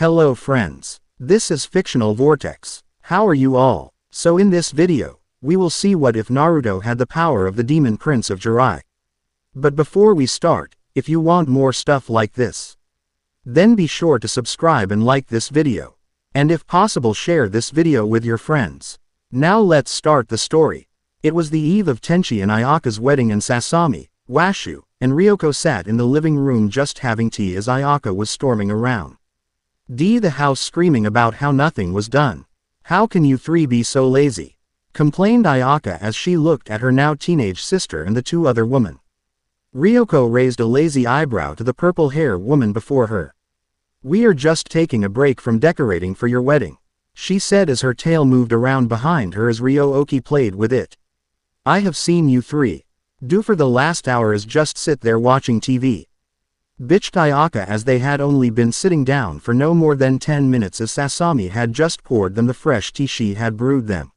Hello friends. This is Fictional Vortex. How are you all? So in this video, we will see what if Naruto had the power of the Demon Prince of Jurai. But before we start, if you want more stuff like this, then be sure to subscribe and like this video. And if possible share this video with your friends. Now let's start the story. It was the eve of Tenchi and Ayaka's wedding and Sasami, Washu, and Ryoko sat in the living room just having tea as Ayaka was storming around the house screaming about how nothing was done. How can you three be so lazy? Complained Ayaka as she looked at her now teenage sister and the two other women. Ryoko raised a lazy eyebrow to the purple-haired woman before her. We are just taking a break from decorating for your wedding, she said as her tail moved around behind her as Ryooki played with it. I have seen you three do for the last hour is just sit there watching TV. Bitched Ayaka as they had only been sitting down for no more than 10 minutes as Sasami had just poured them the fresh tea she had brewed them.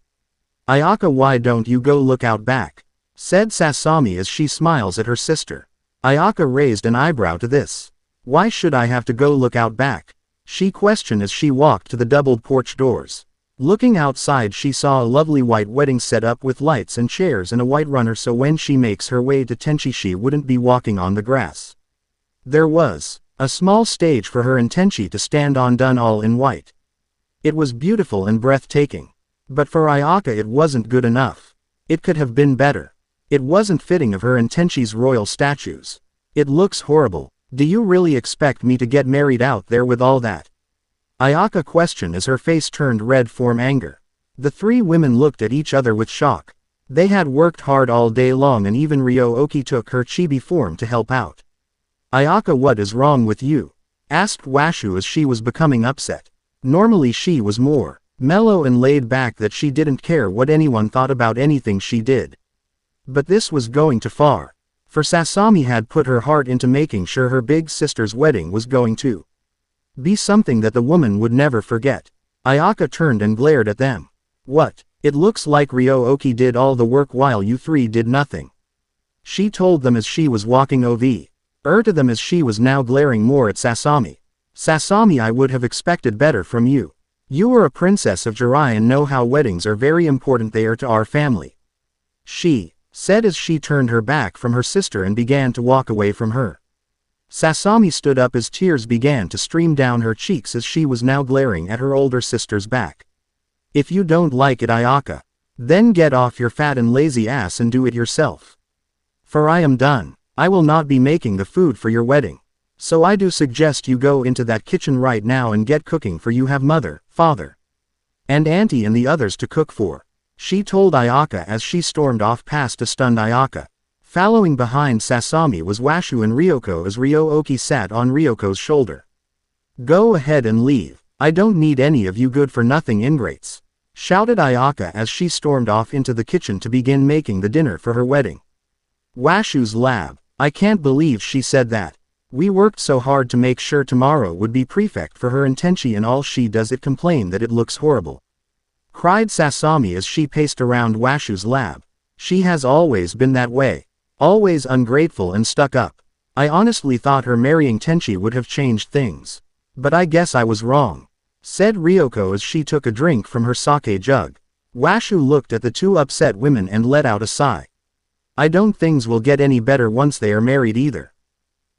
Ayaka, why don't you go look out back? Said Sasami as she smiles at her sister. Ayaka raised an eyebrow to this. Why should I have to go look out back? She questioned as she walked to the doubled porch doors. Looking outside she saw a lovely white wedding set up with lights and chairs and a white runner so when she makes her way to Tenchi she wouldn't be walking on the grass. There was a small stage for her and Tenchi to stand on done all in white. It was beautiful and breathtaking. But for Ayaka it wasn't good enough. It could have been better. It wasn't fitting of her and Tenchi's royal statues. It looks horrible. Do you really expect me to get married out there with all that? Ayaka questioned as her face turned red from anger. The three women looked at each other with shock. They had worked hard all day long and even Ryooki took her chibi form to help out. Ayaka, what is wrong with you? Asked Washu as she was becoming upset. Normally she was more mellow and laid back, that she didn't care what anyone thought about anything she did. But this was going too far. For Sasami had put her heart into making sure her big sister's wedding was going to be something that the woman would never forget. Ayaka turned and glared at them. What? It looks like Ryooki did all the work while you three did nothing. She told them as she was walking over to them as she was now glaring more at Sasami. Sasami, I would have expected better from you. You are a princess of Jurai and know how weddings are very important they are to our family. She said as she turned her back from her sister and began to walk away from her. Sasami stood up as tears began to stream down her cheeks as she was now glaring at her older sister's back. If you don't like it, Ayaka, then get off your fat and lazy ass and do it yourself. For I am done. I will not be making the food for your wedding. So I do suggest you go into that kitchen right now and get cooking, for you have mother, father, and auntie and the others to cook for, she told Ayaka as she stormed off past a stunned Ayaka. Following behind Sasami was Washu and Ryoko as Ryooki sat on Ryoko's shoulder. Go ahead and leave. I don't need any of you good-for-nothing ingrates, shouted Ayaka as she stormed off into the kitchen to begin making the dinner for her wedding. Washu's lab. I can't believe she said that. We worked so hard to make sure tomorrow would be perfect for her and Tenchi, and all she does is complain that it looks horrible, cried Sasami as she paced around Washu's lab. She has always been that way. Always ungrateful and stuck up. I honestly thought her marrying Tenchi would have changed things. But I guess I was wrong, said Ryoko as she took a drink from her sake jug. Washu looked at the two upset women and let out a sigh. I don't things will get any better once they are married either.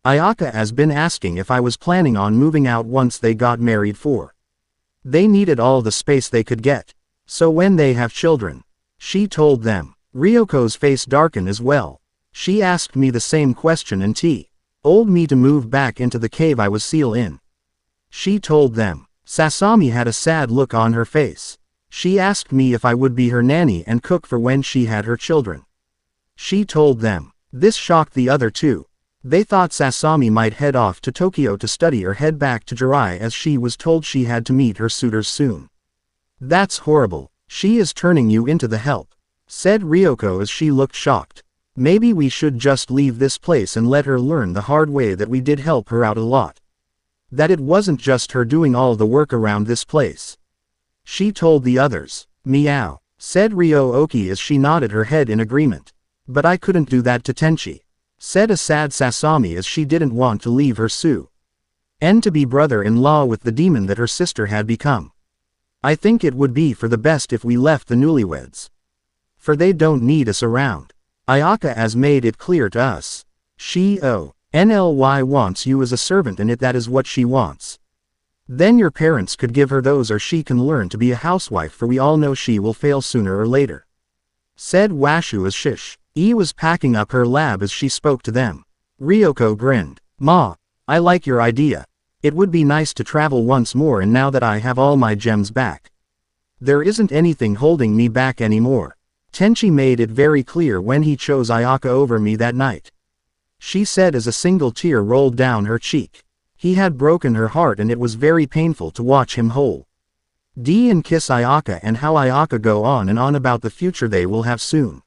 Ayaka has been asking if I was planning on moving out once they got married, for they needed all the space they could get. So when they have children, she told them. Ryoko's face darkened as well. She asked me the same question and told me to move back into the cave I was sealed in. She told them. Sasami had a sad look on her face. She asked me if I would be her nanny and cook for when she had her children. She told them. This shocked the other two. They thought Sasami might head off to Tokyo to study or head back to Jurai as she was told she had to meet her suitors soon. That's horrible. She is turning you into the help, said Ryoko as she looked shocked. Maybe we should just leave this place and let her learn the hard way that we did help her out a lot. That it wasn't just her doing all the work around this place. She told the others. Meow, said Ryooki as she nodded her head in agreement. But I couldn't do that to Tenchi, said a sad Sasami as she didn't want to leave her Sue. and to be brother-in-law with the demon that her sister had become. I think it would be for the best if we left the newlyweds. For they don't need us around. Ayaka has made it clear to us. She wants you as a servant and that is what she wants. Then your parents could give her those or she can learn to be a housewife for we all know she will fail sooner or later. Said Washu as Shish. Was packing up her lab as she spoke to them. Ryoko grinned. Ma, I like your idea. It would be nice to travel once more and now that I have all my gems back. There isn't anything holding me back anymore. Tenchi made it very clear when he chose Ayaka over me that night. She said as a single tear rolled down her cheek. He had broken her heart and it was very painful to watch him whole. And kiss Ayaka and how Ayaka go on and on about the future they will have soon.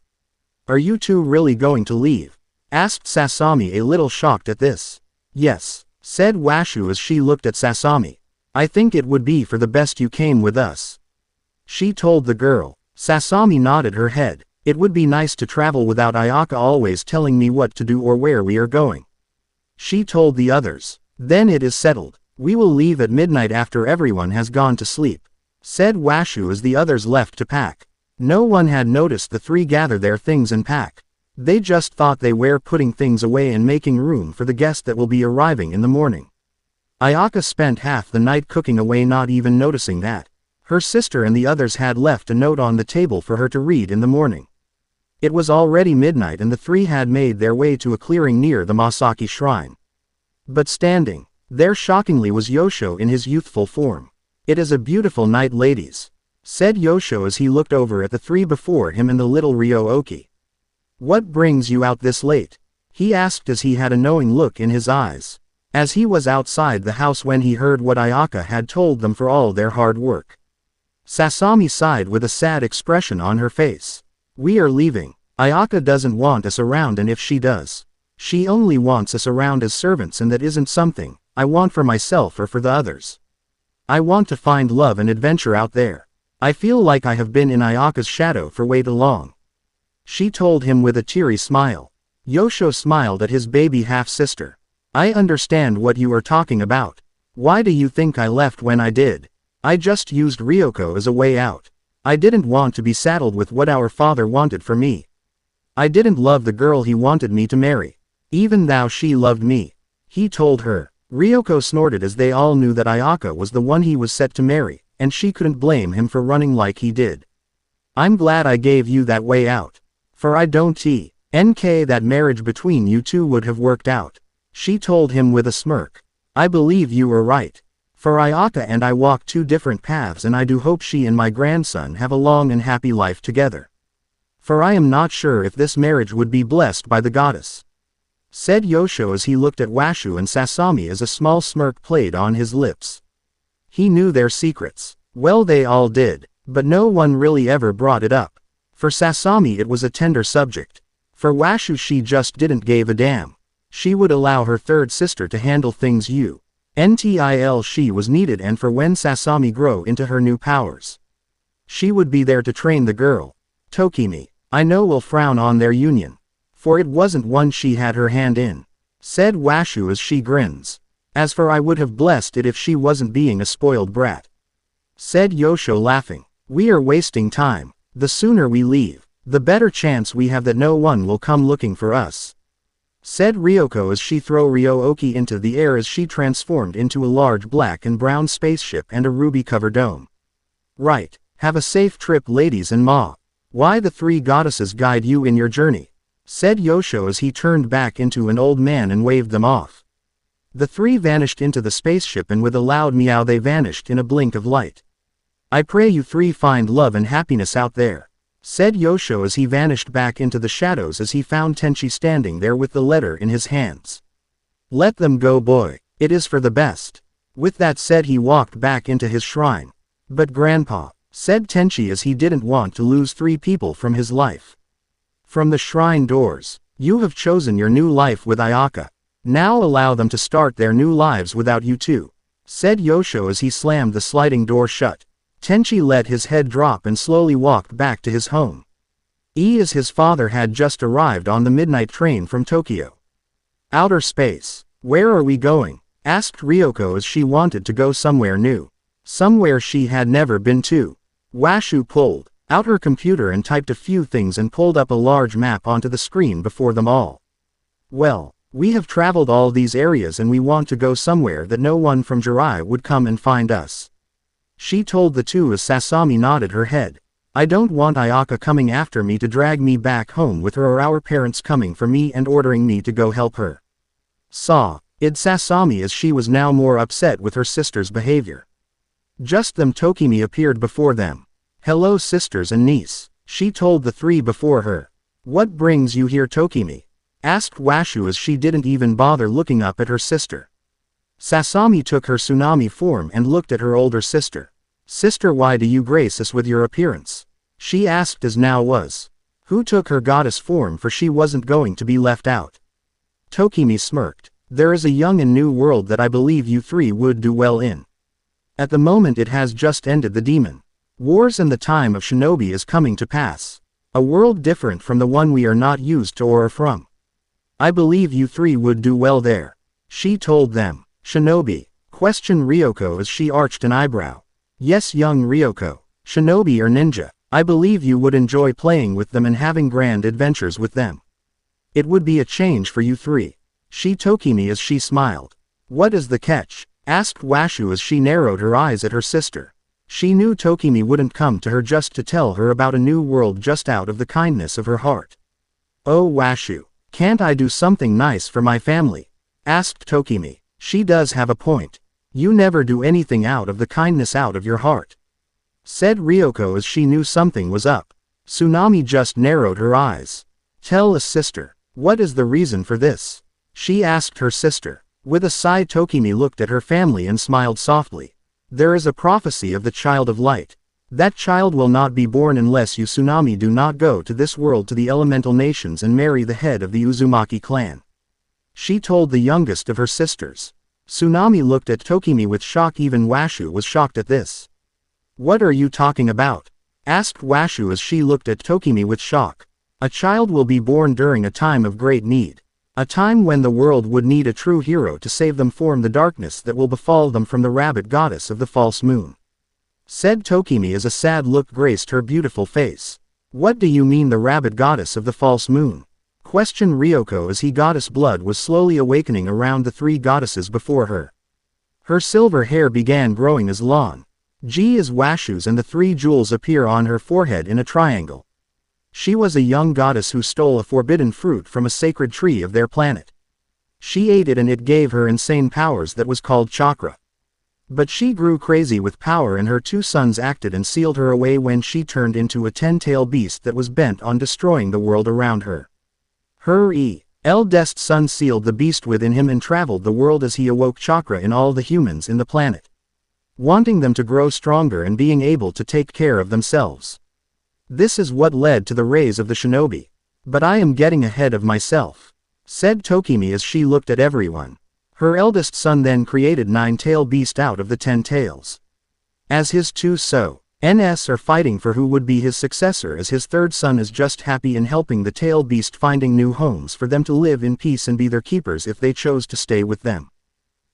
Are you two really going to leave? Asked Sasami a little shocked at this. Yes, said Washu as she looked at Sasami. I think it would be for the best you came with us. She told the girl. Sasami nodded her head. It would be nice to travel without Ayaka always telling me what to do or where we are going. She told the others. Then it is settled. We will leave at midnight after everyone has gone to sleep. Said Washu as the others left to pack. No one had noticed the three gather their things and pack. They just thought they were putting things away and making room for the guest that will be arriving in the morning. Ayaka spent half the night cooking away not even noticing that. Her sister and the others had left a note on the table for her to read in the morning. It was already midnight and the three had made their way to a clearing near the Masaki shrine. But standing there shockingly was Yosho in his youthful form. It is a beautiful night, ladies, said Yosho as he looked over at the three before him and the little Ryo-oki. What brings you out this late? He asked as he had a knowing look in his eyes. As he was outside the house when he heard what Ayaka had told them for all their hard work. Sasami sighed with a sad expression on her face. We are leaving. Ayaka doesn't want us around and if she does, she only wants us around as servants and that isn't something I want for myself or for the others. I want to find love and adventure out there. I feel like I have been in Ayaka's shadow for way too long. She told him with a teary smile. Yosho smiled at his baby half-sister. I understand what you are talking about. Why do you think I left when I did? I just used Ryoko as a way out. I didn't want to be saddled with what our father wanted for me. I didn't love the girl he wanted me to marry. Even though she loved me. He told her. Ryoko snorted as they all knew that Ayaka was the one he was set to marry, and she couldn't blame him for running like he did. I'm glad I gave you that way out. For I don't think that marriage between you two would have worked out. She told him with a smirk. I believe you were right. For Ayaka and I walk two different paths and I do hope she and my grandson have a long and happy life together. For I am not sure if this marriage would be blessed by the goddess. Said Yosho as he looked at Washu and Sasami as a small smirk played on his lips. He knew their secrets. Well, they all did, but no one really ever brought it up. For Sasami it was a tender subject. For Washu she just didn't give a damn. She would allow her third sister to handle things until she was needed and for when Sasami grow into her new powers. She would be there to train the girl. Tokimi, I know will frown on their union. For it wasn't one she had her hand in. Said Washu as she grins. As for I would have blessed it if she wasn't being a spoiled brat. Said Yosho laughing. We are wasting time. The sooner we leave, the better chance we have that no one will come looking for us. Said Ryoko as she threw Ryo-oki into the air as she transformed into a large black and brown spaceship and a ruby-covered dome. Right, have a safe trip ladies and ma. Why the three goddesses guide you in your journey? Said Yosho as he turned back into an old man and waved them off. The three vanished into the spaceship and with a loud meow they vanished in a blink of light. I pray you three find love and happiness out there. Said Yosho as he vanished back into the shadows as he found Tenchi standing there with the letter in his hands. Let them go boy, it is for the best. With that said he walked back into his shrine. But grandpa, said Tenchi as he didn't want to lose three people from his life. From the shrine doors, you have chosen your new life with Ayaka. Now allow them to start their new lives without you too. Said Yosho as he slammed the sliding door shut. Tenchi let his head drop and slowly walked back to his home. As his father had just arrived on the midnight train from Tokyo. Outer space. Where are we going? Asked Ryoko as she wanted to go somewhere new. Somewhere she had never been to. Washu pulled out her computer and typed a few things and pulled up a large map onto the screen before them all. Well, we have traveled all these areas and we want to go somewhere that no one from Jurai would come and find us. She told the two as Sasami nodded her head. I don't want Ayaka coming after me to drag me back home with her or our parents coming for me and ordering me to go help her. Said Sasami as she was now more upset with her sister's behavior. Just then Tokimi appeared before them. Hello sisters and niece, she told the three before her. What brings you here Tokimi? Asked Washu as she didn't even bother looking up at her sister. Sasami took her tsunami form and looked at her older sister. Sister, why do you grace us with your appearance? She asked as now was. Who took her goddess form for she wasn't going to be left out. Tokimi smirked. There is a young and new world that I believe you three would do well in. At the moment it has just ended the demon wars and the time of shinobi is coming to pass. A world different from the one we are not used to or from. I believe you three would do well there. She told them. Shinobi? Questioned Ryoko as she arched an eyebrow. Yes young Ryoko. Shinobi or ninja, I believe you would enjoy playing with them and having grand adventures with them. It would be a change for you three. She Tokimi as she smiled. What is the catch? Asked Washu as she narrowed her eyes at her sister. She knew Tokimi wouldn't come to her just to tell her about a new world just out of the kindness of her heart. Oh Washu, can't I do something nice for my family? Asked Tokimi. She does have a point. You never do anything out of the kindness out of your heart. Said Ryoko as she knew something was up. Tsunami just narrowed her eyes. Tell us sister, what is the reason for this? She asked her sister. With a sigh Tokimi looked at her family and smiled softly. There is a prophecy of the child of light. That child will not be born unless you Tsunami do not go to this world to the elemental nations and marry the head of the Uzumaki clan. She told the youngest of her sisters. Tsunami looked at Tokimi with shock. Even Washu was shocked at this. What are you talking about? Asked Washu as she looked at Tokimi with shock. A child will be born during a time of great need. A time when the world would need a true hero to save them from the darkness that will befall them from the rabbit goddess of the false moon. Said Tokimi as a sad look graced her beautiful face. What do you mean the rabbit goddess of the false moon? Questioned Ryoko as he goddess blood was slowly awakening around the three goddesses before her. Her silver hair began growing as lawn. G as Washu's and the three jewels appear on her forehead in a triangle. She was a young goddess who stole a forbidden fruit from a sacred tree of their planet. She ate it and it gave her insane powers that was called chakra. But she grew crazy with power and her two sons acted and sealed her away when she turned into a 10-tailed beast that was bent on destroying the world around her. Her eldest son sealed the beast within him and traveled the world as he awoke chakra in all the humans in the planet, wanting them to grow stronger and being able to take care of themselves. This is what led to the rise of the shinobi. But I am getting ahead of myself, said Tokimi as she looked at everyone. Her eldest son then created 9-tailed beast out of the 10 tails. As his two sons are fighting for who would be his successor, as his third son is just happy in helping the tail beast finding new homes for them to live in peace and be their keepers if they chose to stay with them.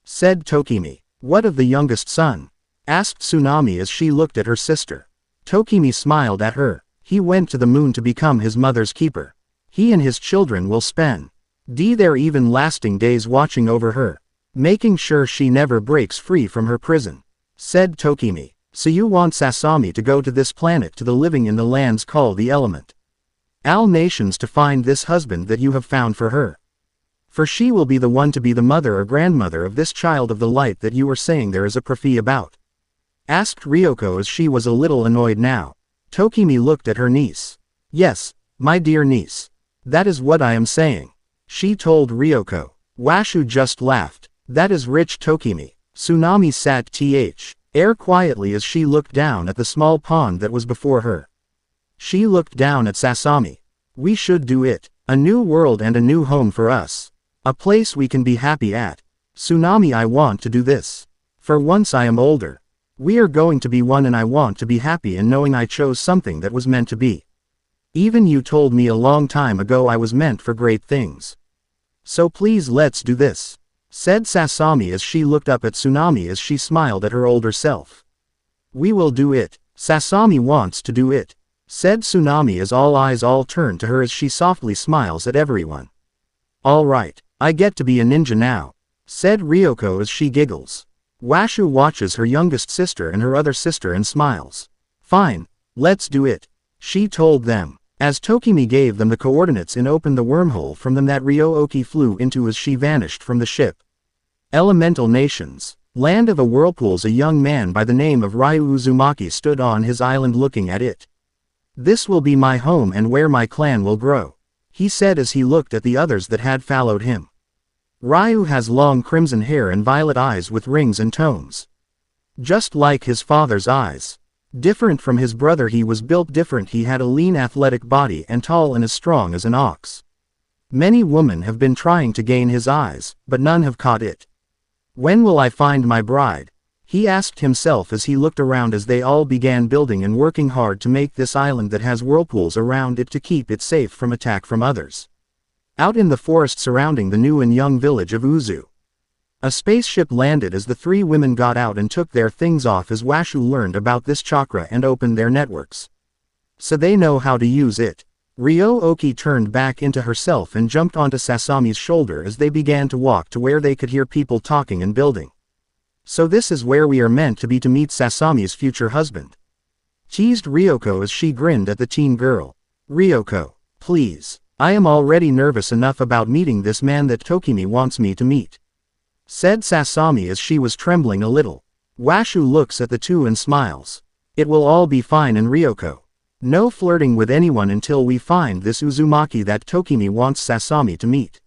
Said Tokimi. What of the youngest son? Asked Tsunami as she looked at her sister. Tokimi smiled at her. He went to the moon to become his mother's keeper. He and his children will spend their even lasting days watching over her, making sure she never breaks free from her prison. Said Tokimi. So you want Sasami to go to this planet to the living in the lands called the element Al nations to find this husband that you have found for her. For she will be the one to be the mother or grandmother of this child of the light that you were saying there is a prophecy about. Asked Ryoko as she was a little annoyed now. Tokimi looked at her niece. Yes, my dear niece. That is what I am saying. She told Ryoko. Washu just laughed. That is rich Tokimi. Tsunami sat air quietly as she looked down at the small pond that was before her. She looked down at Sasami. We should do it. A new world and a new home for us. A place we can be happy at. Tsunami, I want to do this. For once I am older. We are going to be one and I want to be happy in knowing I chose something that was meant to be. Even you told me a long time ago I was meant for great things. So please let's do this. said Sasami as she looked up at Tsunami as she smiled at her older self. We will do it. Sasami wants to do it, said Tsunami as all eyes all turn to her as she softly smiles at everyone. Alright, I get to be a ninja now, said Ryoko as she giggles. Washu watches her youngest sister and her other sister and smiles. Fine, let's do it, she told them, as Tokimi gave them the coordinates and opened the wormhole from them that Ryo-Oki flew into as she vanished from the ship. Elemental Nations. Land of the Whirlpools. A young man by the name of Ryu Uzumaki stood on his island looking at it. This will be my home and where my clan will grow, he said as he looked at the others that had followed him. Ryu has long crimson hair and violet eyes with rings and tones. Just like his father's eyes. Different from his brother, he was built different. He had a lean athletic body and tall and as strong as an ox. Many women have been trying to gain his eyes, but none have caught it. When will I find my bride? He asked himself as he looked around as they all began building and working hard to make this island that has whirlpools around it to keep it safe from attack from others. Out in the forest surrounding the new and young village of Uzu. A spaceship landed as the three women got out and took their things off as Washu learned about this chakra and opened their networks. So they know how to use it. Ryo-Oki turned back into herself and jumped onto Sasami's shoulder as they began to walk to where they could hear people talking and building. So this is where we are meant to be to meet Sasami's future husband, teased Ryoko as she grinned at the teen girl. Ryoko, please, I am already nervous enough about meeting this man that Tokimi wants me to meet, said Sasami as she was trembling a little. Washu looks at the two and smiles. It will all be fine. And Ryoko, no flirting with anyone until we find this Uzumaki that Tokimi wants Sasami to meet,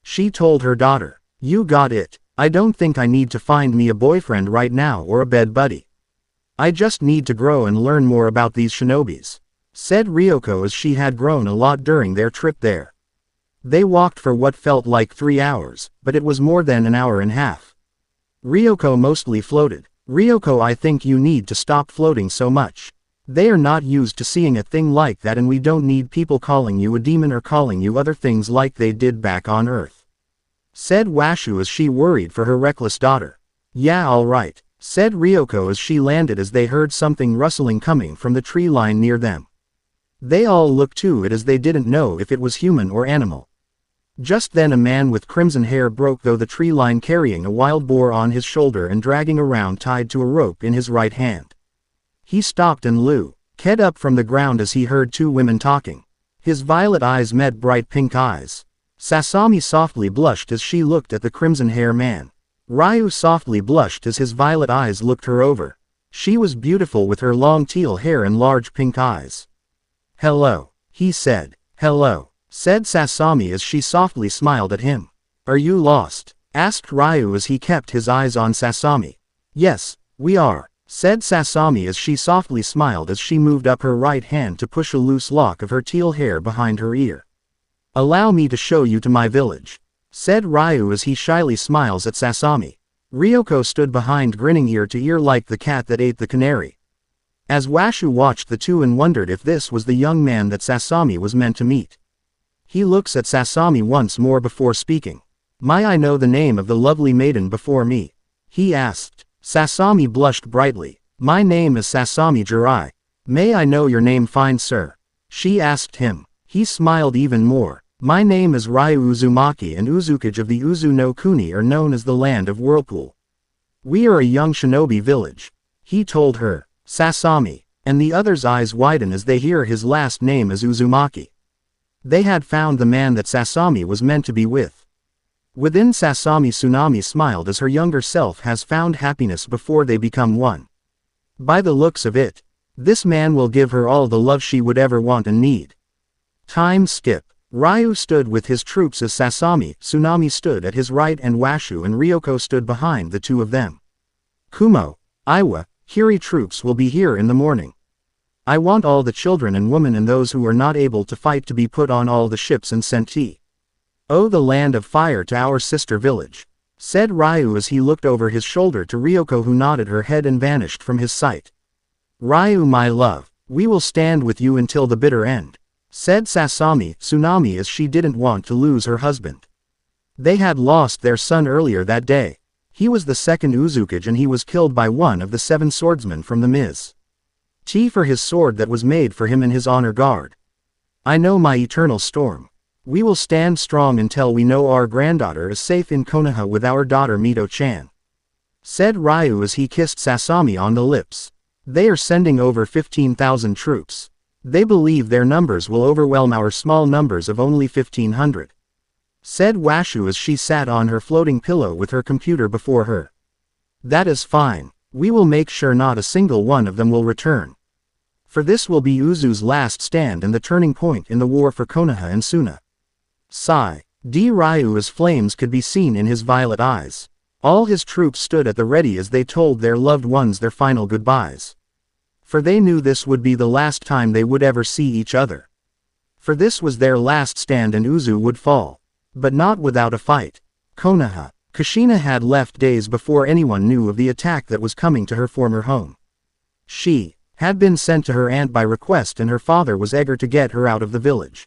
she told her daughter. You got it. I don't think I need to find me a boyfriend right now or a bed buddy. I just need to grow and learn more about these shinobis, said Ryoko as she had grown a lot during their trip there. They walked for what felt like 3 hours, but it was more than an hour and a half. Ryoko mostly floated. Ryoko, I think you need to stop floating so much. They are not used to seeing a thing like that, and we don't need people calling you a demon or calling you other things like they did back on Earth, said Washu as she worried for her reckless daughter. Yeah, alright, said Ryoko as she landed as they heard something rustling coming from the tree line near them. They all looked to it as they didn't know if it was human or animal. Just then a man with crimson hair broke through the tree line carrying a wild boar on his shoulder and dragging around tied to a rope in his right hand. He stopped and looked up from the ground as he heard two women talking. His violet eyes met bright pink eyes. Sasami softly blushed as she looked at the crimson hair man. Ryu softly blushed as his violet eyes looked her over. She was beautiful with her long teal hair and large pink eyes. Hello, he said. Hello, said Sasami as she softly smiled at him. Are you lost? Asked Ryu as he kept his eyes on Sasami. Yes, we are, said Sasami as she softly smiled as she moved up her right hand to push a loose lock of her teal hair behind her ear. Allow me to show you to my village, said Ryu as he shyly smiles at Sasami. Ryoko stood behind grinning ear to ear like the cat that ate the canary. As Washu watched the two and wondered if this was the young man that Sasami was meant to meet. He looks at Sasami once more before speaking. May I know the name of the lovely maiden before me? He asked. Sasami blushed brightly. My name is Sasami Jurai. May I know your name, fine sir? She asked him. He smiled even more. My name is Ryu Uzumaki, and Uzukage of the Uzu no Kuni are known as the land of Whirlpool. We are a young shinobi village, he told her. Sasami and the others' eyes widen as they hear his last name as Uzumaki. They had found the man that Sasami was meant to be with. Within Sasami, Tsunami smiled as her younger self has found happiness before they become one. By the looks of it, this man will give her all the love she would ever want and need. Time skip. Ryu stood with his troops as Sasami, Tsunami stood at his right and Washu and Ryoko stood behind the two of them. Kumo, Iwa, Hiri troops will be here in the morning. I want all the children and women and those who are not able to fight to be put on all the ships and sent to the land of fire to our sister village, said Ryu as he looked over his shoulder to Ryoko, who nodded her head and vanished from his sight. Ryu, my love, we will stand with you until the bitter end, said Sasami, Tsunami, as she didn't want to lose her husband. They had lost their son earlier that day. He was the second Uzukage and he was killed by one of the 7 swordsmen from the Ms. T for his sword that was made for him in his honor guard. I know my eternal storm. We will stand strong until we know our granddaughter is safe in Konoha with our daughter Mito-chan. Said Ryu as he kissed Sasami on the lips. They are sending over 15,000 troops. They believe their numbers will overwhelm our small numbers of only 1,500. Said Washu as she sat on her floating pillow with her computer before her. That is fine. We will make sure not a single one of them will return. For this will be Uzu's last stand and the turning point in the war for Konoha and Suna. Sigh. Ryu as flames could be seen in his violet eyes. All his troops stood at the ready as they told their loved ones their final goodbyes. For they knew this would be the last time they would ever see each other. For this was their last stand and Uzu would fall. But not without a fight. Konoha. Kushina had left days before anyone knew of the attack that was coming to her former home. She had been sent to her aunt by request and her father was eager to get her out of the village.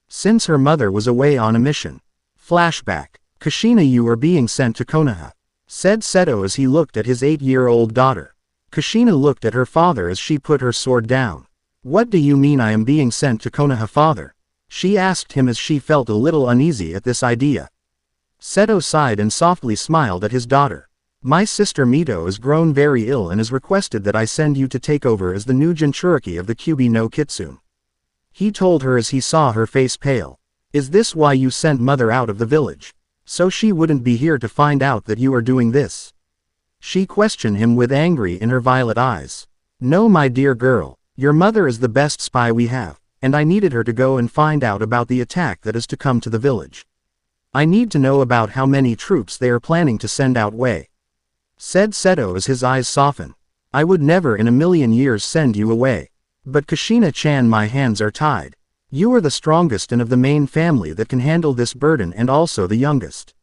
Since her mother was away on a mission. Flashback. Kushina, you are being sent to Konoha. Said Seto as he looked at his 8-year-old daughter. Kushina looked at her father as she put her sword down. What do you mean I am being sent to Konoha, father? She asked him as she felt a little uneasy at this idea. Seto sighed and softly smiled at his daughter. My sister Mito is grown very ill and has requested that I send you to take over as the new Jinchuriki of the Kyubi no Kitsune. He told her as he saw her face pale. Is this why you sent mother out of the village? So she wouldn't be here to find out that you are doing this? She questioned him with angry in her violet eyes. No, my dear girl, your mother is the best spy we have. And I needed her to go and find out about the attack that is to come to the village. I need to know about how many troops they are planning to send out way. Said Seto as his eyes softened. I would never in a million years send you away. But Kushina-chan, my hands are tied. You are the strongest and of the main family that can handle this burden and also the youngest.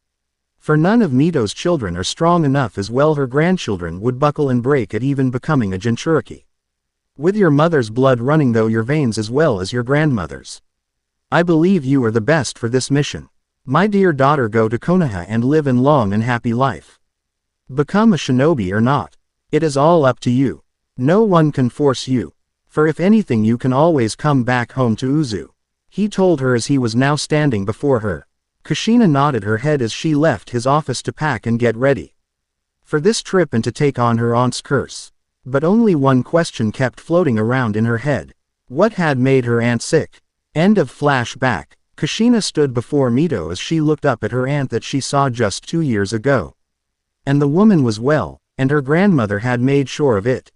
For none of Mito's children are strong enough, as well her grandchildren would buckle and break at even becoming a Jinchuriki. With your mother's blood running through your veins as well as your grandmother's. I believe you are the best for this mission. My dear daughter, go to Konoha and live a long and happy life. Become a shinobi or not. It is all up to you. No one can force you. For if anything you can always come back home to Uzu. He told her as he was now standing before her. Kushina nodded her head as she left his office to pack and get ready. For this trip and to take on her aunt's curse. But only one question kept floating around in her head. What had made her aunt sick? End of flashback. Kushina stood before Mito as she looked up at her aunt that she saw just 2 years ago. And the woman was well, and her grandmother had made sure of it.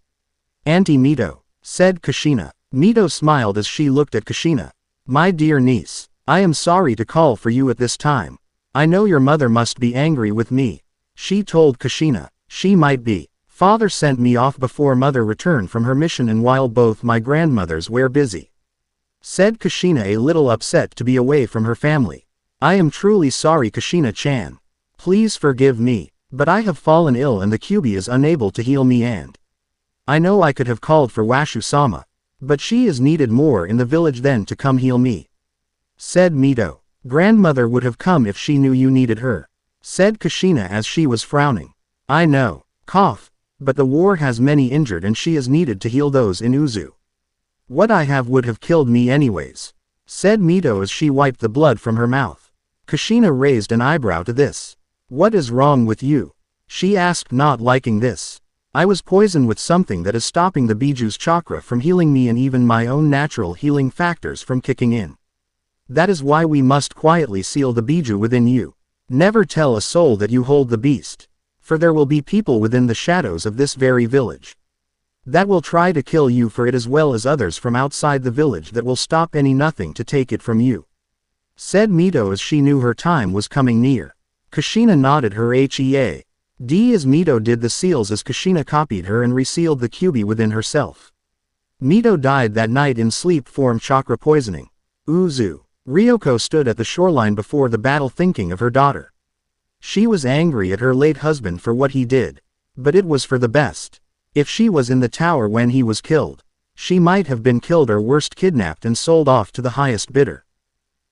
Auntie Mito, said Kushina. Mito smiled as she looked at Kushina. My dear niece, I am sorry to call for you at this time. I know your mother must be angry with me. She told Kushina. She might be. Father sent me off before mother returned from her mission and while both my grandmothers were busy. Said Kushina, a little upset to be away from her family. I am truly sorry, Kushina-chan. Please forgive me, but I have fallen ill and the Kyubi is unable to heal me, and I know I could have called for Washu-sama, but she is needed more in the village than to come heal me. Said Mito. Grandmother would have come if she knew you needed her. Said Kushina as she was frowning. I know. Cough. But the war has many injured and she is needed to heal those in Uzu. What I have would have killed me anyways. Said Mito as she wiped the blood from her mouth. Kushina raised an eyebrow to this. What is wrong with you? She asked, not liking this. I was poisoned with something that is stopping the Biju's chakra from healing me and even my own natural healing factors from kicking in. That is why we must quietly seal the Biju within you. Never tell a soul that you hold the beast. For there will be people within the shadows of this very village that will try to kill you for it, as well as others from outside the village that will stop nothing to take it from you. Said Mito as she knew her time was coming near. Kushina nodded her head. As Mito did the seals as Kushina copied her and resealed the Kyubi within herself. Mito died that night in sleep from chakra poisoning. Uzu. Ryoko stood at the shoreline before the battle thinking of her daughter. She was angry at her late husband for what he did, but it was for the best. If she was in the tower when he was killed, she might have been killed or worst kidnapped and sold off to the highest bidder.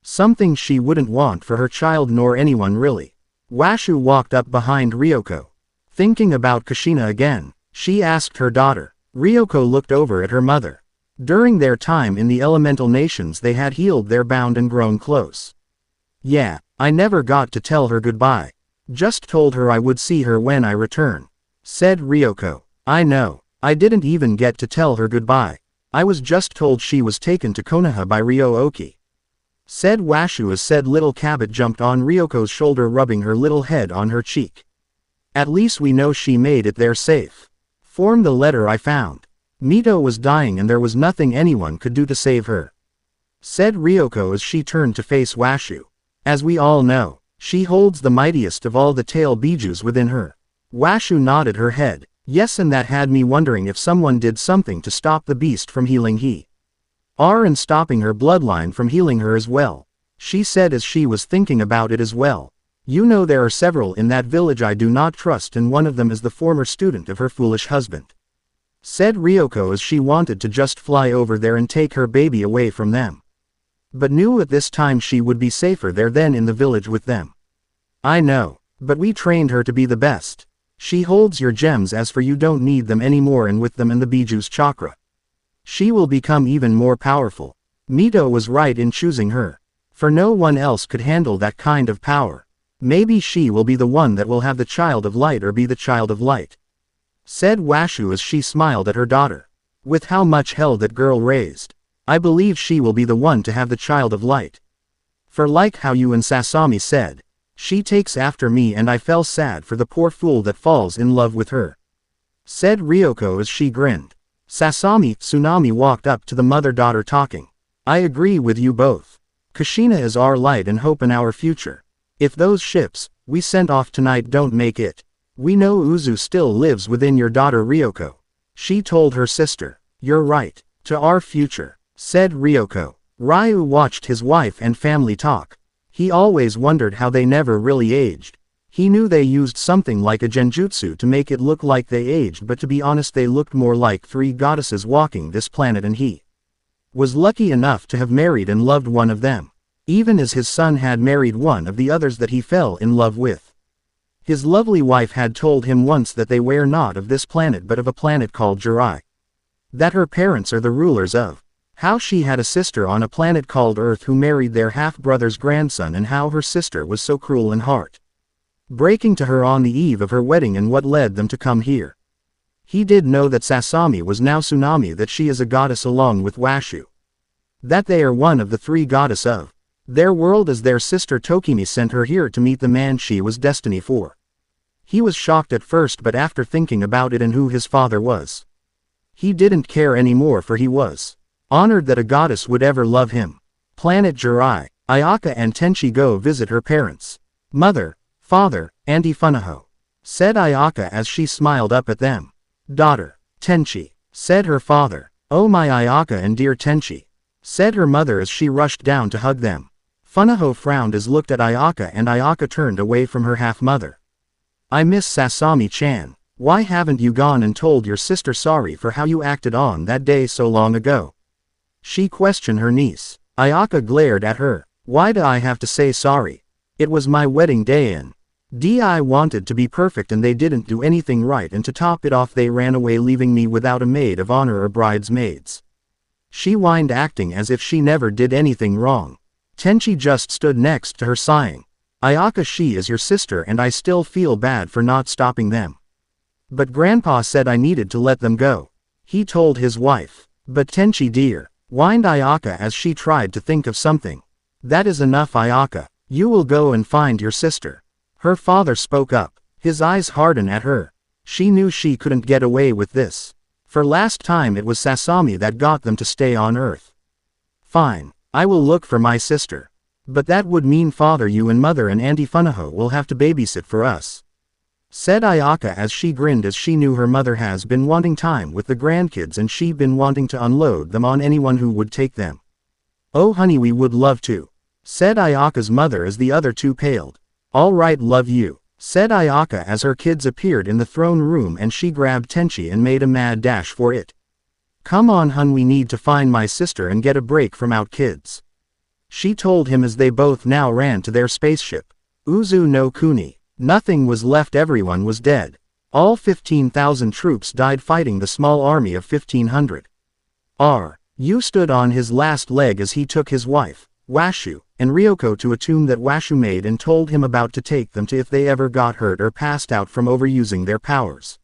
Something she wouldn't want for her child nor anyone really. Washu walked up behind Ryoko. Thinking about Kushina again, she asked her daughter. Ryoko looked over at her mother. During their time in the elemental nations they had healed their bound and grown close. Yeah, I never got to tell her goodbye. Just told her I would see her when I return. Said Ryoko. I know. I didn't even get to tell her goodbye. I was just told she was taken to Konoha by Ryo-Oki. Said Washu as said little Cabot jumped on Ryoko's shoulder rubbing her little head on her cheek. At least we know she made it there safe. Form the letter I found. Mito was dying and there was nothing anyone could do to save her. Said Ryoko as she turned to face Washu. As we all know, she holds the mightiest of all the tail bijus within her. Washu nodded her head. Yes, and that had me wondering if someone did something to stop the beast from healing and stopping her bloodline from healing her as well. She said as she was thinking about it as well. You know there are several in that village I do not trust and one of them is the former student of her foolish husband. Said Ryoko as she wanted to just fly over there and take her baby away from them. But knew at this time she would be safer there than in the village with them. I know, but we trained her to be the best. She holds your gems as for you don't need them anymore and with them and the Biju's chakra. She will become even more powerful. Mito was right in choosing her. For no one else could handle that kind of power. Maybe she will be the one that will have the child of light or be the child of light. Said Washu as she smiled at her daughter. With how much hell that girl raised. I believe she will be the one to have the child of light. For like how you and Sasami said, she takes after me and I fell sad for the poor fool that falls in love with her. Said Ryoko as she grinned. Sasami, Tsunami walked up to the mother-daughter talking. I agree with you both. Kushina is our light and hope in our future. If those ships we sent off tonight don't make it, we know Uzu still lives within your daughter Ryoko. She told her sister. You're right. To our future. Said Ryoko. Ryu watched his wife and family talk. He always wondered how they never really aged. He knew they used something like a genjutsu to make it look like they aged, but to be honest they looked more like three goddesses walking this planet, and he was lucky enough to have married and loved one of them. Even as his son had married one of the others that he fell in love with. His lovely wife had told him once that they were not of this planet but of a planet called Jurai. That her parents are the rulers of. How she had a sister on a planet called Earth who married their half-brother's grandson, and how her sister was so cruel and heart-breaking to her on the eve of her wedding and what led them to come here. He did know that Sasami was now Tsunami, that she is a goddess along with Washu. That they are one of the three goddess of their world, as their sister Tokimi sent her here to meet the man she was destined for. He was shocked at first, but after thinking about it and who his father was, he didn't care anymore, for he was honored that a goddess would ever love him. Planet Jurai. Ayaka and Tenchi go visit her parents. Mother, father, Auntie Funaho. Said Ayaka as she smiled up at them. Daughter, Tenchi. Said her father. Oh my Ayaka and dear Tenchi. Said her mother as she rushed down to hug them. Funaho frowned as looked at Ayaka, and Ayaka turned away from her half-mother. I miss Sasami-chan. Why haven't you gone and told your sister sorry for how you acted on that day so long ago? She questioned her niece. Ayaka glared at her. Why do I have to say sorry? It was my wedding day and I wanted to be perfect and they didn't do anything right, and to top it off they ran away leaving me without a maid of honor or bridesmaids. She whined, acting as if she never did anything wrong. Tenchi just stood next to her sighing. Ayaka, she is your sister and I still feel bad for not stopping them. But Grandpa said I needed to let them go. He told his wife. But Tenchi dear, whined Ayaka as she tried to think of something. That is enough, Ayaka. You will go and find your sister. Her father spoke up. His eyes hardened at her. She knew she couldn't get away with this. For last time it was Sasami that got them to stay on Earth. Fine, I will look for my sister. But that would mean father, you and mother and Auntie Funaho will have to babysit for us. Said Ayaka as she grinned, as she knew her mother has been wanting time with the grandkids and she been wanting to unload them on anyone who would take them. Oh honey, we would love to. Said Ayaka's mother as the other two paled. All right, love you. Said Ayaka as her kids appeared in the throne room and she grabbed Tenchi and made a mad dash for it. Come on hun, we need to find my sister and get a break from out kids. she told him as they both now ran to their spaceship. Uzu no Kuni. Nothing was left, everyone was dead. All 15,000 troops died fighting the small army of 1,500. Yu stood on his last leg as he took his wife, Washu, and Ryoko to a tomb that Washu made and told him about to take them to if they ever got hurt or passed out from overusing their powers.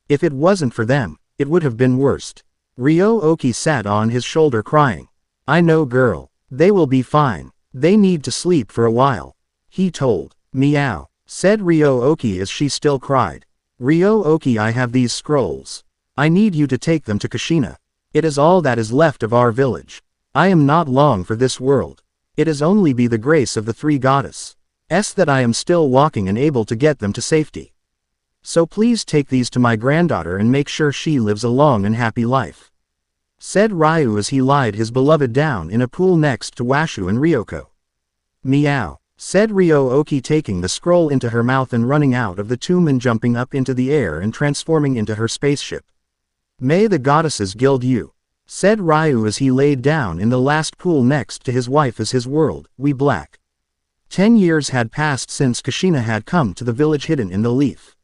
If it wasn't for them, it would have been worse. Ryo-Oki sat on his shoulder crying. I know, girl. They will be fine. They need to sleep for a while. He told. Meow, said Ryo-Oki as she still cried. Ryo-Oki, I have these scrolls. I need you to take them to Kushina. It is all that is left of our village. I am not long for this world. It is only by the grace of the three goddesses that I am still walking and able to get them to safety. So please take these to my granddaughter and make sure she lives a long and happy life. Said Ryu as he lied his beloved down in a pool next to Washu and Ryoko. Meow, said Ryo-Oki, taking the scroll into her mouth and running out of the tomb and jumping up into the air and transforming into her spaceship. May the goddesses gild you, said Ryu as he laid down in the last pool next to his wife as his world, we black. 10 years had passed since Kushina had come to the village hidden in the leaf.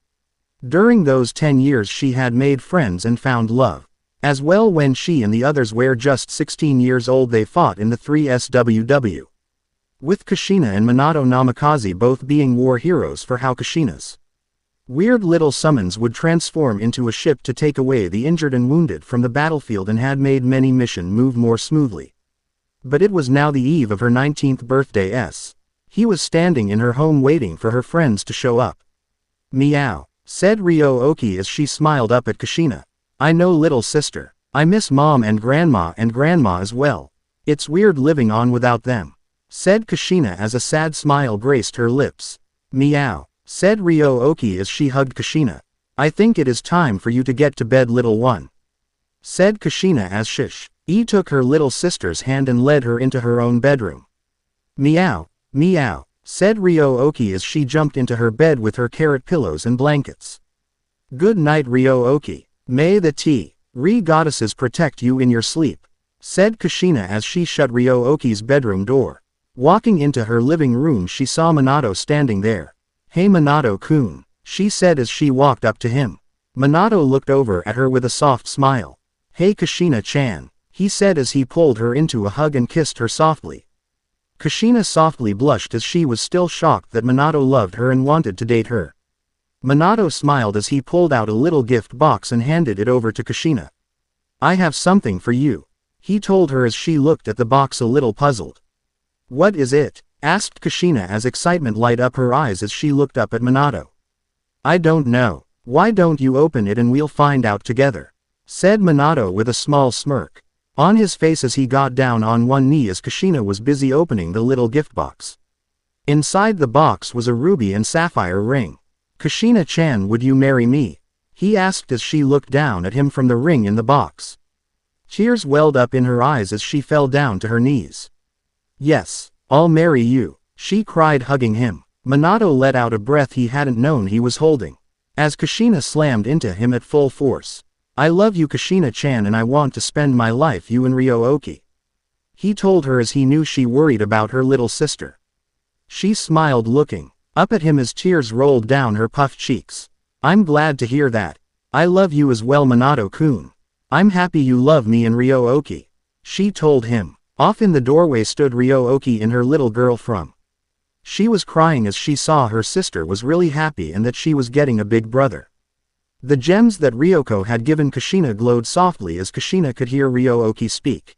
During those 10 years she had made friends and found love. As well, when she and the others were just 16 years old, they fought in the 3SWW. With Kushina and Minato Namikaze both being war heroes for how Kushina's weird little summons would transform into a ship to take away the injured and wounded from the battlefield and had made many missions move more smoothly. But it was now the eve of her 19th birthday. He was standing in her home waiting for her friends to show up. Meow, said Ryo-Oki as she smiled up at Kushina. I know, little sister. I miss mom and grandma as well. It's weird living on without them, said Kushina as a sad smile graced her lips. Meow, said Ryo-Oki as she hugged Kushina. I think it is time for you to get to bed, little one, said Kushina as Shish-E took her little sister's hand and led her into her own bedroom. Meow, meow, said Ryo-Oki as she jumped into her bed with her carrot pillows and blankets. Good night, Ryo-Oki. May the Re-goddesses protect you in your sleep, said Kushina as she shut Ryo-Oki's bedroom door. Walking into her living room, she saw Minato standing there. Hey Minato-kun, she said as she walked up to him. Minato looked over at her with a soft smile. Hey Kushina-chan, he said as he pulled her into a hug and kissed her softly. Kushina softly blushed as she was still shocked that Minato loved her and wanted to date her. Minato smiled as he pulled out a little gift box and handed it over to Kushina. I have something for you, he told her as she looked at the box a little puzzled. What is it? Asked Kushina as excitement lighted up her eyes as she looked up at Minato. I don't know. Why don't you open it and we'll find out together, said Minato with a small smirk on his face as he got down on one knee as Kushina was busy opening the little gift box. Inside the box was a ruby and sapphire ring. Kushina-chan, would you marry me? He asked as she looked down at him from the ring in the box. Tears welled up in her eyes as she fell down to her knees. Yes, I'll marry you, she cried, hugging him. Minato let out a breath he hadn't known he was holding, as Kushina slammed into him at full force. I love you, Kushina-chan, and I want to spend my life you and Ryo-Oki, he told her as he knew she worried about her little sister. She smiled, looking up at him as tears rolled down her puffed cheeks. I'm glad to hear that. I love you as well, Minato-kun. I'm happy you love me and Ryo-Oki, she told him. Off in the doorway stood Ryo-Oki and her little girl from. She was crying as she saw her sister was really happy and that she was getting a big brother. The gems that Ryoko had given Kushina glowed softly as Kushina could hear Ryo-Oki speak.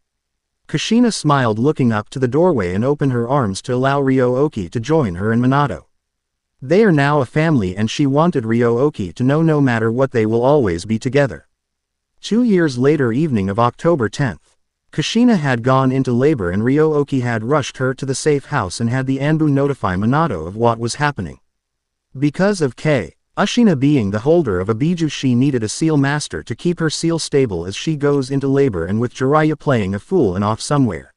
Kushina smiled, looking up to the doorway and opened her arms to allow Ryo-Oki to join her and Minato. They are now a family and she wanted Ryo-Oki to know no matter what they will always be together. 2 years later, evening of October 10th. Kushina had gone into labor and Ryo-Oki had rushed her to the safe house and had the Anbu notify Minato of what was happening. Because of Kushina being the holder of a Biju, she needed a seal master to keep her seal stable as she goes into labor, and with Jiraiya playing a fool and off somewhere,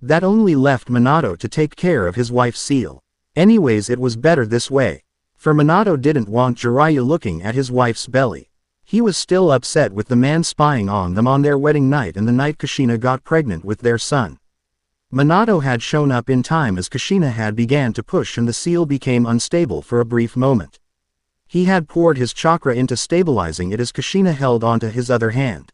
that only left Minato to take care of his wife's seal. Anyways, it was better this way, for Minato didn't want Jiraiya looking at his wife's belly. He was still upset with the man spying on them on their wedding night and the night Kushina got pregnant with their son. Minato had shown up in time as Kushina had began to push and the seal became unstable for a brief moment. He had poured his chakra into stabilizing it as Kushina held onto his other hand.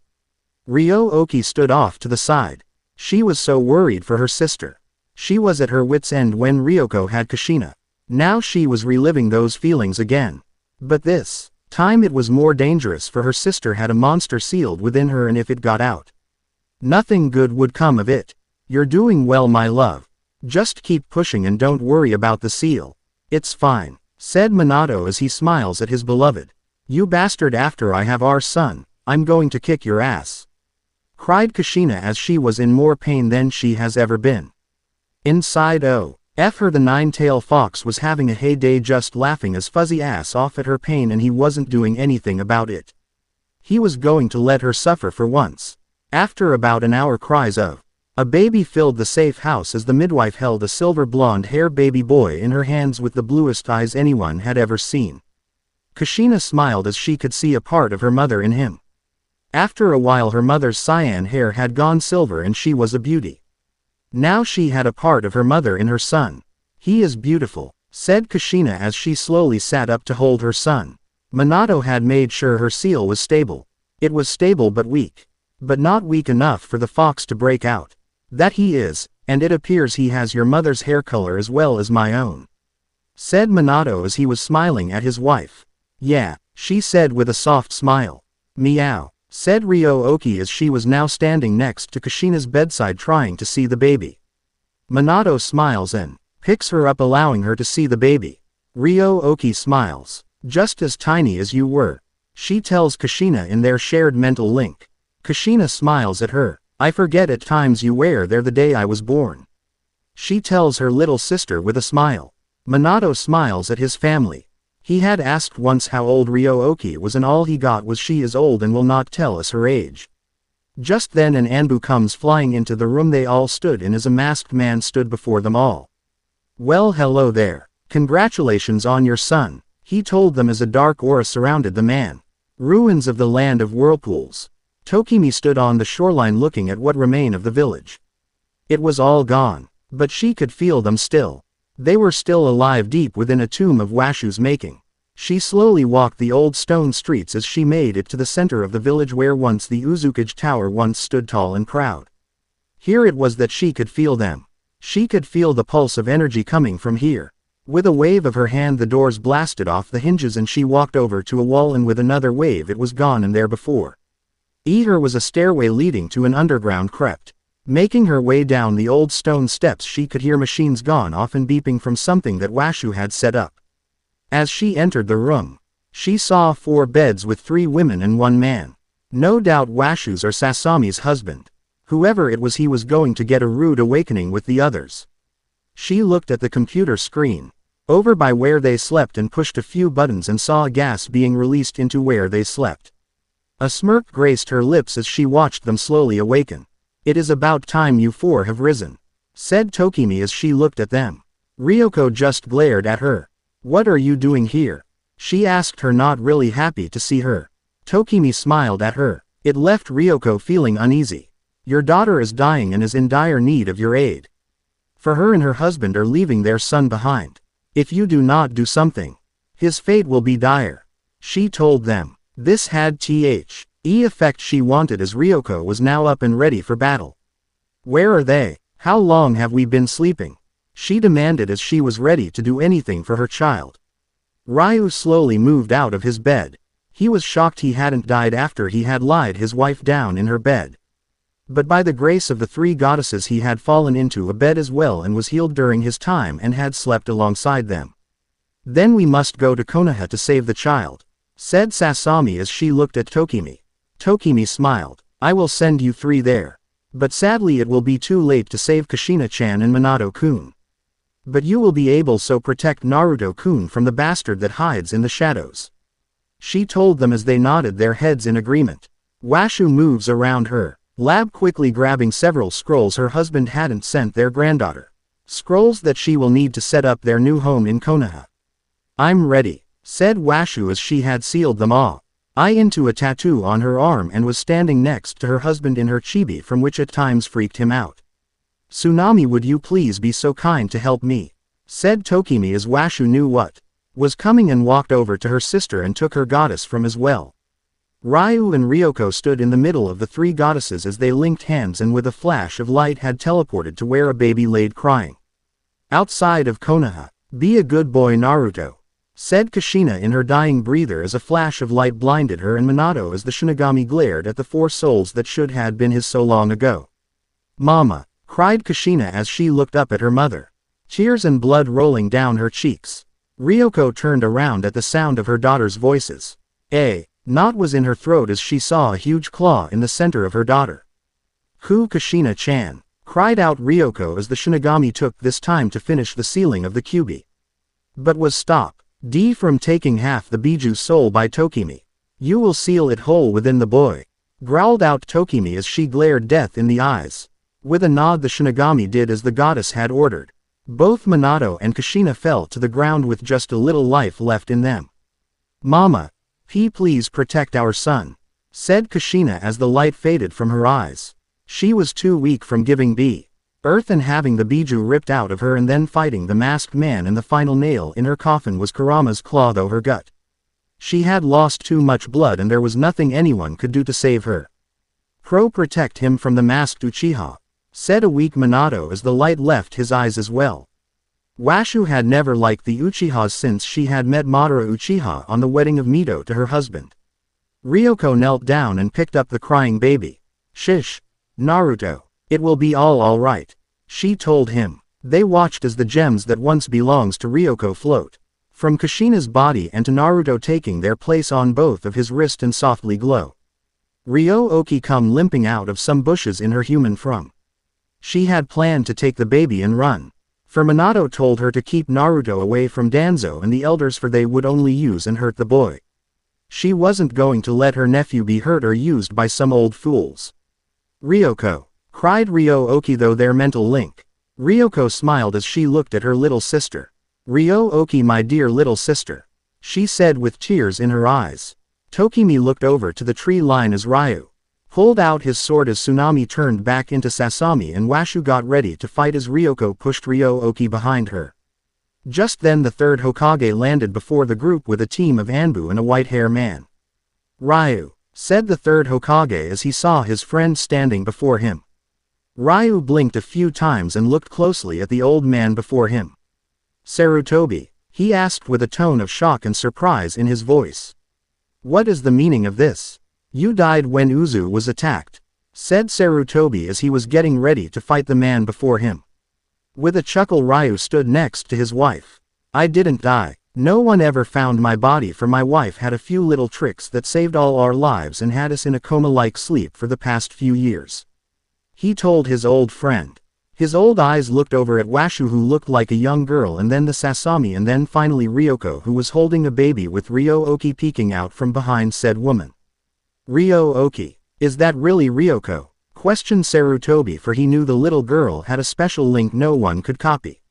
Ryo-Oki stood off to the side. She was so worried for her sister. She was at her wit's end when Ryoko had Kushina. Now she was reliving those feelings again. But this time it was more dangerous for her sister had a monster sealed within her, and if it got out, nothing good would come of it. You're doing well, my love. Just keep pushing and don't worry about the seal. It's fine, said Minato as he smiles at his beloved. You bastard, after I have our son, I'm going to kick your ass, cried Kushina as she was in more pain than she has ever been. Inside her the nine-tailed fox was having a heyday, just laughing his fuzzy ass off at her pain, and he wasn't doing anything about it. He was going to let her suffer for once. After about an hour, cries of a baby filled the safe house as the midwife held a silver blonde-haired baby boy in her hands with the bluest eyes anyone had ever seen. Kushina smiled as she could see a part of her mother in him. After a while her mother's cyan hair had gone silver and she was a beauty. Now she had a part of her mother in her son. He is beautiful, said Kushina as she slowly sat up to hold her son. Minato had made sure her seal was stable. It was stable but weak. But not weak enough for the fox to break out. That he is, and it appears he has your mother's hair color as well as my own, said Minato as he was smiling at his wife. Yeah, she said with a soft smile. Meow, said Ryo-Oki as she was now standing next to Kushina's bedside trying to see the baby. Minato smiles and picks her up, allowing her to see the baby. Ryo-Oki smiles. Just as tiny as you were, she tells Kushina in their shared mental link. Kushina smiles at her. I forget at times you were there the day I was born, she tells her little sister with a smile. Minato smiles at his family. He had asked once how old Ryo-Oki was, and all he got was she is old and will not tell us her age. Just then an Anbu comes flying into the room they all stood in as a masked man stood before them all. Well, hello there. Congratulations on your son, he told them as a dark aura surrounded the man. Ruins of the land of whirlpools. Tokimi stood on the shoreline looking at what remained of the village. It was all gone, but she could feel them still. They were still alive deep within a tomb of Washu's making. She slowly walked the old stone streets as she made it to the center of the village where once the Uzukage Tower once stood tall and proud. Here it was that she could feel them. She could feel the pulse of energy coming from here. With a wave of her hand the doors blasted off the hinges and she walked over to a wall, and with another wave it was gone, and there before her was a stairway leading to an underground crypt. Making her way down the old stone steps she could hear machines gone off and beeping from something that Washu had set up. As she entered the room, she saw 4 beds with 3 women and 1 man. No doubt Washu's or Sasami's husband. Whoever it was, he was going to get a rude awakening with the others. She looked at the computer screen over by where they slept and pushed a few buttons and saw a gas being released into where they slept. A smirk graced her lips as she watched them slowly awaken. It is about time you 4 have risen, said Tokimi as she looked at them. Ryoko just glared at her. What are you doing here? She asked her, not really happy to see her. Tokimi smiled at her. It left Ryoko feeling uneasy. Your daughter is dying and is in dire need of your aid. For her and her husband are leaving their son behind. If you do not do something, his fate will be dire, she told them. This had the effect she wanted as Ryoko was now up and ready for battle. Where are they? How long have we been sleeping? She demanded as she was ready to do anything for her child. Ryu slowly moved out of his bed. He was shocked he hadn't died after he had lied his wife down in her bed. But by the grace of the 3 goddesses he had fallen into a bed as well and was healed during his time and had slept alongside them. Then we must go to Konoha to save the child, said Sasami as she looked at Tokimi. Tokimi smiled. I will send you 3 there. But sadly it will be too late to save Kushina-chan and Minato-kun. But you will be able to protect Naruto-kun from the bastard that hides in the shadows, she told them as they nodded their heads in agreement. Washu moves around her lab, quickly grabbing several scrolls her husband hadn't sent their granddaughter. Scrolls that she will need to set up their new home in Konoha. I'm ready, said Washu as she had sealed them all. I into a tattoo on her arm and was standing next to her husband in her chibi, from which at times freaked him out. "Tsunami, would you please be so kind to help me?" said Tokimi as Washu knew what was coming and walked over to her sister and took her goddess from as well. Ryu and Ryoko stood in the middle of the three goddesses as they linked hands and with a flash of light had teleported to where a baby laid crying. Outside of Konoha. "Be a good boy, Naruto," said Kushina in her dying breather as a flash of light blinded her and Minato as the Shinigami glared at the four souls that should had been his so long ago. "Mama," cried Kushina as she looked up at her mother. Tears and blood rolling down her cheeks. Ryoko turned around at the sound of her daughter's voices. A knot was in her throat as she saw a huge claw in the center of her daughter. Kushina-chan," cried out Ryoko as the Shinigami took this time to finish the sealing of the Kyuubi. But was stopped from taking half the Biju soul by Tokimi. "You will seal it whole within the boy," growled out Tokimi as she glared death in the eyes. With a nod the Shinigami did as the goddess had ordered. Both Minato and Kushina fell to the ground with just a little life left in them. "Mama, please protect our son," said Kushina as the light faded from her eyes. She was too weak from giving birth and having the Biju ripped out of her and then fighting the masked man, and the final nail in her coffin was Kurama's claw through her gut. She had lost too much blood and there was nothing anyone could do to save her. "Protect him from the masked Uchiha," said a weak Minato as the light left his eyes as well. Washu had never liked the Uchihas since she had met Madara Uchiha on the wedding of Mito to her husband. Ryoko knelt down and picked up the crying baby. "Shish, Naruto. It will be all right," she told him. They watched as the gems that once belongs to Ryoko float from Kushina's body and to Naruto taking their place on both of his wrist and softly glow. Ryo-Oki come limping out of some bushes in her human form. She had planned to take the baby and run. For Minato told her to keep Naruto away from Danzo and the elders, for they would only use and hurt the boy. She wasn't going to let her nephew be hurt or used by some old fools. "Ryoko," cried Ryo-Oki, though their mental link. Ryoko smiled as she looked at her little sister. "Ryo-Oki, my dear little sister," she said with tears in her eyes. Tokimi looked over to the tree line as Ryu pulled out his sword as Tsunami turned back into Sasami and Washu got ready to fight as Ryoko pushed Ryo-Oki behind her. Just then the third Hokage landed before the group with a team of Anbu and a white-hair man. "Ryu," said the third Hokage as he saw his friend standing before him. Ryu blinked a few times and looked closely at the old man before him. "Sarutobi," he asked with a tone of shock and surprise in his voice. "What is the meaning of this?" "You died when Uzu was attacked," said Sarutobi as he was getting ready to fight the man before him. With a chuckle Ryu stood next to his wife. "I didn't die. No one ever found my body, for my wife had a few little tricks that saved all our lives and had us in a coma-like sleep for the past few years," he told his old friend. His old eyes looked over at Washu, who looked like a young girl, and then the Sasami, and then finally Ryoko, who was holding a baby with Ryo-Oki peeking out from behind said woman. "Ryo-Oki, is that really Ryoko?" questioned Sarutobi, for he knew the little girl had a special link no one could copy.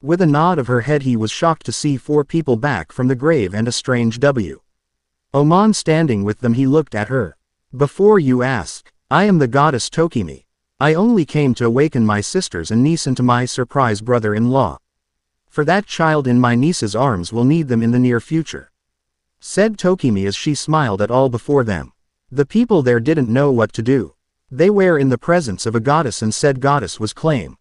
With a nod of her head he was shocked to see 4 people back from the grave and a strange Omon standing with them. He looked at her. "Before you ask, I am the goddess Tokimi. I only came to awaken my sisters and niece and to my surprise brother-in-law. For that child in my niece's arms will need them in the near future," said Tokimi as she smiled at all before them. The people there didn't know what to do. They were in the presence of a goddess, and said goddess was claimed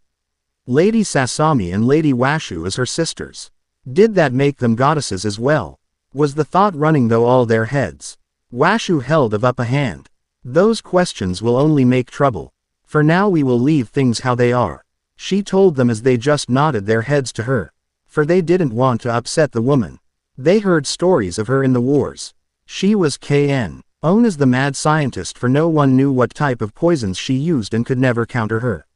Lady Sasami and Lady Washu as her sisters. Did that make them goddesses as well? Was the thought running through all their heads? Washu held up a hand. "Those questions will only make trouble. For now we will leave things how they are," she told them as they just nodded their heads to her. For they didn't want to upset the woman. They heard stories of her in the wars. She was known as the mad scientist, for no one knew what type of poisons she used and could never counter her.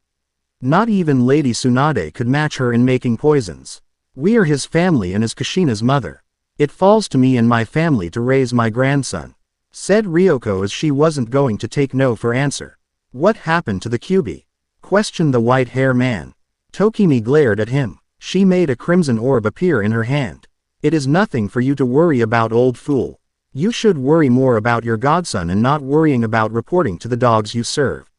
Not even Lady Tsunade could match her in making poisons. "We are his family and is Kushina's mother. It falls to me and my family to raise my grandson," said Ryoko as she wasn't going to take no for answer. "What happened to the Kyuubi?" questioned the white-hair man. Tokimi glared at him. She made a crimson orb appear in her hand. "It is nothing for you to worry about, old fool. You should worry more about your godson and not worrying about reporting to the dogs you serve."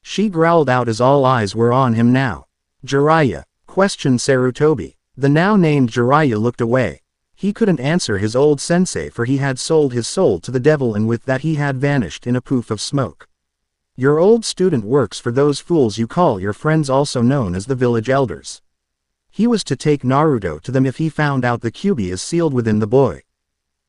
she growled out as all eyes were on him now. Jiraiya? Questioned Sarutobi. The now named Jiraiya looked away. He couldn't answer his old sensei, for he had sold his soul to the devil, and with that he had vanished in a poof of smoke. Your old student works for those fools you call your friends, also known as the village elders. He was to take Naruto to them if he found out the Kyuubi is sealed within the boy.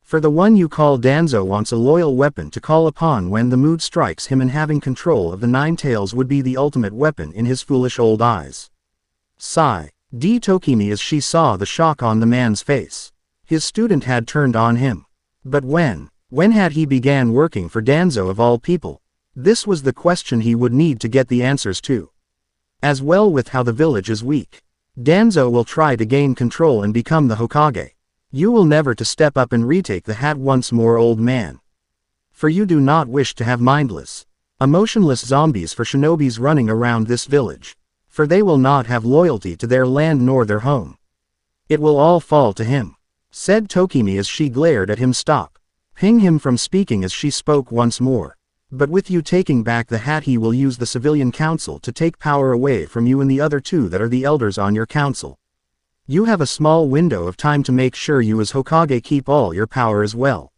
For the one you call Danzo wants a loyal weapon to call upon when the mood strikes him, and having control of the Nine Tails would be the ultimate weapon in his foolish old eyes. Sigh. Tokimi as she saw the shock on the man's face. His student had turned on him. But when? When had he began working for Danzo of all people? This was the question he would need to get the answers to. As well, with how the village is weak. Danzo will try to gain control and become the Hokage. You will never to step up and retake the hat once more, old man. For you do not wish to have mindless, emotionless zombies for shinobis running around this village. For they will not have loyalty to their land nor their home. It will all fall to him, said Tokimi as she glared at him. Stop. Ping him from speaking as she spoke once more. But with you taking back the hat, he will use the civilian council to take power away from you and the other two that are the elders on your council. You have a small window of time to make sure you as Hokage keep all your power as well.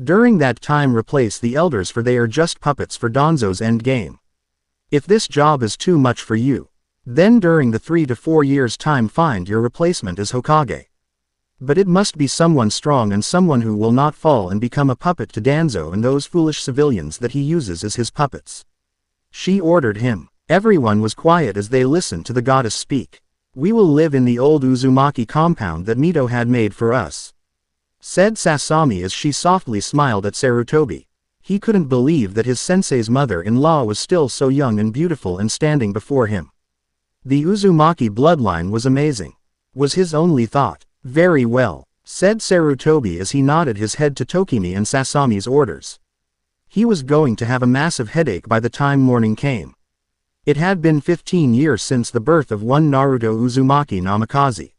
During that time replace the elders, for they are just puppets for Danzo's endgame. If this job is too much for you, then during the 3 to 4 years time find your replacement as Hokage. But it must be someone strong and someone who will not fall and become a puppet to Danzo and those foolish civilians that he uses as his puppets. She ordered him. Everyone was quiet as they listened to the goddess speak. We will live in the old Uzumaki compound that Mito had made for us, said Sasami as she softly smiled at Sarutobi. He couldn't believe that his sensei's mother-in-law was still so young and beautiful and standing before him. The Uzumaki bloodline was amazing, was his only thought. Very well, said Sarutobi as he nodded his head to Tokimi and Sasami's orders. He was going to have a massive headache by the time morning came. It had been 15 years since the birth of one Naruto Uzumaki Namikaze,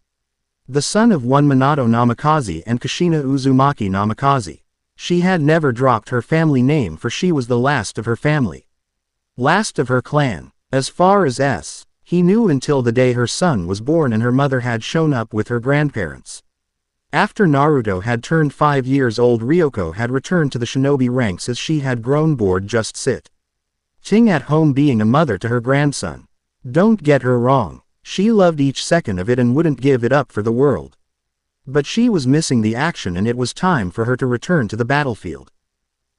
the son of one Minato Namikaze and Kushina Uzumaki Namikaze. She had never dropped her family name, for she was the last of her family, last of her clan. As far as he knew, until the day her son was born and her mother had shown up with her grandparents. After Naruto had turned 5 years old, Ryoko had returned to the shinobi ranks as she had grown bored just sitting at home being a mother to her grandson. Don't get her wrong, she loved each second of it and wouldn't give it up for the world. But she was missing the action, and it was time for her to return to the battlefield.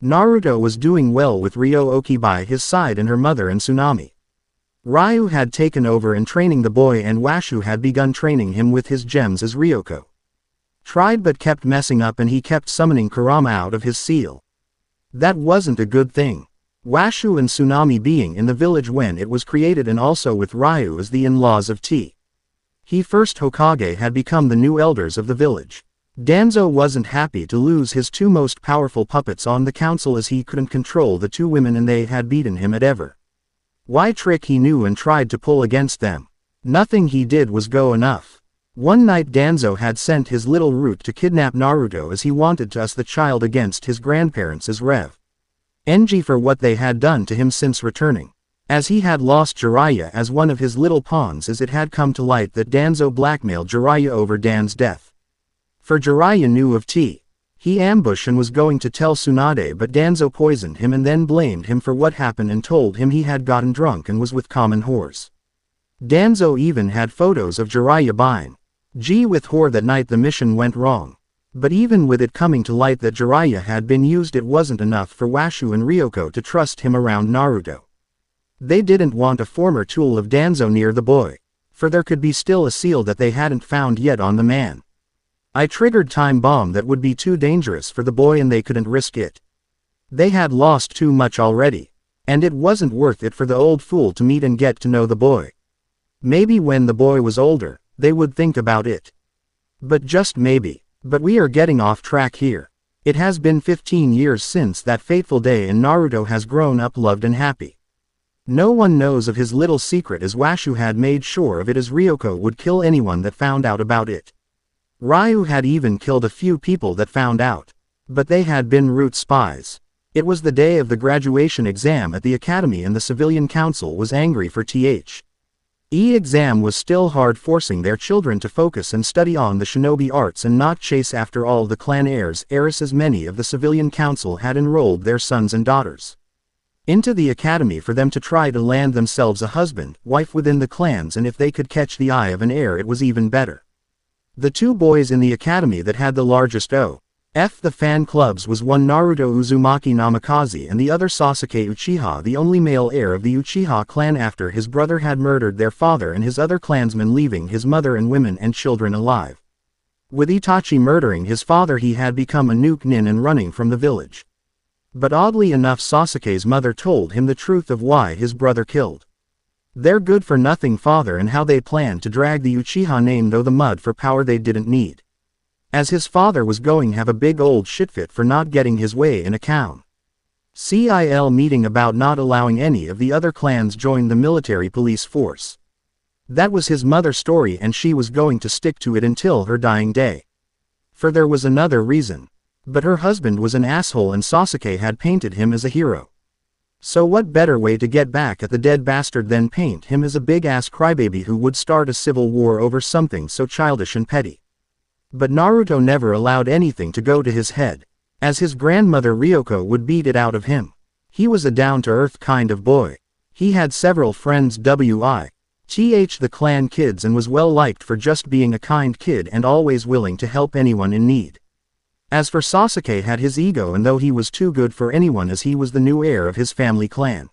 Naruto was doing well with Ryo-Oki by his side and her mother and Tsunami. Ryu had taken over in training the boy, and Washu had begun training him with his gems as Ryoko tried but kept messing up, and he kept summoning Kurama out of his seal. That wasn't a good thing. Washu and Tsunami being in the village when it was created, and also with Ryu as the in-laws of he first Hokage had become the new elders of the village. Danzo wasn't happy to lose his two most powerful puppets on the council, as he couldn't control the two women and they had beaten him at every trick he knew and tried to pull against them. Nothing he did was go enough. One night Danzo had sent his little root to kidnap Naruto, as he wanted to us the child against his grandparents as revenge for what they had done to him since returning. As he had lost Jiraiya as one of his little pawns, as it had come to light that Danzo blackmailed Jiraiya over Dan's death. For Jiraiya knew of he ambushed and was going to tell Tsunade, but Danzo poisoned him and then blamed him for what happened and told him he had gotten drunk and was with common whores. Danzo even had photos of Jiraiya buying with whore that night. The mission went wrong. But even with it coming to light that Jiraiya had been used, it wasn't enough for Washu and Ryoko to trust him around Naruto. They didn't want a former tool of Danzo near the boy, for there could be still a seal that they hadn't found yet on the man. I triggered time bomb that would be too dangerous for the boy, and they couldn't risk it. They had lost too much already, and it wasn't worth it for the old fool to meet and get to know the boy. Maybe when the boy was older, they would think about it. But just maybe. But we are getting off track here. It has been 15 years since that fateful day, and Naruto has grown up loved and happy. No one knows of his little secret, as Washu had made sure of it, as Ryoko would kill anyone that found out about it. Ryu had even killed a few people that found out. But they had been root spies. It was the day of the graduation exam at the academy and the civilian council was angry for exam was still hard, forcing their children to focus and study on the shinobi arts and not chase after all the clan heiresses. Many of the civilian council had enrolled their sons and daughters into the academy for them to try to land themselves a husband, wife within the clans, and if they could catch the eye of an heir it was even better. The two boys in the academy that had the largest the fan clubs was one Naruto Uzumaki Namikaze and the other Sasuke Uchiha, the only male heir of the Uchiha clan after his brother had murdered their father and his other clansmen, leaving his mother and women and children alive. With Itachi murdering his father, he had become a nin and running from the village. But oddly enough, Sasuke's mother told him the truth of why his brother killed their good-for-nothing father and how they planned to drag the Uchiha name through the mud for power they didn't need, as his father was going to have a big old shitfit for not getting his way in a council meeting about not allowing any of the other clans join the military police force. That was his mother's story and she was going to stick to it until her dying day. For there was another reason. But her husband was an asshole and Sasuke had painted him as a hero. So what better way to get back at the dead bastard than paint him as a big-ass crybaby who would start a civil war over something so childish and petty. But Naruto never allowed anything to go to his head, as his grandmother Ryoko would beat it out of him. He was a down-to-earth kind of boy. He had several friends the clan kids and was well liked for just being a kind kid and always willing to help anyone in need. As for Sasuke, had his ego, and though he was too good for anyone as he was the new heir of his family clan,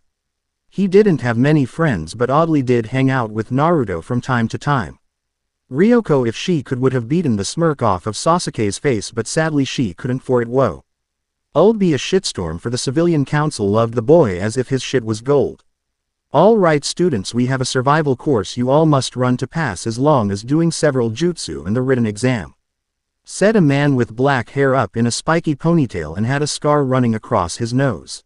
he didn't have many friends but oddly did hang out with Naruto from time to time. Ryoko, if she could, would have beaten the smirk off of Sasuke's face, but sadly she couldn't, for it would be a shitstorm, for the civilian council loved the boy as if his shit was gold. All right students, we have a survival course you all must run to pass as long as doing several jutsu and the written exam, said a man with black hair up in a spiky ponytail and had a scar running across his nose.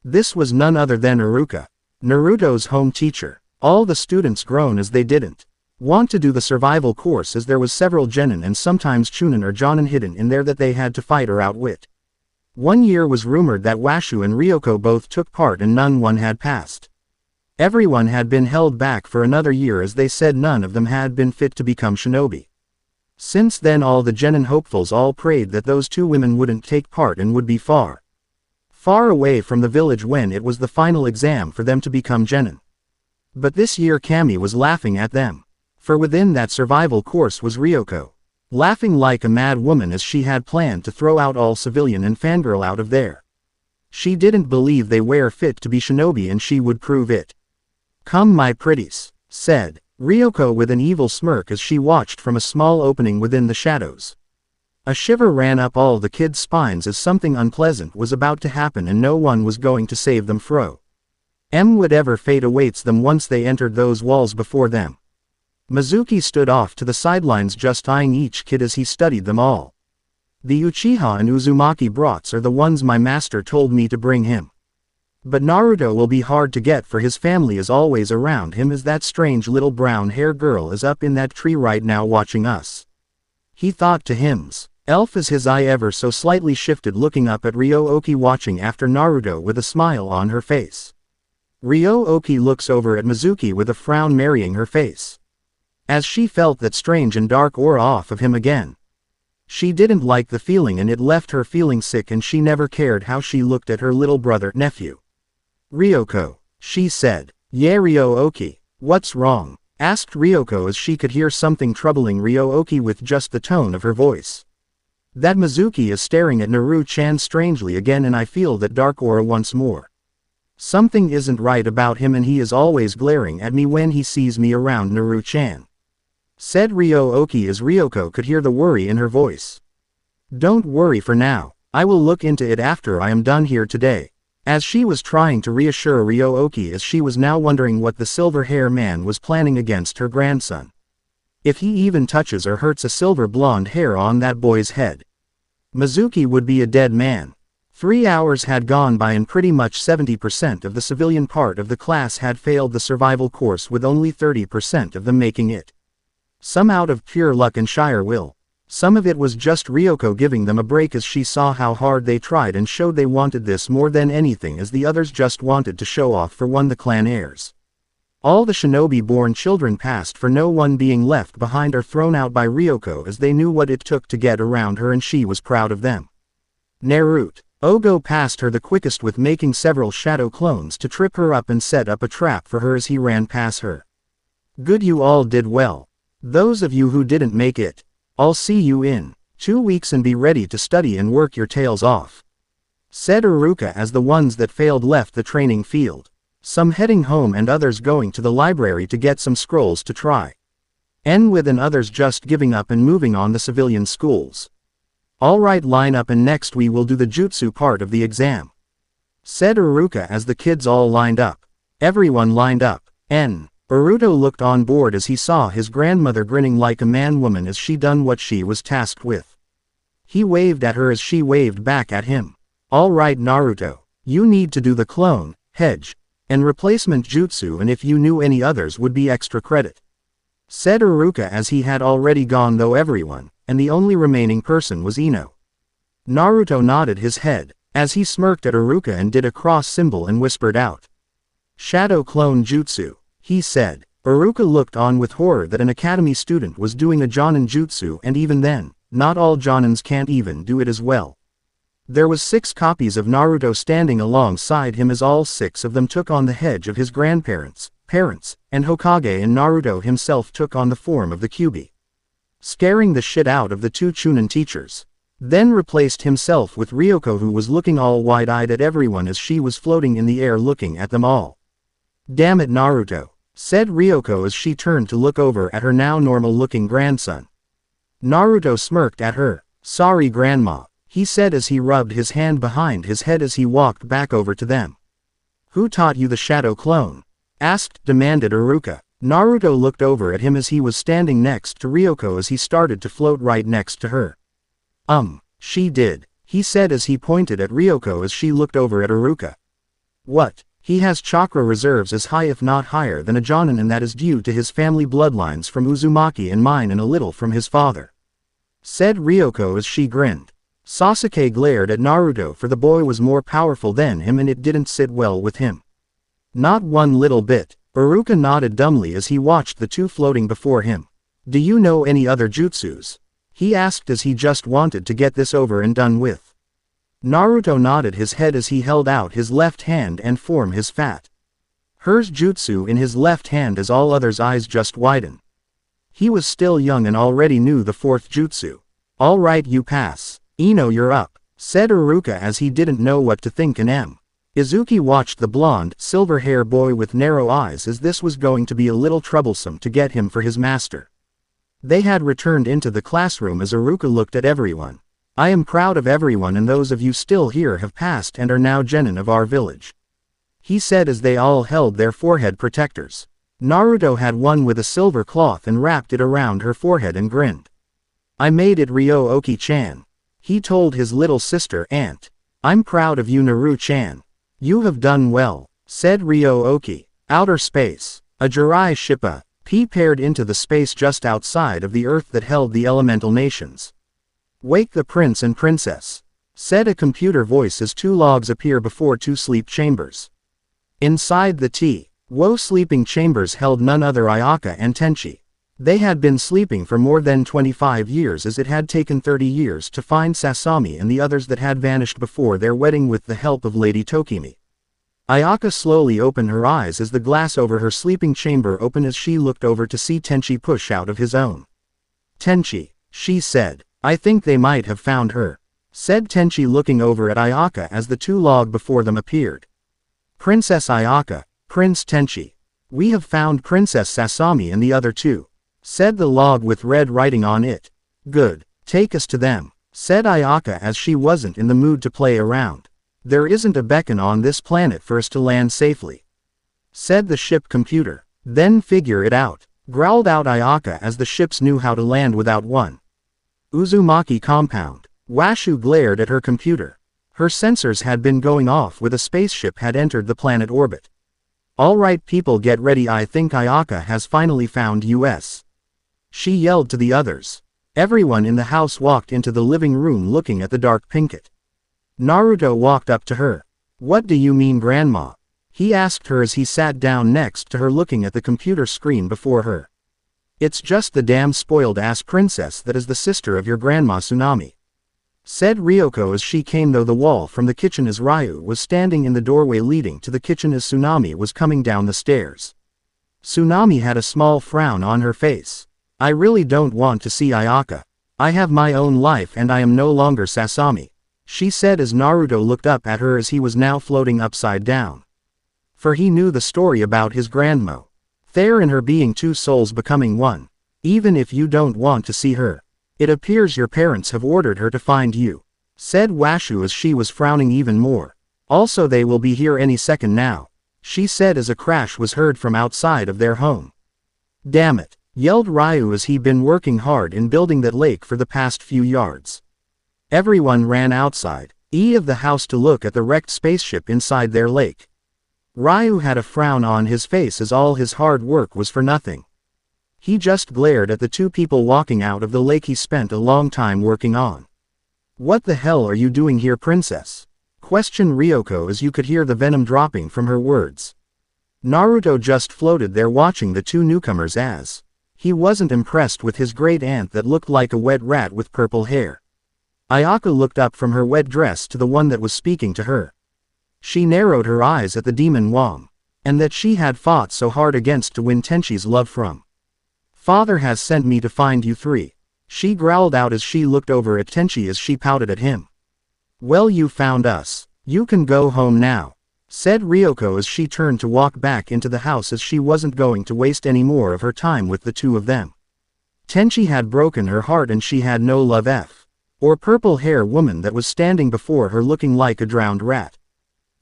This was none other than Iruka, Naruto's home teacher. All the students groaned as they didn't want to do the survival course, as there was several genin and sometimes chunin or jonin hidden in there that they had to fight or outwit. One year was rumored that Washu and Ryoko both took part and none one had passed. Everyone had been held back for another year as they said none of them had been fit to become shinobi. Since then all the genin hopefuls all prayed that those two women wouldn't take part and would be far away from the village when it was the final exam for them to become genin. But this year Kami was laughing at them. For within that survival course was Ryoko, laughing like a mad woman as she had planned to throw out all civilian and fangirl out of there. She didn't believe they were fit to be shinobi and she would prove it. "Come my pretties," said Ryoko with an evil smirk as she watched from a small opening within the shadows. A shiver ran up all the kids' spines as something unpleasant was about to happen and no one was going to save them from whatever fate awaits them once they entered those walls before them. Mizuki stood off to the sidelines just eyeing each kid as he studied them all. "The Uchiha and Uzumaki brats are the ones my master told me to bring him. But Naruto will be hard to get, for his family is always around him, as that strange little brown-haired girl is up in that tree right now watching us," he thought to himself as his eye ever so slightly shifted, looking up at Ryo-Oki watching after Naruto with a smile on her face. Ryo-Oki looks over at Mizuki with a frown marrying her face, as she felt that strange and dark aura off of him again. She didn't like the feeling and it left her feeling sick, and she never cared how she looked at her little brother-nephew. "Ryoko," she said. "Yeah Ryo-Oki, what's wrong?" asked Ryoko as she could hear something troubling Ryo-Oki with just the tone of her voice. "That Mizuki is staring at Naru-chan strangely again, and I feel that dark aura once more. Something isn't right about him, and he is always glaring at me when he sees me around Naru-chan," said Ryo-Oki as Ryoko could hear the worry in her voice. "Don't worry for now, I will look into it after I am done here today," as she was trying to reassure Ryo-Oki, as she was now wondering what the silver-hair man was planning against her grandson. If he even touches or hurts a silver blonde hair on that boy's head, Mizuki would be a dead man. 3 hours had gone by and pretty much 70% of the civilian part of the class had failed the survival course, with only 30% of them making it. Some out of pure luck and sheer will. Some of it was just Ryoko giving them a break as she saw how hard they tried and showed they wanted this more than anything, as the others just wanted to show off for the clan heirs. All the shinobi-born children passed for no one being left behind or thrown out by Ryoko, as they knew what it took to get around her and she was proud of them. Naruto. Ogo passed her the quickest with making several shadow clones to trip her up and set up a trap for her as he ran past her. Good, you all did well. Those of you who didn't make it, I'll see you in 2 weeks and be ready to study and work your tails off," said Iruka as the ones that failed left the training field. Some heading home and others going to the library to get some scrolls to try. With and others just giving up and moving on the civilian schools. "Alright, line up and next we will do the jutsu part of the exam," said Iruka as the kids all lined up. Everyone lined up. Naruto looked on board as he saw his grandmother grinning like a man-woman as she done what she was tasked with. He waved at her as she waved back at him. "Alright Naruto, you need to do the clone, hedge, and replacement jutsu, and if you knew any others would be extra credit," said Iruka as he had already gone though everyone, and the only remaining person was Ino. Naruto nodded his head, as he smirked at Iruka and did a cross symbol and whispered out. "Shadow clone jutsu," he said. Iruka looked on with horror that an academy student was doing a jonin jutsu, and even then, not all jonins can't even do it as well. There was 6 copies of Naruto standing alongside him as all 6 of them took on the hedge of his grandparents, parents, and Hokage, and Naruto himself took on the form of the Kyuubi, scaring the shit out of the 2 chunin teachers. Then replaced himself with Ryoko, who was looking all wide-eyed at everyone as she was floating in the air looking at them all. "Damn it Naruto," said Ryoko as she turned to look over at her now normal-looking grandson. Naruto smirked at her. "Sorry grandma," he said as he rubbed his hand behind his head as he walked back over to them. "Who taught you the shadow clone?" demanded Iruka. Naruto looked over at him as he was standing next to Ryoko as he started to float right next to her. She did," he said as he pointed at Ryoko as she looked over at Iruka. "What? He has chakra reserves as high if not higher than a jonin, and that is due to his family bloodlines from Uzumaki and mine and a little from his father," said Ryoko as she grinned. Sasuke glared at Naruto, for the boy was more powerful than him and it didn't sit well with him. "Not one little bit." Iruka nodded dumbly as he watched the 2 floating before him. "Do you know any other jutsus?" he asked as he just wanted to get this over and done with. Naruto nodded his head as he held out his left hand and formed his fat hers jutsu in his left hand as all others' eyes just widened. He was still young and already knew the 4th jutsu. "Alright, you pass. Ino, you're up," said Iruka as he didn't know what to think, and Izuki watched the blonde, silver-hair boy with narrow eyes as this was going to be a little troublesome to get him for his master. They had returned into the classroom as Iruka looked at everyone. "I am proud of everyone, and those of you still here have passed and are now genin of our village," he said as they all held their forehead protectors. Naruto had one with a silver cloth and wrapped it around her forehead and grinned. "I made it, Ryo-Oki-chan," he told his little sister Aunt. "I'm proud of you Naru-chan. You have done well," said Ryo-Oki. Outer space. A Jurai shippa paired into the space just outside of the Earth that held the elemental nations. "Wake the prince and princess," said a computer voice as 2 logs appear before 2 sleep chambers. Inside the T-Wo sleeping chambers held none other Ayaka and Tenchi. They had been sleeping for more than 25 years, as it had taken 30 years to find Sasami and the others that had vanished before their wedding with the help of Lady Tokimi. Ayaka slowly opened her eyes as the glass over her sleeping chamber opened as she looked over to see Tenchi push out of his own. "Tenchi," she said. "I think they might have found her," said Tenchi looking over at Ayaka as the 2 log before them appeared. "Princess Ayaka, Prince Tenchi. We have found Princess Sasami and the other 2, said the log with red writing on it. "Good, take us to them," said Ayaka as she wasn't in the mood to play around. "There isn't a beacon on this planet for us to land safely," said the ship computer. "Then figure it out," growled out Ayaka as the ships knew how to land without one. Uzumaki compound. Washu glared at her computer. Her sensors had been going off with a spaceship had entered the planet orbit. "Alright people, get ready, I think Ayaka has finally found us," she yelled to the others. Everyone in the house walked into the living room looking at the dark Pinkett. Naruto walked up to her. "What do you mean, Grandma?" he asked her as he sat down next to her looking at the computer screen before her. "It's just the damn spoiled-ass princess that is the sister of your grandma Tsunami," said Ryoko as she came through the wall from the kitchen as Ryu was standing in the doorway leading to the kitchen as Tsunami was coming down the stairs. Tsunami had a small frown on her face. "I really don't want to see Ayaka. I have my own life and I am no longer Sasami," she said as Naruto looked up at her as he was now floating upside down. For he knew the story about his grandma. There and her being two souls becoming one. "Even if you don't want to see her, it appears your parents have ordered her to find you," said Washu as she was frowning even more. "Also they will be here any second now," she said as a crash was heard from outside of their home. "Damn it," yelled Ryu as he'd been working hard in building that lake for the past few yards. Everyone ran outside of the house to look at the wrecked spaceship inside their lake. Ryu had a frown on his face as all his hard work was for nothing. He just glared at the two people walking out of the lake he spent a long time working on. "What the hell are you doing here, princess?" questioned Ryoko as you could hear the venom dropping from her words. Naruto just floated there watching the two newcomers as he wasn't impressed with his great aunt that looked like a wet rat with purple hair. Ayaka looked up from her wet dress to the one that was speaking to her. She narrowed her eyes at the demon Wong, and that she had fought so hard against to win Tenchi's love from. "Father has sent me to find you three," she growled out as she looked over at Tenchi as she pouted at him. "Well, you found us. You can go home now," said Ryoko as she turned to walk back into the house as she wasn't going to waste any more of her time with the two of them. Tenchi had broken her heart and she had no love or purple hair woman that was standing before her looking like a drowned rat.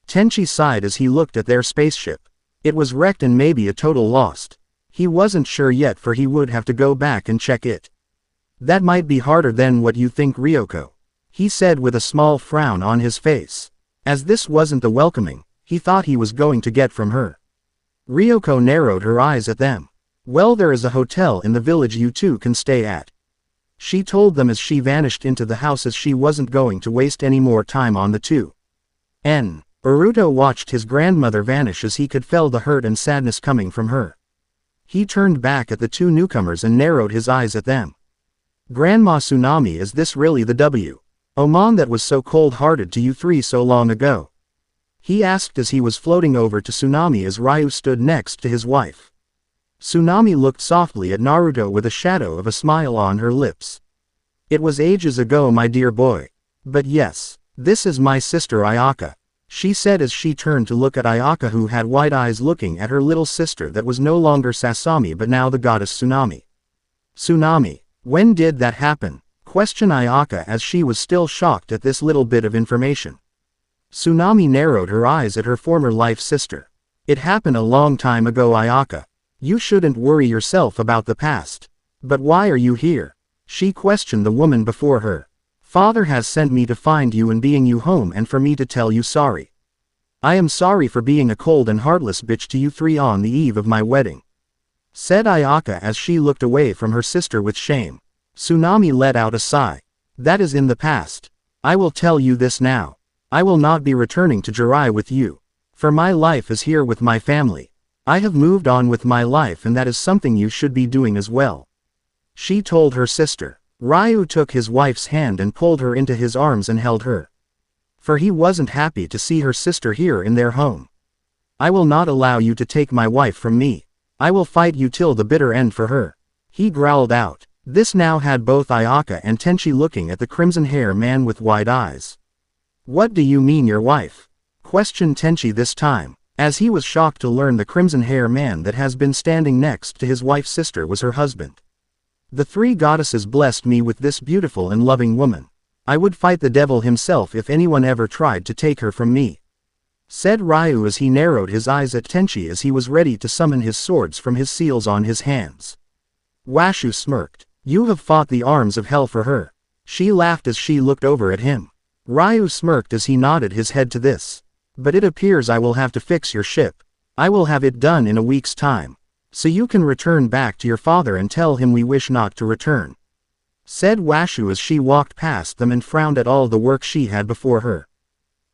Tenchi sighed as he looked at their spaceship. It was wrecked and maybe a total lost. He wasn't sure yet for he would have to go back and check it. "That might be harder than what you think, Ryoko," he said with a small frown on his face. As this wasn't the welcoming he thought he was going to get from her. Ryoko narrowed her eyes at them. "Well, there is a hotel in the village you two can stay at," she told them as she vanished into the house as she wasn't going to waste any more time on the two. Naruto watched his grandmother vanish as he could feel the hurt and sadness coming from her. He turned back at the two newcomers and narrowed his eyes at them. "Grandma Tsunami, is this really the Omon that was so cold-hearted to you three so long ago?" he asked as he was floating over to Tsunami as Ryu stood next to his wife. Tsunami looked softly at Naruto with a shadow of a smile on her lips. "It was ages ago, my dear boy. But yes, this is my sister Ayaka," she said as she turned to look at Ayaka, who had wide eyes looking at her little sister that was no longer Sasami but now the goddess Tsunami. "Tsunami, when did that happen?" questioned Ayaka as she was still shocked at this little bit of information. Tsunami narrowed her eyes at her former life sister. "It happened a long time ago, Ayaka. You shouldn't worry yourself about the past." "But why are you here?" she questioned the woman before her. "Father has sent me to find you and bring you home and for me to tell you sorry. I am sorry for being a cold and heartless bitch to you three on the eve of my wedding," said Ayaka as she looked away from her sister with shame. Tsunami let out a sigh. "That is in the past. I will tell you this now. I will not be returning to Jurai with you. For my life is here with my family. I have moved on with my life and that is something you should be doing as well," she told her sister. Ryu took his wife's hand and pulled her into his arms and held her. For he wasn't happy to see her sister here in their home. "I will not allow you to take my wife from me. I will fight you till the bitter end for her," he growled out. This now had both Ayaka and Tenchi looking at the crimson hair man with wide eyes. "What do you mean your wife?" questioned Tenchi this time, as he was shocked to learn the crimson hair man that has been standing next to his wife's sister was her husband. "The three goddesses blessed me with this beautiful and loving woman. I would fight the devil himself if anyone ever tried to take her from me," said Ryu as he narrowed his eyes at Tenchi as he was ready to summon his swords from his seals on his hands. Washu smirked. "You have fought the arms of hell for her." She laughed as she looked over at him. Ryu smirked as he nodded his head to this. "But it appears I will have to fix your ship. I will have it done in a week's time. So you can return back to your father and tell him we wish not to return," said Washu as she walked past them and frowned at all the work she had before her.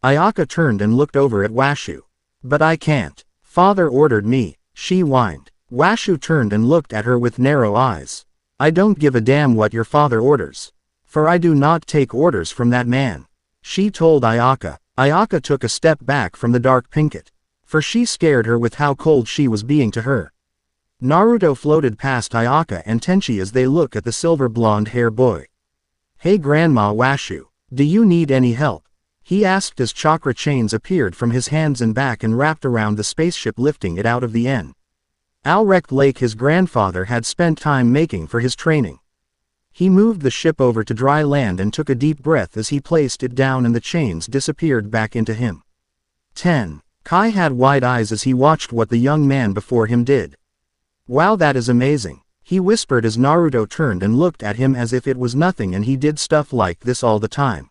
Ayaka turned and looked over at Washu. But I can't. Father ordered me, she whined. Washu turned and looked at her with narrow eyes. I don't give a damn what your father orders. For I do not take orders from that man, she told Ayaka. Ayaka took a step back from the dark Pinkett. For she scared her with how cold she was being to her. Naruto floated past Ayaka and Tenchi as they looked at the silver blonde hair boy. Hey Grandma Washu, do you need any help? He asked as chakra chains appeared from his hands and back and wrapped around the spaceship, lifting it out of the Alrect lake his grandfather had spent time making for his training. He moved the ship over to dry land and took a deep breath as he placed it down and the chains disappeared back into him. 10. Kai had wide eyes as he watched what the young man before him did. Wow, that is amazing, he whispered as Naruto turned and looked at him as if it was nothing and he did stuff like this all the time.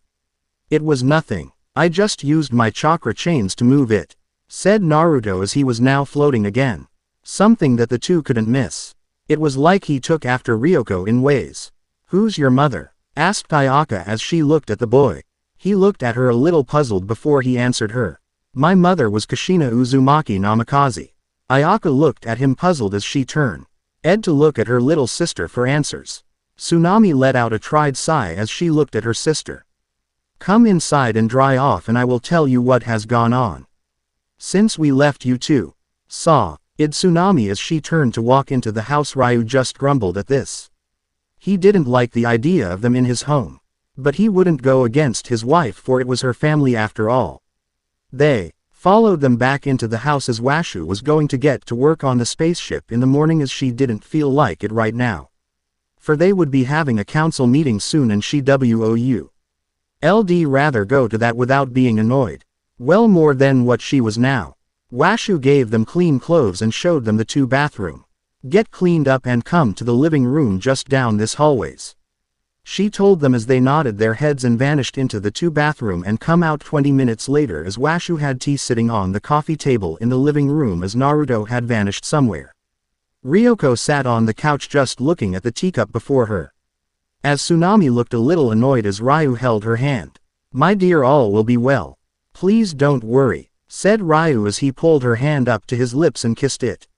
It was nothing. I just used my chakra chains to move it, said Naruto as he was now floating again. Something that the two couldn't miss. It was like he took after Ryoko in ways. Who's your mother? Asked Ayaka as she looked at the boy. He looked at her a little puzzled before he answered her. My mother was Kushina Uzumaki Namikaze. Ayaka looked at him puzzled as she turned to look at her little sister for answers. Tsunami let out a tried sigh as she looked at her sister. Come inside and dry off and I will tell you what has gone on. Since we left you two. Saw it Tsunami as she turned to walk into the house. Ryu just grumbled at this. He didn't like the idea of them in his home. But he wouldn't go against his wife for it was her family after all. They followed them back into the house as Washu was going to get to work on the spaceship in the morning as she didn't feel like it right now. For they would be having a council meeting soon and she would rather go to that without being annoyed. Well, more than what she was now. Washu gave them clean clothes and showed them the two bathroom. Get cleaned up and come to the living room just down this hallways. She told them as they nodded their heads and vanished into the two bathroom and come out 20 minutes later as Washu had tea sitting on the coffee table in the living room as Naruto had vanished somewhere. Ryoko sat on the couch just looking at the teacup before her. As Tsunami looked a little annoyed as Ryu held her hand. My dear, all will be well. Please don't worry, said Ryu as he pulled her hand up to his lips and kissed it.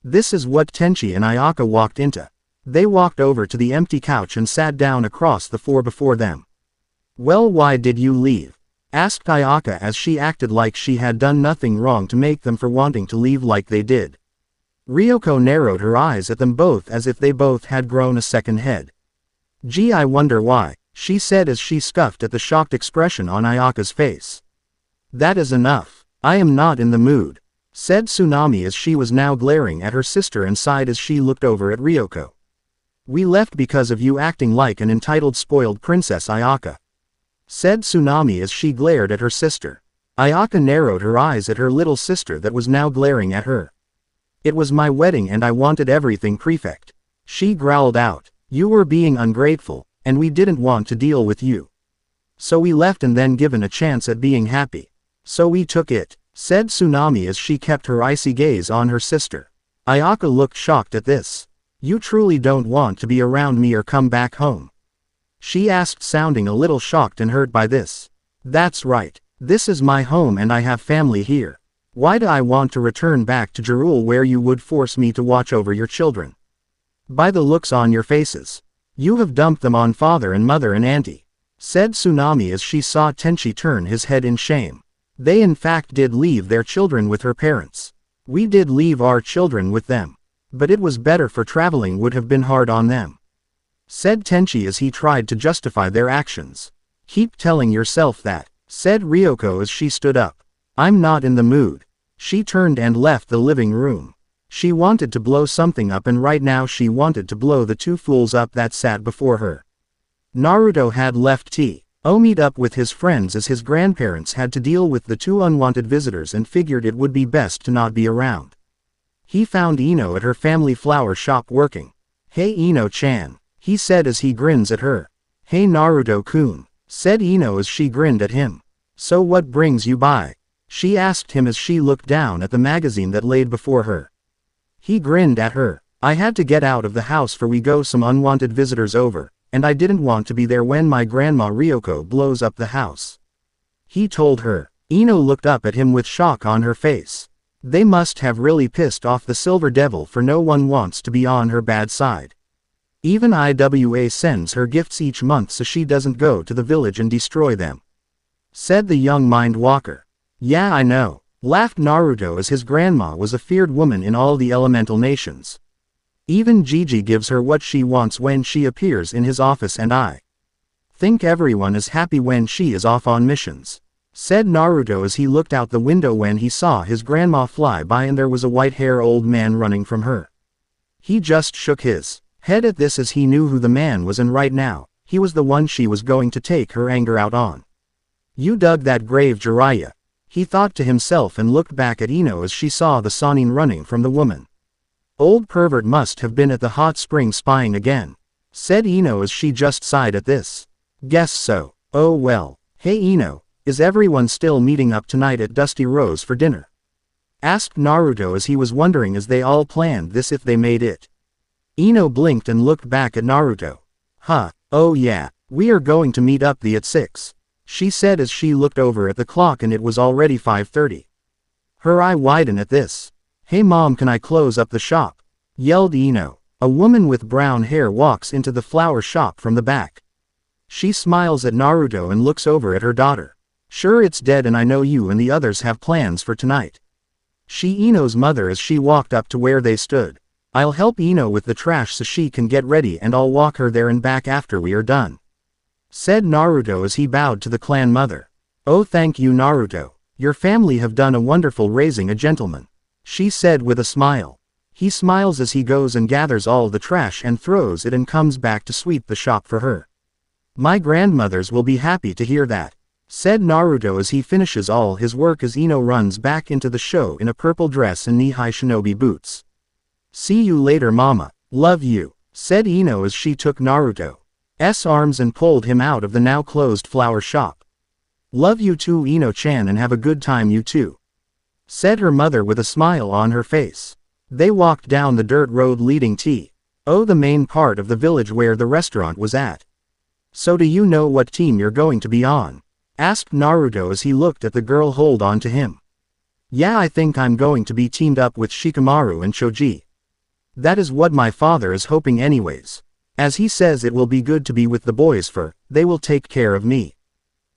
This is what Tenchi and Ayaka walked into. They walked over to the empty couch and sat down across the floor before them. Well, why did you leave? Asked Ayaka as she acted like she had done nothing wrong to make them for wanting to leave like they did. Ryoko narrowed her eyes at them both as if they both had grown a second head. Gee, I wonder why, she said as she scoffed at the shocked expression on Ayaka's face. That is enough. I am not in the mood, said Tsunami as she was now glaring at her sister and sighed as she looked over at Ryoko. We left because of you acting like an entitled spoiled princess, Ayaka, said Tsunami as she glared at her sister. Ayaka narrowed her eyes at her little sister that was now glaring at her. It was my wedding and I wanted everything perfect, she growled out. You were being ungrateful, and we didn't want to deal with you. So we left and then given a chance at being happy. So we took it, said Tsunami as she kept her icy gaze on her sister. Ayaka looked shocked at this. You truly don't want to be around me or come back home? She asked, sounding a little shocked and hurt by this. That's right. This is my home and I have family here. Why do I want to return back to Jurai where you would force me to watch over your children? By the looks on your faces, you have dumped them on father and mother and auntie, said Tsunami as she saw Tenchi turn his head in shame. They in fact did leave their children with her parents. We did leave our children with them. But it was better for traveling would have been hard on them, said Tenchi as he tried to justify their actions. Keep telling yourself that, said Ryoko as she stood up. I'm not in the mood. She turned and left the living room. She wanted to blow something up and right now she wanted to blow the two fools up that sat before her. Naruto had left meet up with his friends as his grandparents had to deal with the two unwanted visitors and figured it would be best to not be around. He found Ino at her family flower shop working. Hey Ino-chan, he said as he grins at her. Hey Naruto-kun, said Ino as she grinned at him. So what brings you by? She asked him as she looked down at the magazine that laid before her. He grinned at her. I had to get out of the house for we go some unwanted visitors over, and I didn't want to be there when my grandma Ryoko blows up the house. He told her. Ino looked up at him with shock on her face. They must have really pissed off the Silver Devil, for no one wants to be on her bad side. Even IWA sends her gifts each month so she doesn't go to the village and destroy them. Said the young mind walker. Yeah, I know. Laughed Naruto, as his grandma was a feared woman in all the elemental nations. Even Gigi gives her what she wants when she appears in his office, and I think everyone is happy when she is off on missions. Said Naruto as he looked out the window when he saw his grandma fly by and there was a white-haired old man running from her. He just shook his head at this, as he knew who the man was, and right now, he was the one she was going to take her anger out on. You dug that grave, Jiraiya, he thought to himself, and looked back at Ino as she saw the Sannin running from the woman. Old pervert must have been at the hot spring spying again. Said Ino as she just sighed at this. Guess so. Oh well. Hey Ino, is everyone still meeting up tonight at Dusty Rose for dinner? Asked Naruto as he was wondering as they all planned this if they made it. Ino blinked and looked back at Naruto. Huh, oh yeah, we are going to meet up at 6. She said as she looked over at the clock and it was already 5:30. Her eye widened at this. Hey mom, can I close up the shop? Yelled Ino. A woman with brown hair walks into the flower shop from the back. She smiles at Naruto and looks over at her daughter. Sure, it's dead and I know you and the others have plans for tonight. She Ino's mother as she walked up to where they stood. I'll help Ino with the trash so she can get ready and I'll walk her there and back after we are done. Said Naruto as he bowed to the clan mother. Oh, thank you Naruto. Your family have done a wonderful raising a gentleman. She said with a smile. He smiles as he goes and gathers all the trash and throws it and comes back to sweep the shop for her. My grandmothers will be happy to hear that. Said Naruto as he finishes all his work as Ino runs back into the show in a purple dress and knee-high shinobi boots. See you later mama. Love you. Said Ino as she took Naruto's arms and pulled him out of the now closed flower shop. Love you too Ino-chan, and have a good time you too. Said her mother with a smile on her face. They walked down the dirt road leading to the main part of the village where the restaurant was at. So do you know what team you're going to be on? Asked Naruto as he looked at the girl hold on to him. Yeah, I think I'm going to be teamed up with Shikamaru and Choji. That is what my father is hoping anyways. As he says it will be good to be with the boys, for they will take care of me.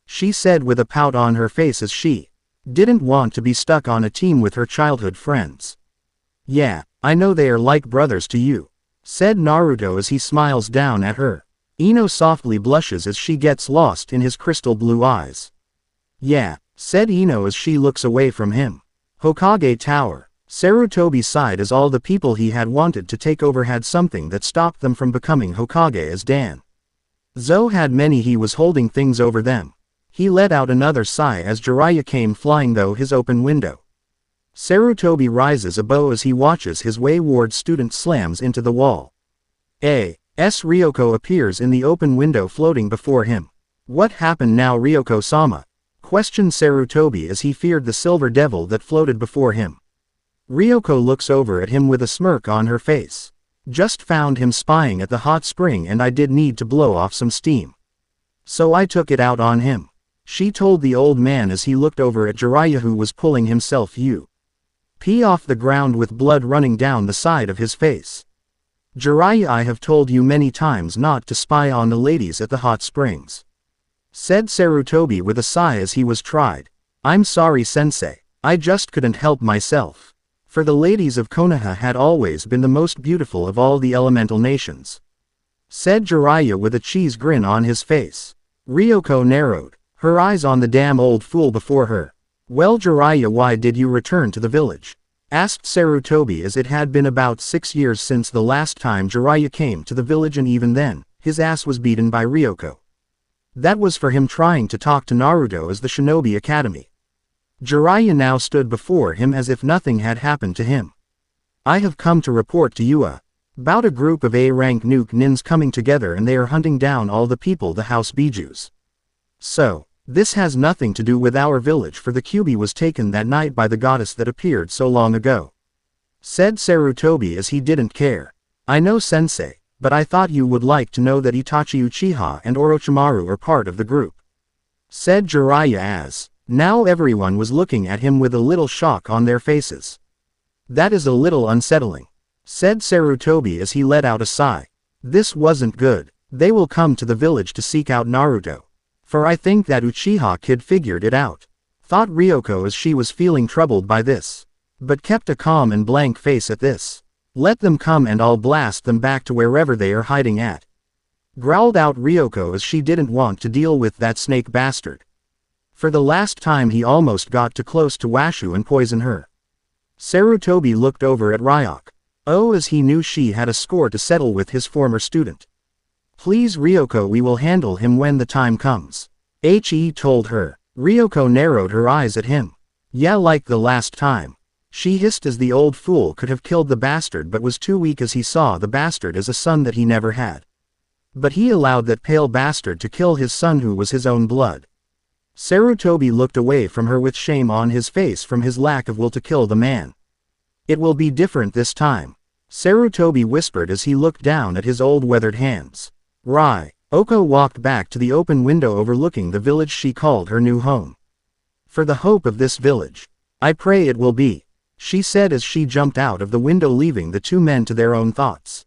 She said with a pout on her face as she didn't want to be stuck on a team with her childhood friends. Yeah, I know they are like brothers to you. Said Naruto as he smiles down at her. Ino softly blushes as she gets lost in his crystal blue eyes. Yeah, said Ino as she looks away from him. Hokage Tower. Sarutobi sighed as all the people he had wanted to take over had something that stopped them from becoming Hokage, as Dan Zo had many, he was holding things over them. He let out another sigh as Jiraiya came flying through his open window. Sarutobi rises a bow as he watches his wayward student slams into the wall. Ryoko appears in the open window floating before him. What happened now Ryoko-sama? Questioned Sarutobi as he feared the silver devil that floated before him. Ryoko looks over at him with a smirk on her face. Just found him spying at the hot spring and I did need to blow off some steam. So I took it out on him. She told the old man as he looked over at Jiraiya, who was pulling himself off the ground with blood running down the side of his face. Jiraiya, I have told you many times not to spy on the ladies at the hot springs. Said Sarutobi with a sigh as he was tried. I'm sorry sensei, I just couldn't help myself. For the ladies of Konoha had always been the most beautiful of all the elemental nations. Said Jiraiya with a cheese grin on his face. Ryoko narrowed her eyes on the damn old fool before her. Well Jiraiya, why did you return to the village? Asked Sarutobi as it had been about 6 years since the last time Jiraiya came to the village, and even then, his ass was beaten by Ryoko. That was for him trying to talk to Naruto as the Shinobi Academy. Jiraiya now stood before him as if nothing had happened to him. I have come to report to you about a group of A-rank nuke nins coming together, and they are hunting down all the people the House Bijus. So, this has nothing to do with our village, for the Kyuubi was taken that night by the goddess that appeared so long ago. Said Sarutobi as he didn't care. I know sensei, but I thought you would like to know that Itachi Uchiha and Orochimaru are part of the group," said Jiraiya as. Now everyone was looking at him with a little shock on their faces. "That is a little unsettling," said Sarutobi as he let out a sigh. "This wasn't good. They will come to the village to seek out Naruto. For I think that Uchiha kid figured it out," thought Ryoko as she was feeling troubled by this, but kept a calm and blank face at this. "Let them come and I'll blast them back to wherever they are hiding at," growled out Ryoko as she didn't want to deal with that snake bastard. For the last time he almost got too close to Washu and poisoned her. Sarutobi looked over at Ryok. Oh, as he knew she had a score to settle with his former student. "Please Ryoko, we will handle him when the time comes," He told her. Ryoko narrowed her eyes at him. "Yeah, like the last time," she hissed as the old fool could have killed the bastard but was too weak as he saw the bastard as a son that he never had. But he allowed that pale bastard to kill his son who was his own blood. Sarutobi looked away from her with shame on his face from his lack of will to kill the man. "It will be different this time," Sarutobi whispered as he looked down at his old weathered hands. Ryoko walked back to the open window overlooking the village she called her new home. "For the hope of this village, I pray it will be," she said as she jumped out of the window leaving the two men to their own thoughts.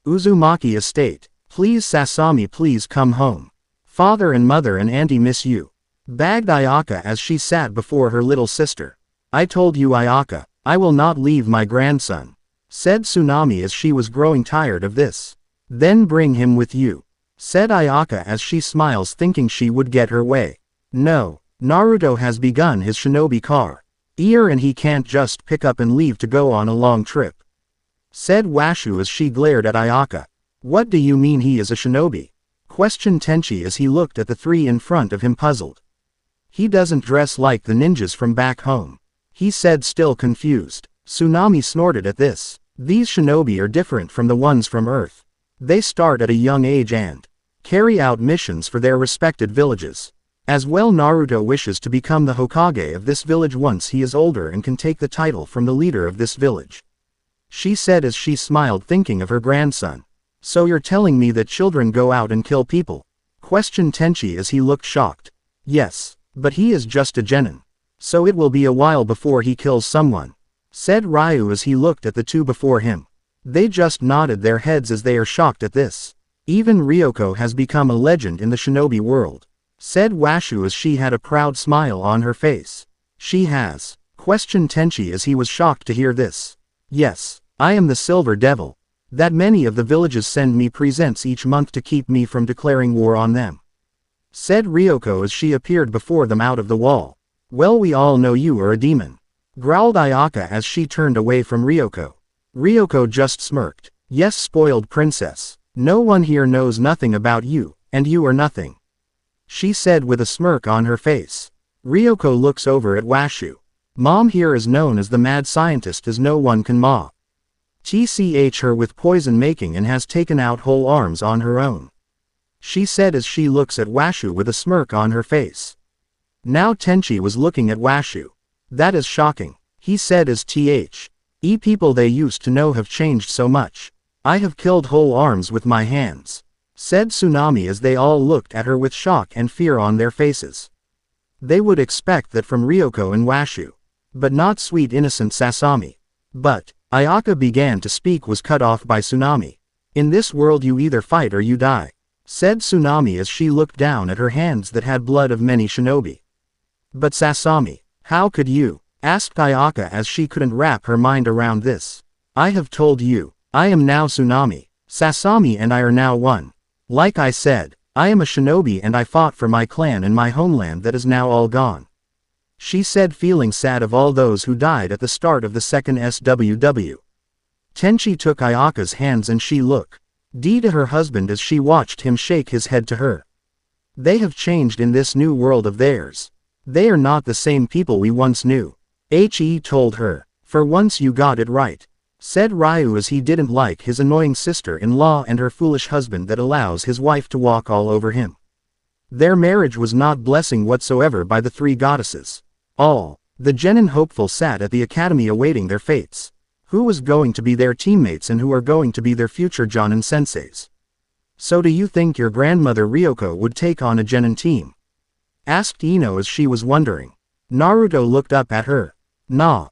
"Uzumaki Estate, please Sasami, please come home. Father and mother and auntie miss you," begged Ayaka as she sat before her little sister. "I told you Ayaka, I will not leave my grandson," said Tsunami as she was growing tired of this. "Then bring him with you," said Ayaka as she smiles thinking she would get her way. "No, Naruto has begun his shinobi career and he can't just pick up and leave to go on a long trip," said Washu as she glared at Ayaka. "What do you mean he is a shinobi?" questioned Tenchi as he looked at the three in front of him puzzled. "He doesn't dress like the ninjas from back home," he said still confused. Tsunami snorted at this. "These shinobi are different from the ones from Earth. They start at a young age and carry out missions for their respected villages. As well, Naruto wishes to become the Hokage of this village once he is older and can take the title from the leader of this village," she said as she smiled thinking of her grandson. "So you're telling me that children go out and kill people?" questioned Tenchi as he looked shocked. "Yes, but he is just a genin. So it will be a while before he kills someone," said Ryu as he looked at the two before him. They just nodded their heads as they are shocked at this. "Even Ryoko has become a legend in the shinobi world," said Washu as she had a proud smile on her face. "She has?" questioned Tenchi as he was shocked to hear this. "Yes, I am the Silver Devil. That many of the villages send me presents each month to keep me from declaring war on them," said Ryoko as she appeared before them out of the wall. "Well, we all know you are a demon," growled Ayaka as she turned away from Ryoko. Ryoko just smirked. "Yes, spoiled princess. No one here knows nothing about you, and you are nothing," she said with a smirk on her face. Ryoko looks over at Washu. "Mom here is known as the mad scientist as no one can tch her with poison making and has taken out whole arms on her own," she said as she looks at Washu with a smirk on her face. Now Tenchi was looking at Washu. "That is shocking," he said as people they used to know have changed so much. "I have killed whole arms with my hands," said Tsunami as they all looked at her with shock and fear on their faces. They would expect that from Ryoko and Washu, but not sweet innocent Sasami. But Ayaka began to speak was cut off by Tsunami. "In this world you either fight or you die," said Tsunami as she looked down at her hands that had blood of many shinobi. "But Sasami, how could you?" asked Ayaka as she couldn't wrap her mind around this. "I have told you, I am now Tsunami. Sasami and I are now one. Like I said, I am a shinobi and I fought for my clan and my homeland that is now all gone," she said feeling sad of all those who died at the start of the second SWW. Tenchi took Ayaka's hands and she looked to her husband as she watched him shake his head to her. "They have changed in this new world of theirs. They are not the same people we once knew," He told her. "For once you got it right," said Ryu as he didn't like his annoying sister-in-law and her foolish husband that allows his wife to walk all over him. Their marriage was not blessing whatsoever by the three goddesses. All the genin hopeful sat at the academy awaiting their fates. Who was going to be their teammates and who are going to be their future Jonin senseis? So do you think your grandmother Ryoko would take on a genin team? Asked Ino as she was wondering. Naruto looked up at her. Nah.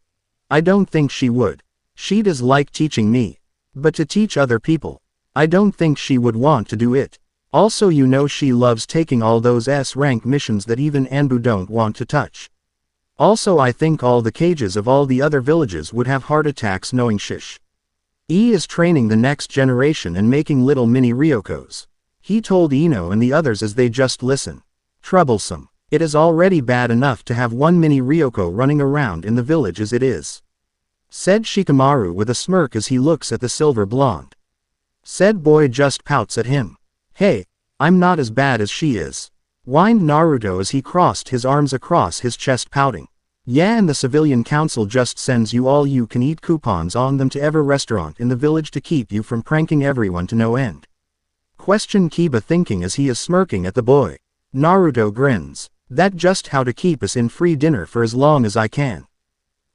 I don't think she would. She does like teaching me. But to teach other people, I don't think she would want to do it. Also you know she loves taking all those S-rank missions that even Anbu don't want to touch. Also I think all the cages of all the other villages would have heart attacks knowing Shish. E is training the next generation and making little mini Ryokos. He told Ino and the others as they just listen. Troublesome. It is already bad enough to have one mini Ryoko running around in the village as it is. Said Shikamaru with a smirk as he looks at the silver blonde. Said boy just pouts at him. Hey, I'm not as bad as she is. Whined Naruto as he crossed his arms across his chest pouting. Yeah, and the civilian council just sends you all you can eat coupons on them to every restaurant in the village to keep you from pranking everyone to no end. Question Kiba thinking as he is smirking at the boy. Naruto grins. That just how to keep us in free dinner for as long as I can.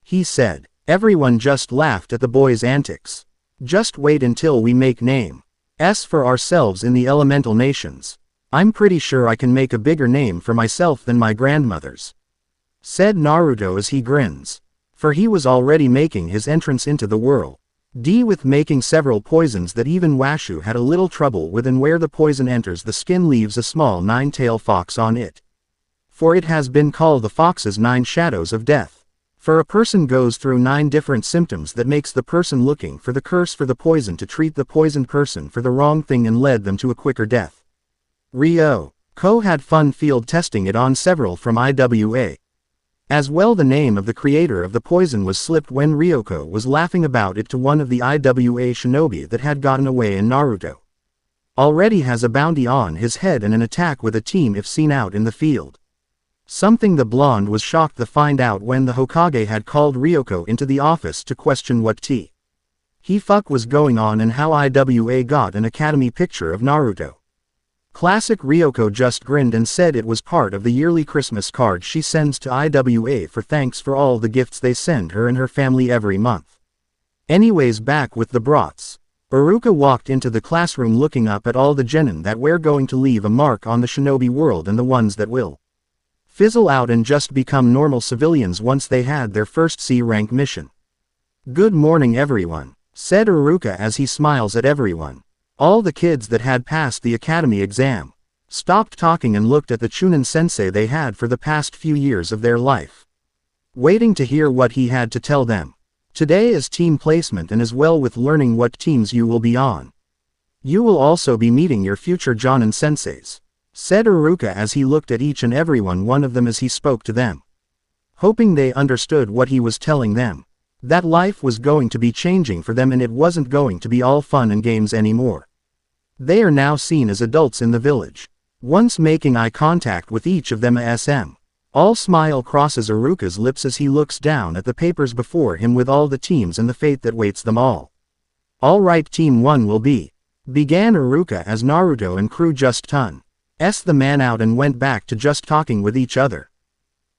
He said. Everyone just laughed at the boy's antics. Just wait until we make names for ourselves in the elemental nations. I'm pretty sure I can make a bigger name for myself than my grandmother's. Said Naruto as he grins. For he was already making his entrance into the world. With making several poisons that even Washu had a little trouble with, and where the poison enters the skin leaves a small nine-tailed fox on it. For it has been called the fox's 9 shadows of death. For a person goes through 9 different symptoms that makes the person looking for the curse for the poison to treat the poisoned person for the wrong thing and led them to a quicker death. Ryoko had fun field testing it on several from IWA. As well, the name of the creator of the poison was slipped when Ryoko was laughing about it to one of the IWA shinobi that had gotten away, and Naruto already has a bounty on his head and an attack with a team if seen out in the field. Something the blonde was shocked to find out when the Hokage had called Ryoko into the office to question what he fuck was going on and how IWA got an academy picture of Naruto. Classic Ryoko just grinned and said it was part of the yearly Christmas card she sends to IWA for thanks for all the gifts they send her and her family every month. Anyways, back with the brats. Iruka walked into the classroom looking up at all the genin that were going to leave a mark on the shinobi world and the ones that will fizzle out and just become normal civilians once they had their first C-rank mission. Good morning everyone, said Iruka as he smiles at everyone. All the kids that had passed the academy exam stopped talking and looked at the chunin sensei they had for the past few years of their life, waiting to hear what he had to tell them. Today is team placement, and as well with learning what teams you will be on. You will also be meeting your future Jonin senseis, said Iruka as he looked at each and every one of them as he spoke to them, hoping they understood what he was telling them. That life was going to be changing for them and it wasn't going to be all fun and games anymore. They are now seen as adults in the village. Once making eye contact with each of them, all smile crosses Iruka's lips as he looks down at the papers before him with all the teams and the fate that waits them all. Alright, team 1 will be, began Iruka as Naruto and crew just the man out and went back to just talking with each other.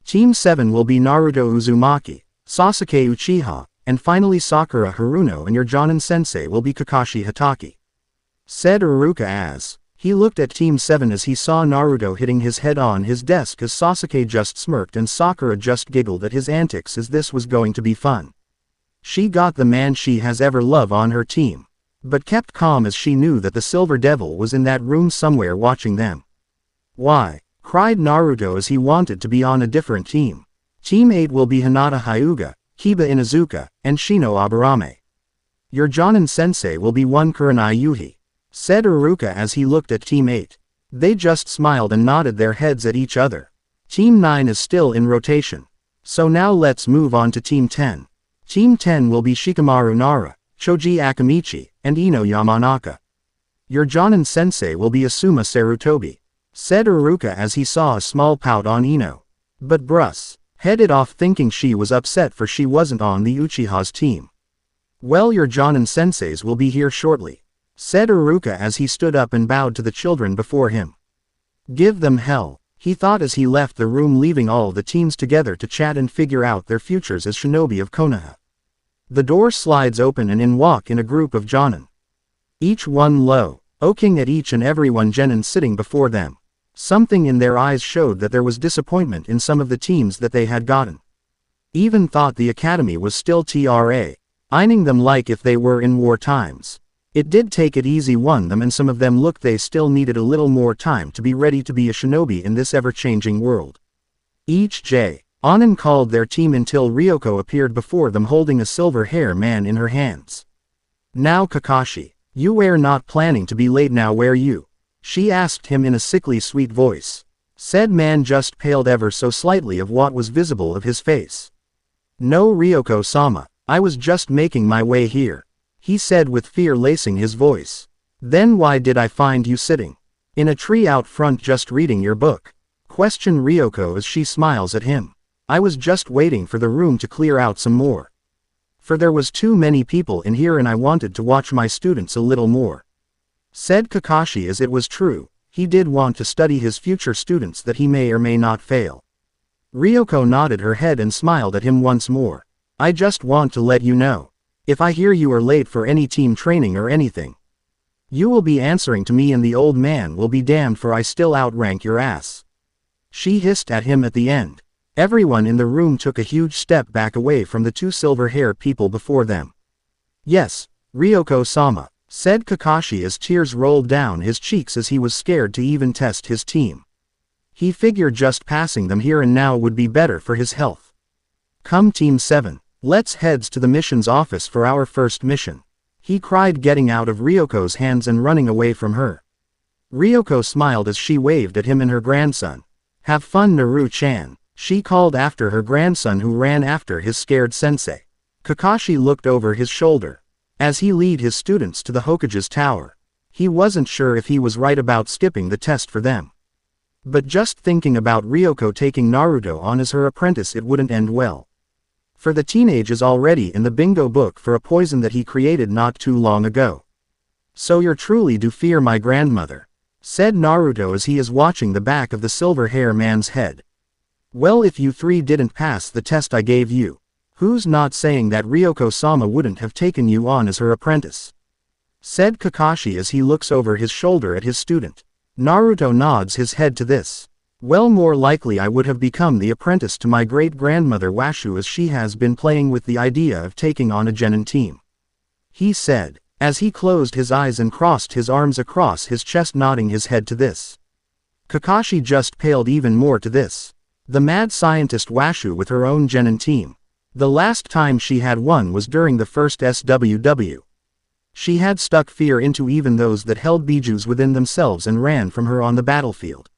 Team 7 will be Naruto Uzumaki, Sasuke Uchiha, and finally Sakura Haruno, and your Jonin sensei will be Kakashi Hatake, said Iruka as he looked at Team 7 as he saw Naruto hitting his head on his desk as Sasuke just smirked and Sakura just giggled at his antics as this was going to be fun. She got the man she has ever loved on her team, but kept calm as she knew that the Silver Devil was in that room somewhere watching them. Why? Cried Naruto as he wanted to be on a different team. Team 8 will be Hinata Hyuga, Kiba Inuzuka, and Shino Aburame. Your Jonin sensei will be one Kurenai Yuhi, said Iruka as he looked at Team 8. They just smiled and nodded their heads at each other. Team 9 is still in rotation. So now let's move on to Team 10. Team 10 will be Shikamaru Nara, Choji Akamichi, and Ino Yamanaka. Your Jonin sensei will be Asuma Sarutobi, said Iruka as he saw a small pout on Ino. But Brus headed off thinking she was upset for she wasn't on the Uchiha's team. Well, your Jonin senseis will be here shortly, said Iruka as he stood up and bowed to the children before him. Give them hell, he thought as he left the room, leaving all the teams together to chat and figure out their futures as shinobi of Konoha. The door slides open and in walk in a group of Jonin. Each one looking at each and every one genin sitting before them. Something in their eyes showed that there was disappointment in some of the teams that they had gotten. Even thought the academy was still eyeing them like if they were in war times. It did take it easy won them, and some of them looked they still needed a little more time to be ready to be a shinobi in this ever-changing world. Each Onin called their team until Ryoko appeared before them holding a silver hair man in her hands. Now Kakashi, you were not planning to be late now were you? She asked him in a sickly sweet voice. Said man just paled ever so slightly of what was visible of his face. No Ryoko-sama, I was just making my way here, he said with fear lacing his voice. Then why did I find you sitting in a tree out front just reading your book? Questioned Ryoko as she smiles at him. I was just waiting for the room to clear out some more. For there was too many people in here and I wanted to watch my students a little more. Said Kakashi as it was true, he did want to study his future students that he may or may not fail. Ryoko nodded her head and smiled at him once more. I just want to let you know. If I hear you are late for any team training or anything, you will be answering to me and the old man will be damned for I still outrank your ass. She hissed at him at the end. Everyone in the room took a huge step back away from the two silver-haired people before them. Yes, Ryoko-sama, said Kakashi as tears rolled down his cheeks as he was scared to even test his team. He figured just passing them here and now would be better for his health. Come Team 7, let's heads to the mission's office for our first mission, he cried getting out of Ryoko's hands and running away from her. Ryoko smiled as she waved at him and her grandson. Have fun Naru-chan, she called after her grandson who ran after his scared sensei. Kakashi looked over his shoulder as he led his students to the Hokage's tower. He wasn't sure if he was right about skipping the test for them. But just thinking about Ryoko taking Naruto on as her apprentice it wouldn't end well. For the teenage is already in the bingo book for a poison that he created not too long ago. So you truly do fear my grandmother, said Naruto as he is watching the back of the silver hair man's head. Well, if you three didn't pass the test I gave you, who's not saying that Ryoko-sama wouldn't have taken you on as her apprentice? Said Kakashi as he looks over his shoulder at his student. Naruto nods his head to this. Well, more likely I would have become the apprentice to my great-grandmother Washu as she has been playing with the idea of taking on a genin team, he said, as he closed his eyes and crossed his arms across his chest nodding his head to this. Kakashi just paled even more to this. The mad scientist Washu with her own genin team. The last time she had one was during the first SWW. She had stuck fear into even those that held bijus within themselves and ran from her on the battlefield.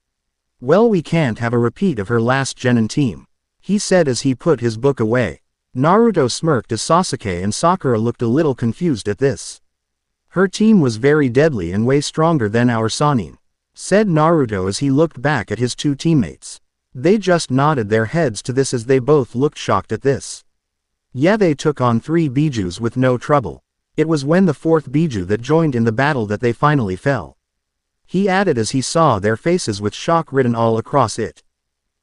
Well, we can't have a repeat of her last genin team, he said as he put his book away. Naruto smirked as Sasuke and Sakura looked a little confused at this. Her team was very deadly and way stronger than our Sannin, said Naruto as he looked back at his two teammates. They just nodded their heads to this as they both looked shocked at this. Yeah, they took on 3 bijus with no trouble. It was when the 4th biju that joined in the battle that they finally fell, he added as he saw their faces with shock written all across it.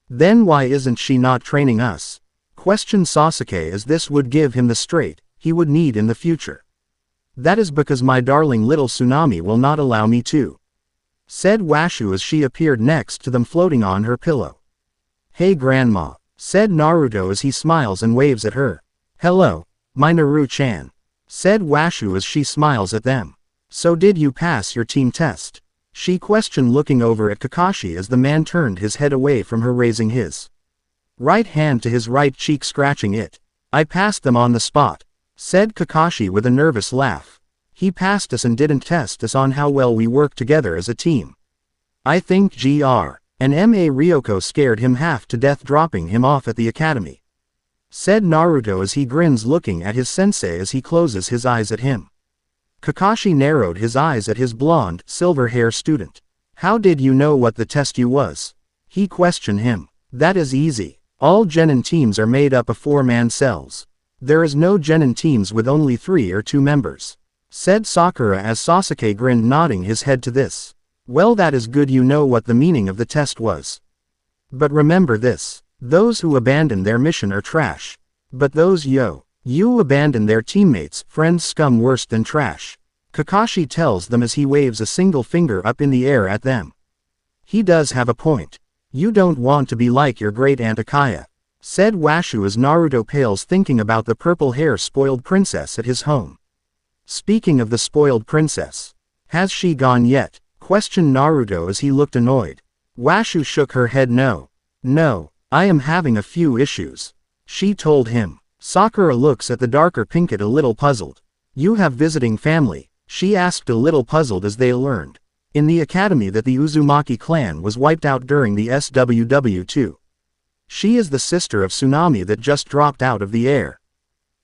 Then why isn't she not training us? Questioned Sasuke as this would give him the straight he would need in the future. That is because my darling little Tsunami will not allow me to, said Washu as she appeared next to them floating on her pillow. Hey grandma, said Naruto as he smiles and waves at her. Hello, my Naru-chan, said Washu as she smiles at them. So did you pass your team test? She questioned looking over at Kakashi as the man turned his head away from her raising his right hand to his right cheek scratching it. I passed them on the spot, said Kakashi with a nervous laugh. He passed us and didn't test us on how well we work together as a team. I think Gr. and Ma Ryoko scared him half to death dropping him off at the academy, said Naruto as he grins looking at his sensei as he closes his eyes at him. Kakashi narrowed his eyes at his blonde, silver-hair student. How did you know what the test you was? He questioned him. That is easy. All genin teams are made up of 4-man cells. There is no genin teams with only 3 or 2 members, said Sakura as Sasuke grinned nodding his head to this. Well, that is good, you know what the meaning of the test was. But remember this, those who abandon their mission are trash. But those You abandon their teammates, friends scum worse than trash. Kakashi tells them as he waves a single finger up in the air at them. He does have a point. You don't want to be like your great aunt Ayaka, said Washu as Naruto pales thinking about the purple-hair spoiled princess at his home. Speaking of the spoiled princess, has she gone yet? Questioned Naruto as he looked annoyed. Washu shook her head no. No, I am having a few issues, she told him. Sakura looks at the darker Pinkett a little puzzled. You have visiting family, she asked a little puzzled as they learned in the academy that the Uzumaki clan was wiped out during the SWW2. She is the sister of Tsunami that just dropped out of the air,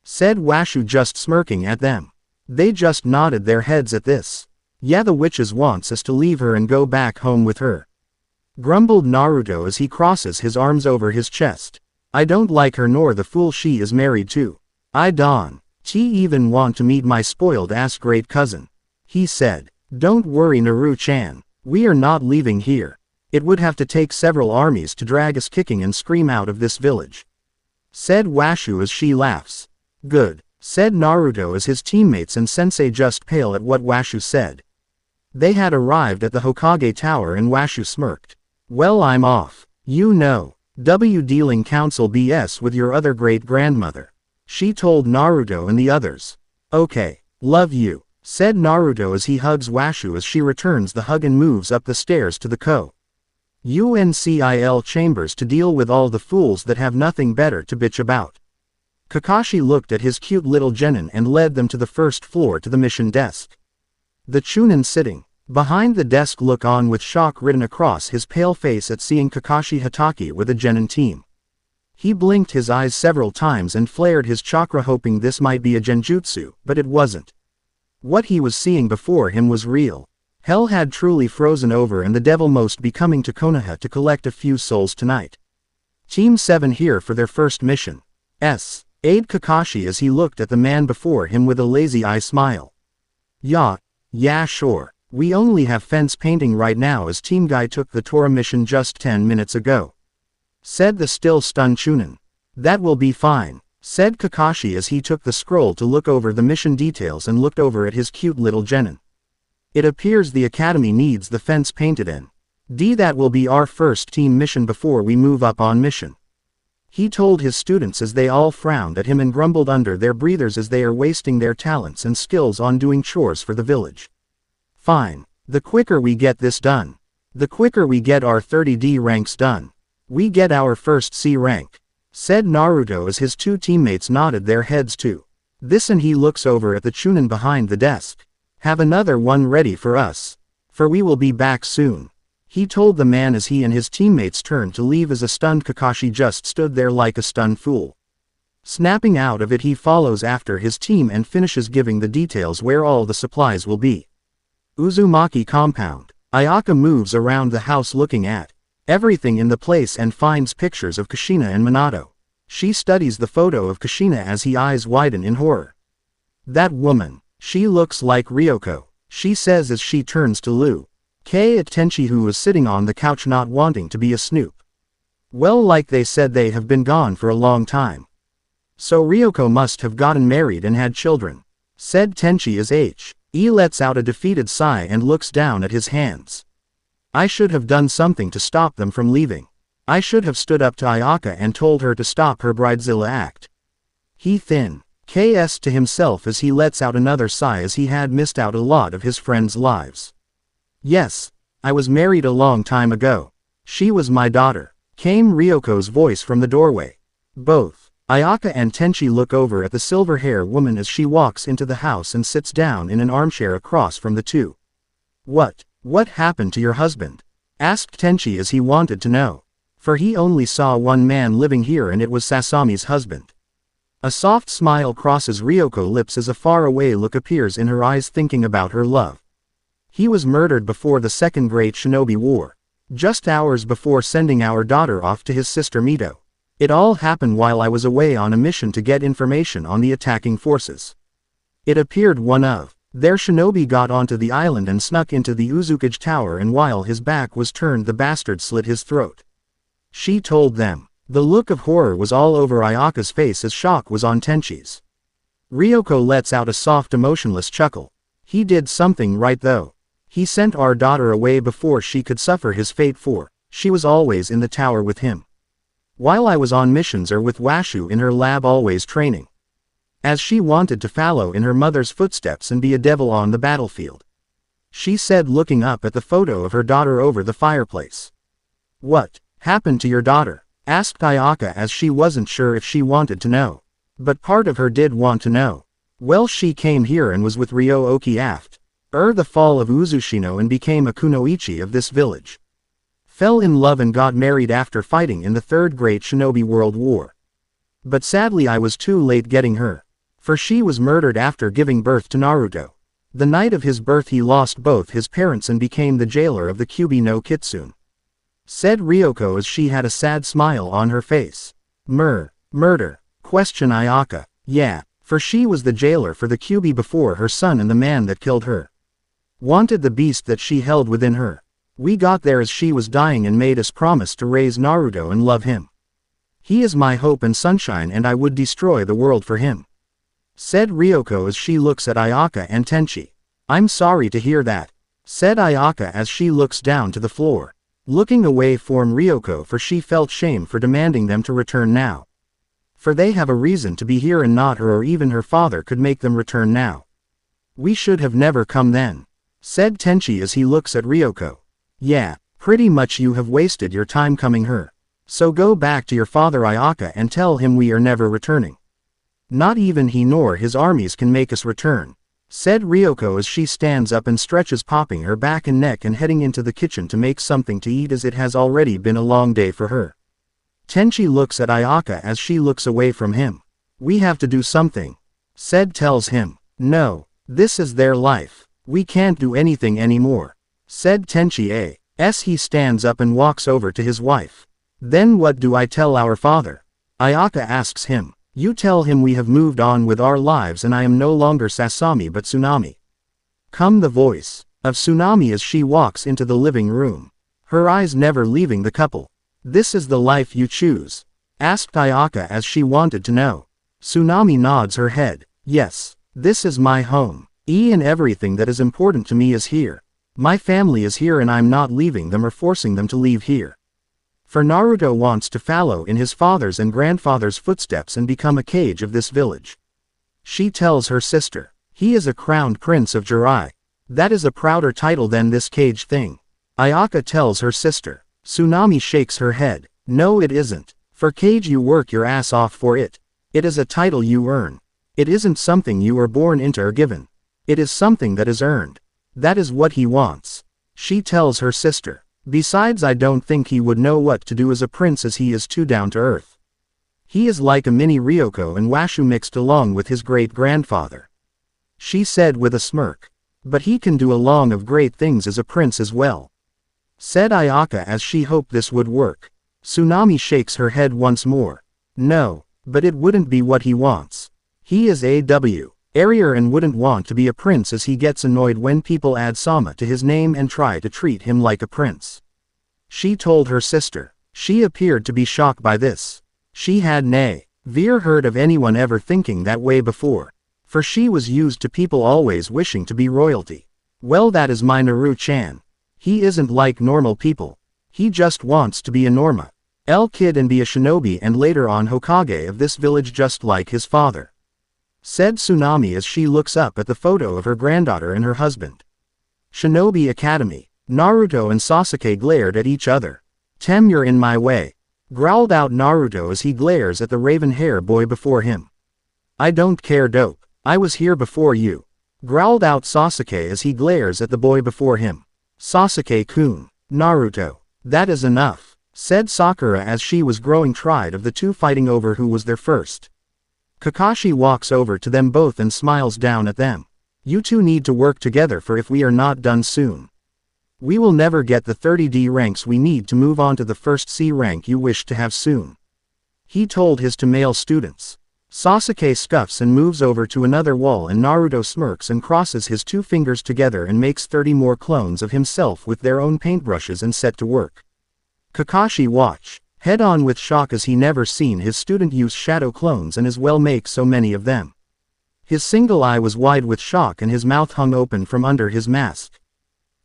said Washu just smirking at them. They just nodded their heads at this. Yeah, the witches wants us to leave her and go back home with her, grumbled Naruto as he crosses his arms over his chest. I don't like her nor the fool she is married to. I don't even want to meet my spoiled ass great cousin, he said. Don't worry Naru-chan, we are not leaving here. It would have to take several armies to drag us kicking and scream out of this village, said Washu as she laughs. Good, said Naruto as his teammates and sensei just pale at what Washu said. They had arrived at the Hokage Tower and Washu smirked. Well, I'm off. You know, dealing council BS with your other great-grandmother, she told Naruto and the others. Okay, love you, said Naruto as he hugs Washu as she returns the hug and moves up the stairs to the UNCIL chambers to deal with all the fools that have nothing better to bitch about. Kakashi looked at his cute little genin and led them to the first floor to the mission desk. The chunin sitting behind the desk look on with shock written across his pale face at seeing Kakashi Hatake with a genin team. He blinked his eyes several times and flared his chakra hoping this might be a genjutsu, but it wasn't. What he was seeing before him was real. Hell had truly frozen over and the devil most be coming to Konoha to collect a few souls tonight. Team 7 here for their first mission. Aid Kakashi as he looked at the man before him with a lazy eye smile. Yeah sure. We only have fence painting right now as Team Guy took the Tora mission just 10 minutes ago, said the still stunned chunin. That will be fine, said Kakashi as he took the scroll to look over the mission details and looked over at his cute little genin. It appears the academy needs the fence painted in. That will be our first team mission before we move up on mission, he told his students as they all frowned at him and grumbled under their breathers as they are wasting their talents and skills on doing chores for the village. Fine. The quicker we get this done, the quicker we get our 30D ranks done. We get our first C rank, said Naruto as his two teammates nodded their heads too. This and he looks over at the chunin behind the desk. Have another one ready for us, for we will be back soon, he told the man as he and his teammates turned to leave as a stunned Kakashi just stood there like a stunned fool. Snapping out of it, he follows after his team and finishes giving the details where all the supplies will be. Uzumaki compound. Ayaka moves around the house looking at everything in the place and finds pictures of Kushina and Minato. She studies the photo of Kushina as her eyes widen in horror. That woman, she looks like Ryoko, she says as she turns to Lu K at Tenchi who was sitting on the couch not wanting to be a snoop. Well, like they said, they have been gone for a long time. So Ryoko must have gotten married and had children, said Tenchi as he lets out a defeated sigh and looks down at his hands. I should have done something to stop them from leaving. I should have stood up to Ayaka and told her to stop her bridezilla act. He KS to himself as he lets out another sigh as he had missed out a lot of his friends' lives. Yes, I was married a long time ago. She was my daughter, came Ryoko's voice from the doorway. Both Ayaka and Tenchi look over at the silver-hair woman as she walks into the house and sits down in an armchair across from the two. What happened to your husband? Asked Tenchi as he wanted to know. For he only saw one man living here and it was Sasami's husband. A soft smile crosses Ryoko's lips as a faraway look appears in her eyes thinking about her love. He was murdered before the Second Great Shinobi War, just hours before sending our daughter off to his sister Mito. It all happened while I was away on a mission to get information on the attacking forces. It appeared one of their shinobi got onto the island and snuck into the Uzukage Tower, and while his back was turned the bastard slit his throat, she told them. The look of horror was all over Ayaka's face as shock was on Tenchi's. Ryoko lets out a soft emotionless chuckle. He did something right though. He sent our daughter away before she could suffer his fate for, she was always in the tower with him. While I was on missions or with Washu in her lab always training. As she wanted to follow in her mother's footsteps and be a devil on the battlefield. She said looking up at the photo of her daughter over the fireplace. What happened to your daughter? Asked Ayaka as she wasn't sure if she wanted to know. But part of her did want to know. Well, she came here and was with Ryo-oki aft. The fall of Uzushino and became a kunoichi of this village. Fell in love and got married after fighting in the Third Great Shinobi World War. But sadly I was too late getting her. For she was murdered after giving birth to Naruto. The night of his birth he lost both his parents and became the jailer of the Kyubi no Kitsune. Said Ryoko as she had a sad smile on her face. Murder? Question Ayaka. Yeah, for she was the jailer for the Kyubi before her son and the man that killed her. Wanted the beast that she held within her. We got there as she was dying and made us promise to raise Naruto and love him. He is my hope and sunshine and I would destroy the world for him. Said Ryoko as she looks at Ayaka and Tenchi. I'm sorry to hear that. Said Ayaka as she looks down to the floor. Looking away from Ryoko for she felt shame for demanding them to return now. For they have a reason to be here and not her or even her father could make them return now. We should have never come then. Said Tenchi as he looks at Ryoko. Yeah, pretty much you have wasted your time coming here. So go back to your father Ayaka and tell him we are never returning. Not even he nor his armies can make us return. Said Ryoko as she stands up and stretches popping her back and neck and heading into the kitchen to make something to eat as it has already been a long day for her. Tenchi looks at Ayaka as she looks away from him. We have to do something. Said tells him. No, this is their life. We can't do anything anymore. Said Tenchi as he stands up and walks over to his wife. Then what do I tell our father? Ayaka asks him. You tell him we have moved on with our lives and I am no longer Sasami but Tsunami. Come the voice of Tsunami as she walks into the living room. Her eyes never leaving the couple. This is the life you choose? Asked Ayaka as she wanted to know. Tsunami nods her head. Yes, this is my home. And everything that is important to me is here. My family is here and I'm not leaving them or forcing them to leave here. For Naruto wants to follow in his father's and grandfather's footsteps and become a kage of this village. She tells her sister. He is a crowned prince of Jurai. That is a prouder title than this kage thing. Ayaka tells her sister. Tsunami shakes her head. No it isn't. For kage you work your ass off for it. It is a title you earn. It isn't something you are born into or given. It is something that is earned. That is what he wants. She tells her sister. Besides I don't think he would know what to do as a prince as he is too down to earth. He is like a mini Ryoko and Washu mixed along with his great-grandfather. She said with a smirk. But he can do a long of great things as a prince as well. Said Ayaka as she hoped this would work. Tsunami shakes her head once more. No, but it wouldn't be what he wants. He is a Arier and wouldn't want to be a prince as he gets annoyed when people add Sama to his name and try to treat him like a prince. She told her sister. She appeared to be shocked by this. She had never heard of anyone ever thinking that way before. For she was used to people always wishing to be royalty. Well that is my Naru-chan. He isn't like normal people. He just wants to be a Norma. Kid and be a shinobi and later on Hokage of this village just like his father. Said Tsunami as she looks up at the photo of her granddaughter and her husband. Shinobi Academy. Naruto and Sasuke glared at each other. You're in my way. Growled out Naruto as he glares at the raven hair boy before him. I don't care dope. I was here before you. Growled out Sasuke as he glares at the boy before him. Sasuke-kun. Naruto. That is enough. Said Sakura as she was growing tired of the two fighting over who was their first. Kakashi walks over to them both and smiles down at them. You two need to work together for if we are not done soon. We will never get the 30D ranks we need to move on to the first C rank you wish to have soon. He told his two male students. Sasuke scuffs and moves over to another wall and Naruto smirks and crosses his two fingers together and makes 30 more clones of himself with their own paintbrushes and set to work. Kakashi watch. Head on with shock as he never seen his student use shadow clones and as well make so many of them. His single eye was wide with shock and his mouth hung open from under his mask.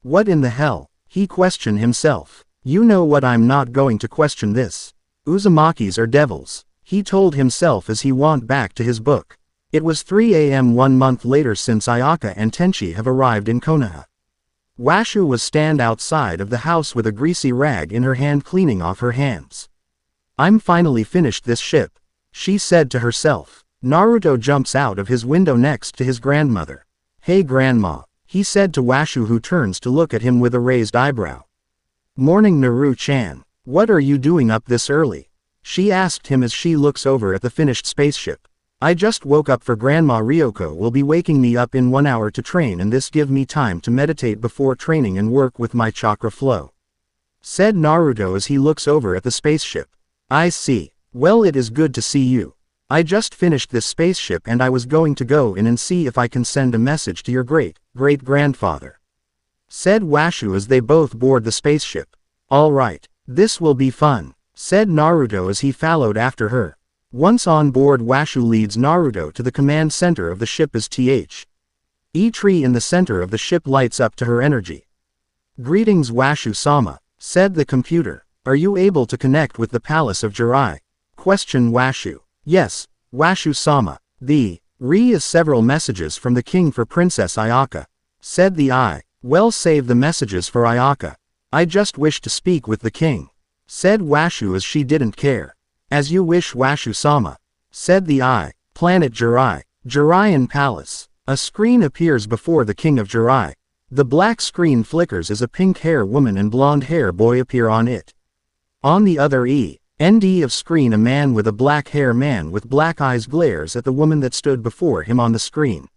What in the hell? He questioned himself. You know what, I'm not going to question this. Uzumakis are devils, he told himself as he went back to his book. It was 3 a.m. 1 month later since Ayaka and Tenchi have arrived in Konoha. Washu was stand outside of the house with a greasy rag in her hand cleaning off her hands. I'm finally finished this ship, she said to herself. Naruto jumps out of his window next to his grandmother. Hey grandma, he said to Washu, who turns to look at him with a raised eyebrow. Morning Naru-chan, what are you doing up this early? She asked him as she looks over at the finished spaceship. I just woke up, for Grandma Ryoko will be waking me up in 1 hour to train, and this give me time to meditate before training and work with my chakra flow, said Naruto as he looks over at the spaceship. I see. Well, it is good to see you. I just finished this spaceship and I was going to go in and see if I can send a message to your great-great-grandfather, said Washu as they both board the spaceship. All right, this will be fun, said Naruto as he followed after her. Once on board, Washu leads Naruto to the command center of the ship as the tree in the center of the ship lights up to her energy. Greetings Washu-sama, said the computer. Are you able to connect with the palace of Jurai? Questioned Washu. Yes, Washu-sama. The Re is several messages from the king for Princess Ayaka, said the I. Well, save the messages for Ayaka. I just wish to speak with the king, said Washu as she didn't care. As you wish Washu-sama, said the I. Planet Jurai. Juraian Palace. A screen appears before the king of Jurai. The black screen flickers as a pink hair woman and blonde hair boy appear on it. On the other end of screen, a man with a black hair man with black eyes glares at the woman that stood before him on the screen.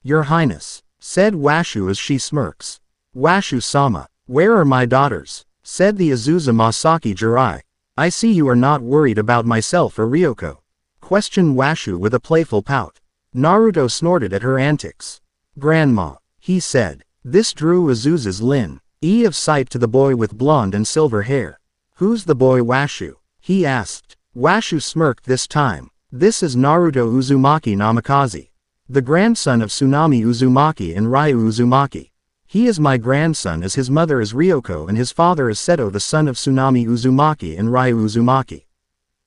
Your Highness, said Washu as she smirks. Washu-sama, where are my daughters? Said the Azusa Masaki Jurai. I see you are not worried about myself or Ryoko, questioned Washu with a playful pout. Naruto snorted at her antics. Grandma, he said. This drew Azusa's line of sight to the boy with blonde and silver hair. Who's the boy Washu? He asked. Washu smirked this time. This is Naruto Uzumaki Namikaze, the grandson of Tsunami Uzumaki and Ryu Uzumaki. He is my grandson, as his mother is Ryoko and his father is Seto, the son of Tsunami Uzumaki and Ryu Uzumaki,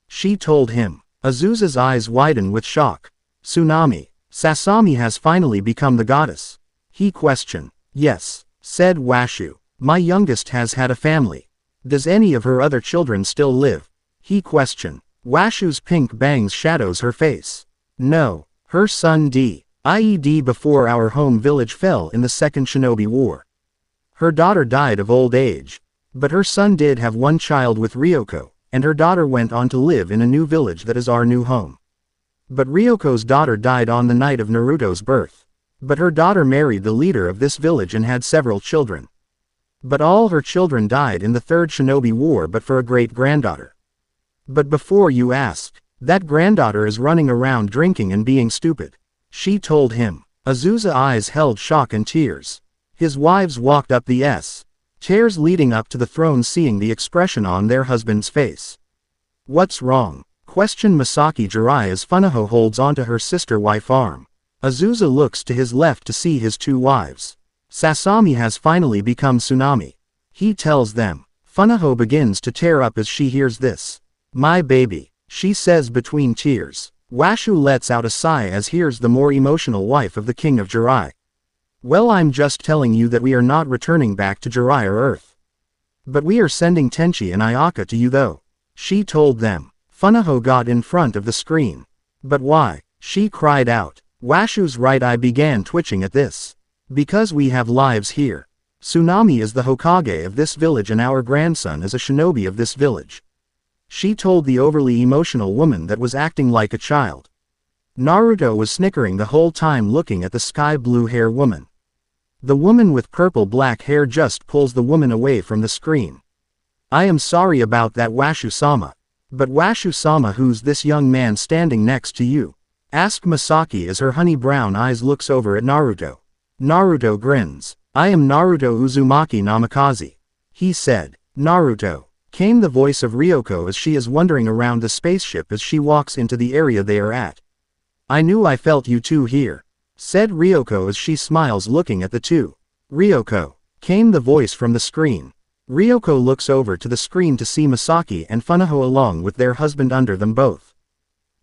she told him. Azusa's eyes widen with shock. Tsunami Sasami has finally become the goddess? He questioned. Yes, said Washu. My youngest has had a family. Does any of her other children still live? He questioned. Washu's pink bangs shadows her face. No, her son died before our home village fell in the Second Shinobi War. Her daughter died of old age. But her son did have one child with Ryoko, and her daughter went on to live in a new village that is our new home. But Ryoko's daughter died on the night of Naruto's birth. But her daughter married the leader of this village and had several children. But all her children died in the Third Shinobi War but for a great-granddaughter. But before you ask, that granddaughter is running around drinking and being stupid, she told him. Azusa's eyes held shock and tears. His wives walked up the stairs leading up to the throne, seeing the expression on their husband's face. What's wrong? Questioned Masaki Jurai as Funaho holds onto her sister-wife arm. Azusa looks to his left to see his two wives. Sasami has finally become Tsunami, he tells them. Funaho begins to tear up as she hears this. My baby, she says between tears. Washu lets out a sigh as hears the more emotional wife of the king of Jurai. Well, I'm just telling you that we are not returning back to Jurai or Earth. But we are sending Tenchi and Ayaka to you though, she told them. Funaho got in front of the screen. But why? She cried out. Washu's right eye began twitching at this. Because we have lives here. Tsunami is the Hokage of this village and our grandson is a shinobi of this village, she told the overly emotional woman that was acting like a child. Naruto was snickering the whole time looking at the sky blue hair woman. The woman with purple black hair just pulls the woman away from the screen. I am sorry about that Washu-sama. But Washu-sama, who's this young man standing next to you? Asked Masaki as her honey brown eyes looks over at Naruto. Naruto grins. I am Naruto Uzumaki Namikaze, he said. Naruto, came the voice of Ryoko as she is wandering around the spaceship as she walks into the area they are at. I knew I felt you two here, said Ryoko as she smiles looking at the two. Ryoko, came the voice from the screen. Ryoko looks over to the screen to see Masaki and Funaho along with their husband under them both.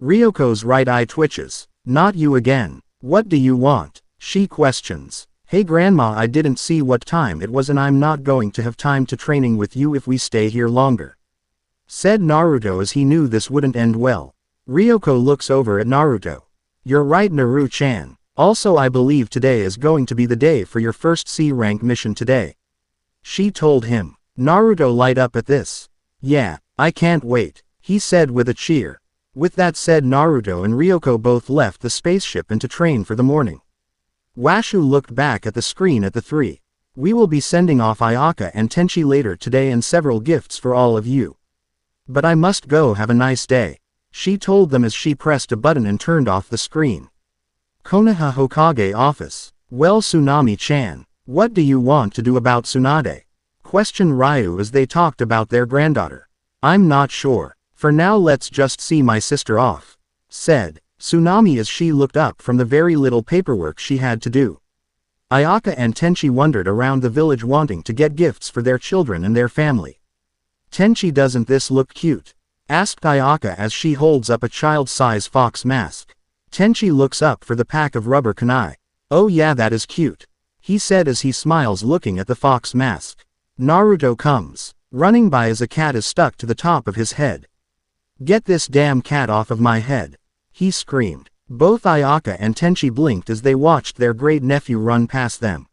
Ryoko's right eye twitches. Not you again. What do you want? She questions. Hey grandma, I didn't see what time it was and I'm not going to have time to training with you if we stay here longer, said Naruto as he knew this wouldn't end well. Ryoko looks over at Naruto. You're right Naru-chan. Also I believe today is going to be the day for your first C-rank mission today, she told him. Naruto light up at this. Yeah, I can't wait, he said with a cheer. With that said, Naruto and Ryoko both left the spaceship and to train for the morning. Washu looked back at the screen at the three. We will be sending off Ayaka and Tenchi later today and several gifts for all of you. But I must go, have a nice day, she told them as she pressed a button and turned off the screen. Konoha Hokage office. Well Tsunami-chan, what do you want to do about Tsunade? Questioned Ryu as they talked about their granddaughter. I'm not sure. For now let's just see my sister off, said Tsunami as she looked up from the very little paperwork she had to do. Ayaka and Tenchi wandered around the village wanting to get gifts for their children and their family. Tenchi, doesn't this look cute? Asked Ayaka as she holds up a child-size fox mask. Tenchi looks up for the pack of rubber kunai. Oh yeah, that is cute, he said as he smiles looking at the fox mask. Naruto comes running by as a cat is stuck to the top of his head. Get this damn cat off of my head, he screamed. Both Ayaka and Tenchi blinked as they watched their great nephew run past them.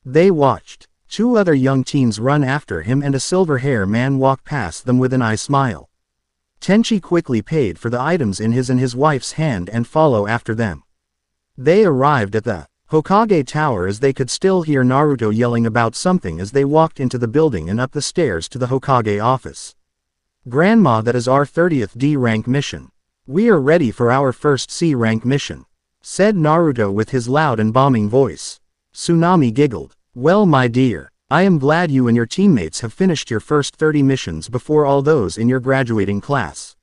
They watched two other young teens run after him and a silver-haired man walk past them with an eye smile. Tenchi quickly paid for the items in his and his wife's hand and follow after them. They arrived at the Hokage Tower as they could still hear Naruto yelling about something as they walked into the building and up the stairs to the Hokage office. Grandma, that is our 30th D-rank mission. We are ready for our first C-rank mission, said Naruto with his loud and bombing voice. Tsunami giggled. Well my dear, I am glad you and your teammates have finished your first 30 missions before all those in your graduating class,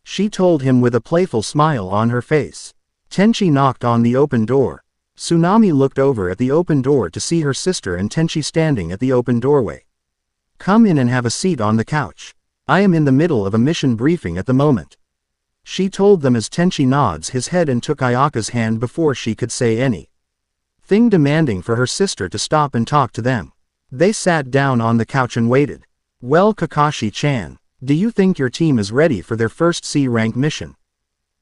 she told him with a playful smile on her face. Tenchi knocked on the open door. Tsunami looked over at the open door to see her sister and Tenchi standing at the open doorway. Come in and have a seat on the couch. I am in the middle of a mission briefing at the moment, she told them as Tenchi nods his head and took Ayaka's hand before she could say anything, demanding for her sister to stop and talk to them. They sat down on the couch and waited. Well Kakashi-chan, do you think your team is ready for their first C-rank mission?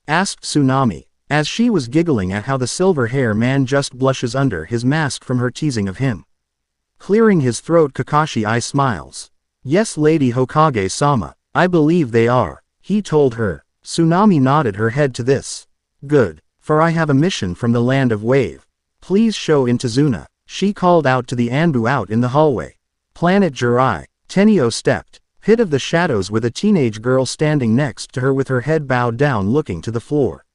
Asked Tsunami, as she was giggling at how the silver-haired man just blushes under his mask from her teasing of him. Clearing his throat, Kakashi smiles. Yes Lady Hokage-sama, I believe they are, he told her. Tsunami nodded her head to this. Good, for I have a mission from the land of wave. Please show Intozuna, she called out to the Anbu out in the hallway. Planet Jurai. Tenio stepped, pit of the shadows with a teenage girl standing next to her with her head bowed down looking to the floor.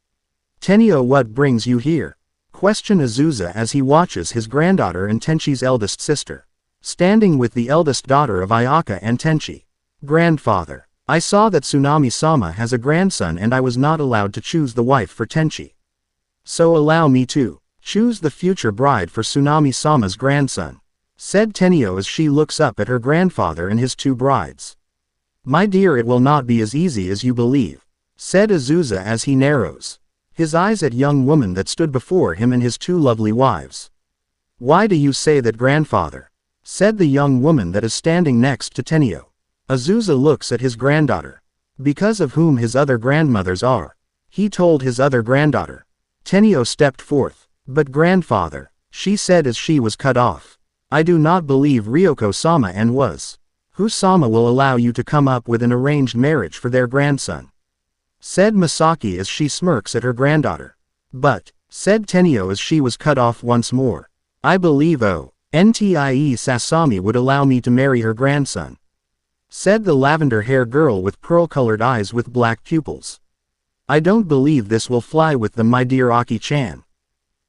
Tenio, what brings you here? Questioned Azusa as he watches his granddaughter and Tenchi's eldest sister standing with the eldest daughter of Ayaka and Tenchi. Grandfather, I saw that Tsunami-sama has a grandson and I was not allowed to choose the wife for Tenchi. So allow me to choose the future bride for Tsunami-sama's grandson, said Tenio as she looks up at her grandfather and his two brides. My dear, it will not be as easy as you believe, said Azusa as he narrows his eyes at young woman that stood before him and his two lovely wives. Why do you say that, grandfather? Said the young woman that is standing next to Tenio. Azusa looks at his granddaughter. Because of whom his other grandmothers are, he told his other granddaughter. Tenio stepped forth. But grandfather, she said as she was cut off. I do not believe Ryoko-sama and who-sama will allow you to come up with an arranged marriage for their grandson, said Masaki as she smirks at her granddaughter. But, said Tenio as she was cut off once more. I believe Ntie Sasami would allow me to marry her grandson, said the lavender-haired girl with pearl-colored eyes with black pupils. I don't believe this will fly with them, my dear Aki-chan,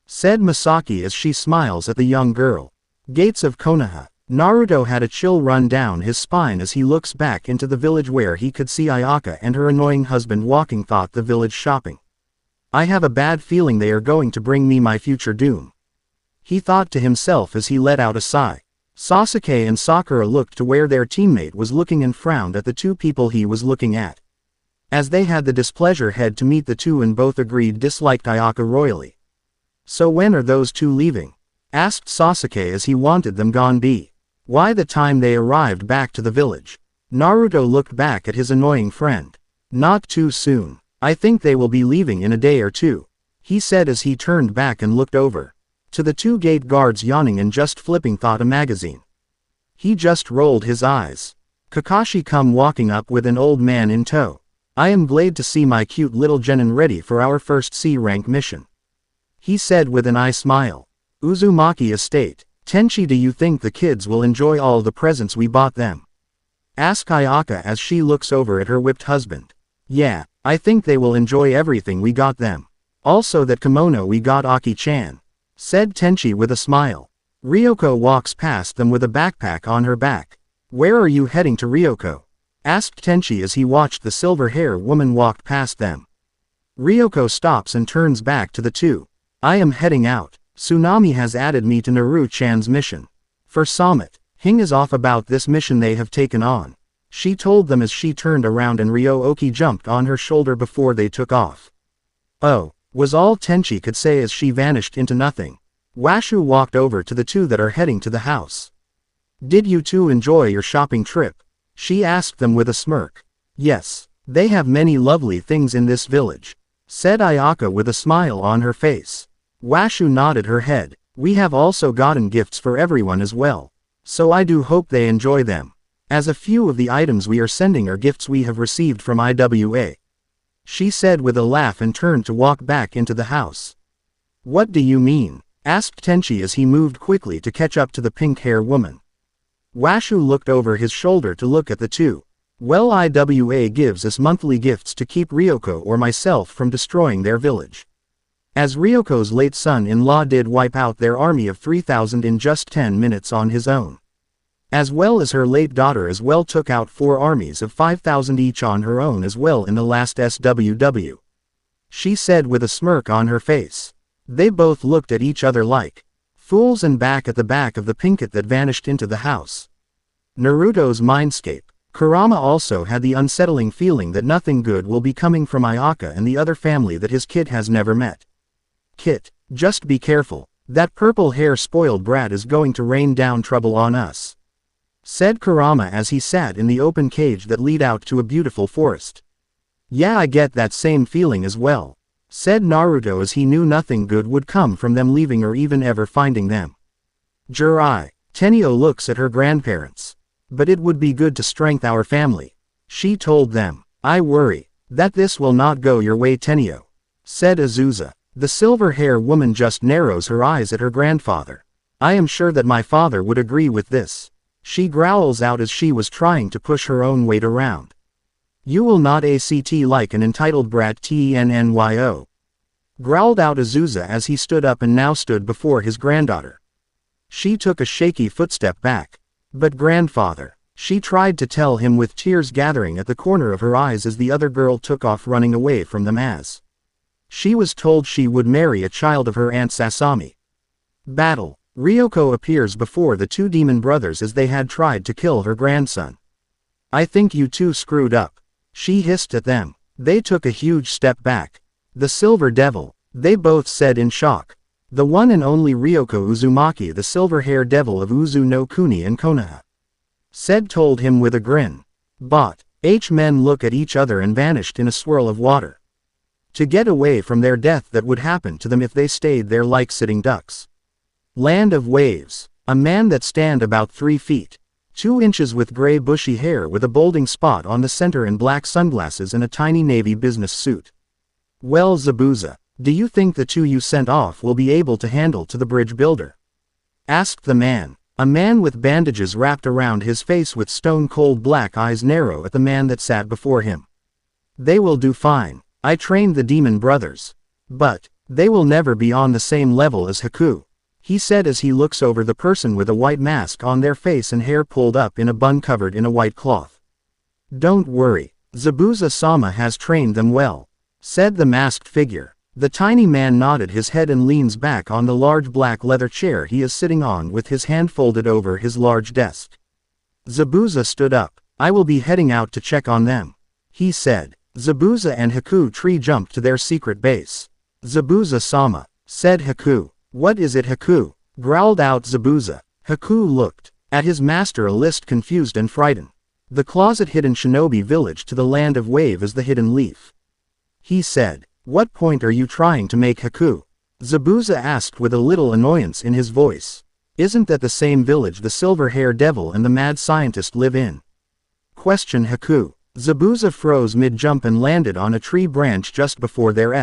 said Masaki as she smiles at the young girl. Gates of Konoha. Naruto had a chill run down his spine as he looks back into the village where he could see Ayaka and her annoying husband walking thought the village shopping. I have a bad feeling they are going to bring me my future doom. He thought to himself as he let out a sigh. Sasuke and Sakura looked to where their teammate was looking and frowned at the two people he was looking at. As they had the displeasure head to meet the two and both agreed disliked Ayaka royally. So when are those two leaving? Asked Sasuke as he wanted them gone be. Why the time they arrived back to the village. Naruto looked back at his annoying friend. Not too soon. I think they will be leaving in a day or two. He said as he turned back and looked over. To the two gate guards yawning and just flipping thought a magazine. He just rolled his eyes. Kakashi come walking up with an old man in tow. I am glad to see my cute little genin ready for our first C-rank mission. He said with an eye smile. Uzumaki Estate. Tenchi, do you think the kids will enjoy all the presents we bought them? Asked Ayaka as she looks over at her whipped husband. Yeah, I think they will enjoy everything we got them. Also that kimono we got Aki-chan. Said Tenchi with a smile. Ryoko walks past them with a backpack on her back. Where are you heading to, Ryoko? Asked Tenchi as he watched the silver-haired woman walk past them. Ryoko stops and turns back to the two. I am heading out. Tsunami has added me to Naru-chan's mission. For Summit, Hing is off about this mission they have taken on. She told them as she turned around and Ryo-Oki jumped on her shoulder before they took off. Oh, was all Tenchi could say as she vanished into nothing. Washu walked over to the two that are heading to the house. Did you two enjoy your shopping trip? She asked them with a smirk. Yes, they have many lovely things in this village. Said Ayaka with a smile on her face. Washu nodded her head. We have also gotten gifts for everyone as well. So I do hope they enjoy them. As a few of the items we are sending are gifts we have received from IWA. She said with a laugh and turned to walk back into the house. What do you mean? Asked Tenchi as he moved quickly to catch up to the pink-hair woman. Washu looked over his shoulder to look at the two. Well, IWA gives us monthly gifts to keep Ryoko or myself from destroying their village. As Ryoko's late son-in-law did wipe out their army of 3,000 in just 10 minutes on his own. As well as her late daughter as well took out 4 armies of 5,000 each on her own as well in the last SWW. She said with a smirk on her face. They both looked at each other like fools and back at the back of the Pinkett that vanished into the house. Naruto's mindscape. Kurama also had the unsettling feeling that nothing good will be coming from Ayaka and the other family that his kid has never met. Kit, just be careful. That purple hair spoiled brat is going to rain down trouble on us. Said Kurama as he sat in the open cage that lead out to a beautiful forest. Yeah, I get that same feeling as well. Said Naruto as he knew nothing good would come from them leaving or even ever finding them. Jurai. Tenio looks at her grandparents. But it would be good to strengthen our family. She told them. I worry that this will not go your way, Tenio. Said Azusa. The silver-haired woman just narrows her eyes at her grandfather. I am sure that my father would agree with this. She growls out as she was trying to push her own weight around. You will not act like an entitled brat, Tennyo. Growled out Azusa as he stood up and now stood before his granddaughter. She took a shaky footstep back. But grandfather, she tried to tell him with tears gathering at the corner of her eyes as the other girl took off running away from them as she was told she would marry a child of her Aunt Sasami. Battle. Ryoko appears before the two demon brothers as they had tried to kill her grandson. I think you two screwed up. She hissed at them. They took a huge step back. The Silver Devil, they both said in shock. The one and only Ryoko Uzumaki, the silver-haired devil of Uzu no Kuni and Konoha. Said told him with a grin. But, men look at each other and vanished in a swirl of water. To get away from their death that would happen to them if they stayed there like sitting ducks. Land of Waves. A man that stand about 3 feet. 2 inches with gray bushy hair with a balding spot on the center and black sunglasses and a tiny navy business suit. Well, Zabuza, do you think the two you sent off will be able to handle to the bridge builder? Asked the man. A man with bandages wrapped around his face with stone-cold black eyes narrow at the man that sat before him. They will do fine. I trained the demon brothers. But, they will never be on the same level as Haku. He said as he looks over the person with a white mask on their face and hair pulled up in a bun covered in a white cloth. Don't worry, Zabuza-sama has trained them well. Said the masked figure. The tiny man nodded his head and leans back on the large black leather chair he is sitting on with his hand folded over his large desk. Zabuza stood up. I will be heading out to check on them, he said. Zabuza and Haku Tree jumped to their secret base. Zabuza-sama, said Haku. What is it, Haku? Growled out Zabuza. Haku looked at his master a list confused and frightened. The closet hidden shinobi village to the land of wave is the hidden leaf. He said. What point are you trying to make, Haku? Zabuza asked with a little annoyance in his voice. Isn't that the same village the silver-hair devil and the mad scientist live in? Questioned Haku. Zabuza froze mid-jump and landed on a tree branch just before their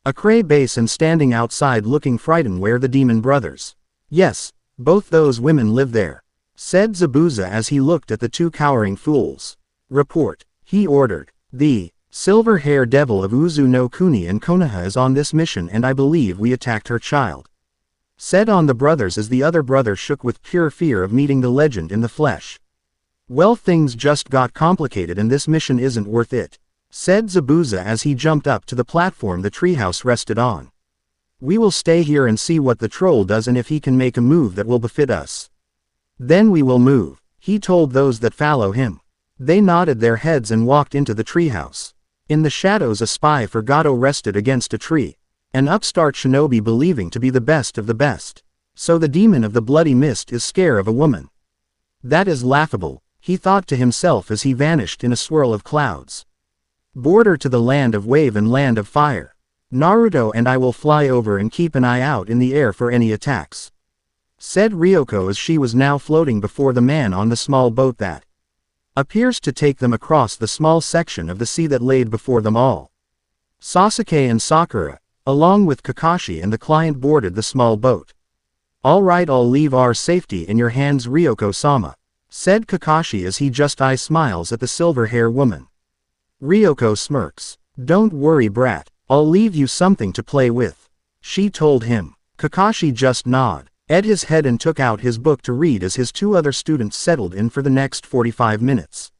a cray base and standing outside looking frightened were the demon brothers. Yes, both those women live there, said Zabuza as he looked at the two cowering fools. Report, he ordered. The silver-hair devil of Uzu no Kuni and Konoha is on this mission and I believe we attacked her child, said on the brothers as the other brother shook with pure fear of meeting the legend in the flesh. Well, things just got complicated and this mission isn't worth it, said Zabuza as he jumped up to the platform the treehouse rested on. We will stay here and see what the troll does and if he can make a move that will befit us. Then we will move, he told those that follow him. They nodded their heads and walked into the treehouse. In the shadows a spy for Gato rested against a tree. An upstart shinobi believing to be the best of the best. So the demon of the bloody mist is scared of a woman. That is laughable, he thought to himself as he vanished in a swirl of clouds. Border to the land of wave and land of fire. Naruto and I will fly over and keep an eye out in the air for any attacks, said Ryoko as she was now floating before the man on the small boat that appears to take them across the small section of the sea that laid before them all. Sasuke and Sakura, along with Kakashi and the client boarded the small boat. All right, I'll leave our safety in your hands, Ryoko-sama, said Kakashi as he just eye smiles at the silver-hair woman. Ryoko smirks. Don't worry, brat, I'll leave you something to play with, she told him. Kakashi just nodded his head and took out his book to read as his two other students settled in for the next 45 minutes.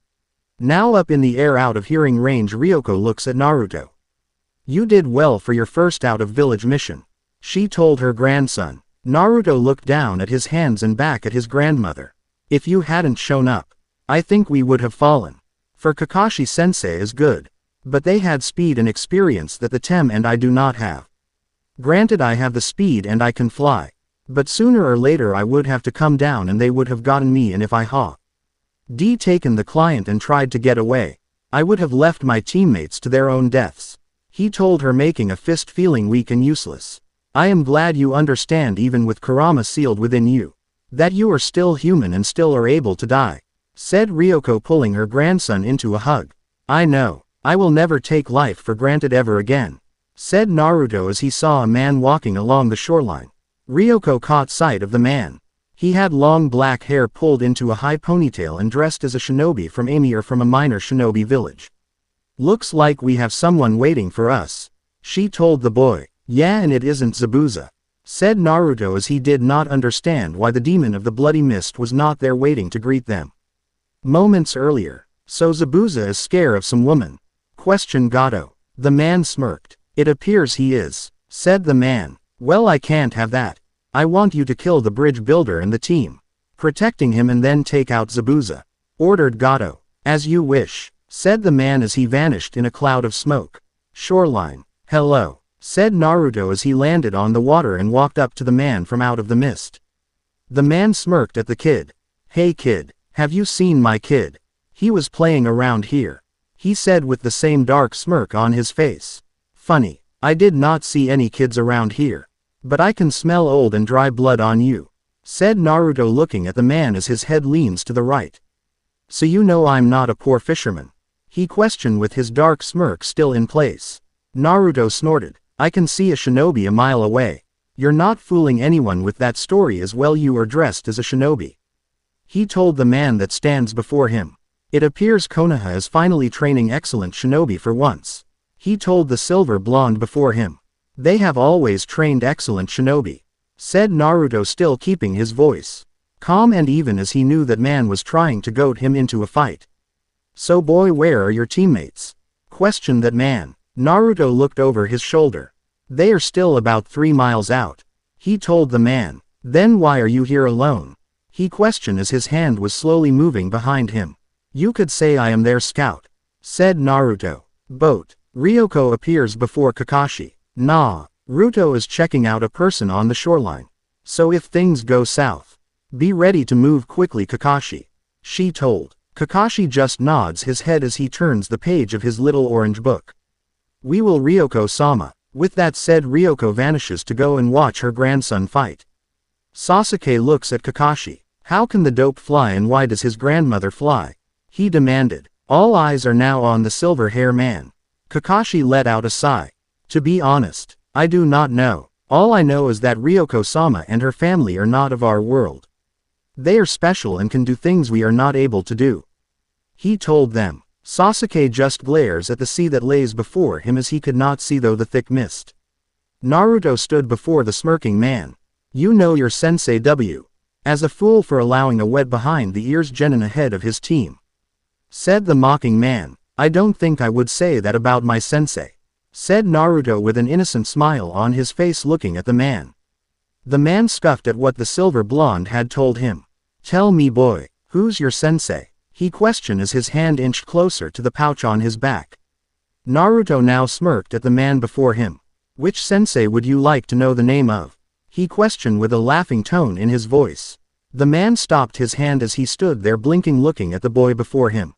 Now up in the air out of hearing range, Ryoko looks at Naruto. You did well for your first out of village mission, she told her grandson. Naruto looked down at his hands and back at his grandmother. If you hadn't shown up, I think we would have fallen. For Kakashi-sensei is good, but they had speed and experience that the Tem and I do not have. Granted, I have the speed and I can fly, but sooner or later I would have to come down and they would have gotten me, and if I had taken the client and tried to get away, I would have left my teammates to their own deaths, he told her, making a fist feeling weak and useless. I am glad you understand, even with Kurama sealed within you, that you are still human and still are able to die, said Ryoko, pulling her grandson into a hug. I know, I will never take life for granted ever again, said Naruto as he saw a man walking along the shoreline. Ryoko caught sight of the man. He had long black hair pulled into a high ponytail and dressed as a shinobi from Ami, or from a minor shinobi village. Looks like we have someone waiting for us, she told the boy. Yeah, and it isn't Zabuza, said Naruto as he did not understand why the demon of the bloody mist was not there waiting to greet them moments earlier. So Zabuza is scared of some woman, questioned Gato. The man smirked. It appears he is, said the man. Well, I can't have that. I want you to kill the bridge builder and the team protecting him and then take out Zabuza, ordered Gato. As you wish, said the man as he vanished in a cloud of smoke. Shoreline. Hello, said Naruto as he landed on the water and walked up to the man from out of the mist. The man smirked at the kid. Hey kid, have you seen my kid? He was playing around here, he said with the same dark smirk on his face. Funny, I did not see any kids around here, but I can smell old and dry blood on you, said Naruto, looking at the man as his head leans to the right. So you know I'm not a poor fisherman, he questioned with his dark smirk still in place. Naruto snorted. I can see a shinobi a mile away. You're not fooling anyone with that story as well. You are dressed as a shinobi, he told the man that stands before him. It appears Konoha is finally training excellent shinobi for once, he told the silver blonde before him. They have always trained excellent shinobi, said Naruto, still keeping his voice calm and even as he knew that man was trying to goad him into a fight. So boy, where are your teammates? Questioned that man. Naruto looked over his shoulder. They are still about 3 miles out. He told the man. Then why are you here alone? He questioned as his hand was slowly moving behind him. You could say I am their scout, said Naruto. Boat. Ryoko appears before Kakashi. Nah, Ruto is checking out a person on the shoreline. So if things go south, be ready to move quickly, Kakashi. She told. Kakashi just nods his head as he turns the page of his little orange book. We will, Ryoko-sama. With that said, Ryoko vanishes to go and watch her grandson fight. Sasuke looks at Kakashi. How can the dope fly and why does his grandmother fly? He demanded. All eyes are now on the silver hair man. Kakashi let out a sigh. To be honest, I do not know. All I know is that Ryoko-sama and her family are not of our world. They are special and can do things we are not able to do. He told them. Sasuke just glares at the sea that lays before him as he could not see through the thick mist. Naruto stood before the smirking man. You know your sensei W. As a fool for allowing a wet behind the ears genin ahead of his team. Said the mocking man. I don't think I would say that about my sensei. Said Naruto with an innocent smile on his face looking at the man. The man scoffed at what the silver blonde had told him. Tell me boy, who's your sensei? He questioned as his hand inched closer to the pouch on his back. Naruto now smirked at the man before him. Which sensei would you like to know the name of? He questioned with a laughing tone in his voice. The man stopped his hand as he stood there blinking looking at the boy before him.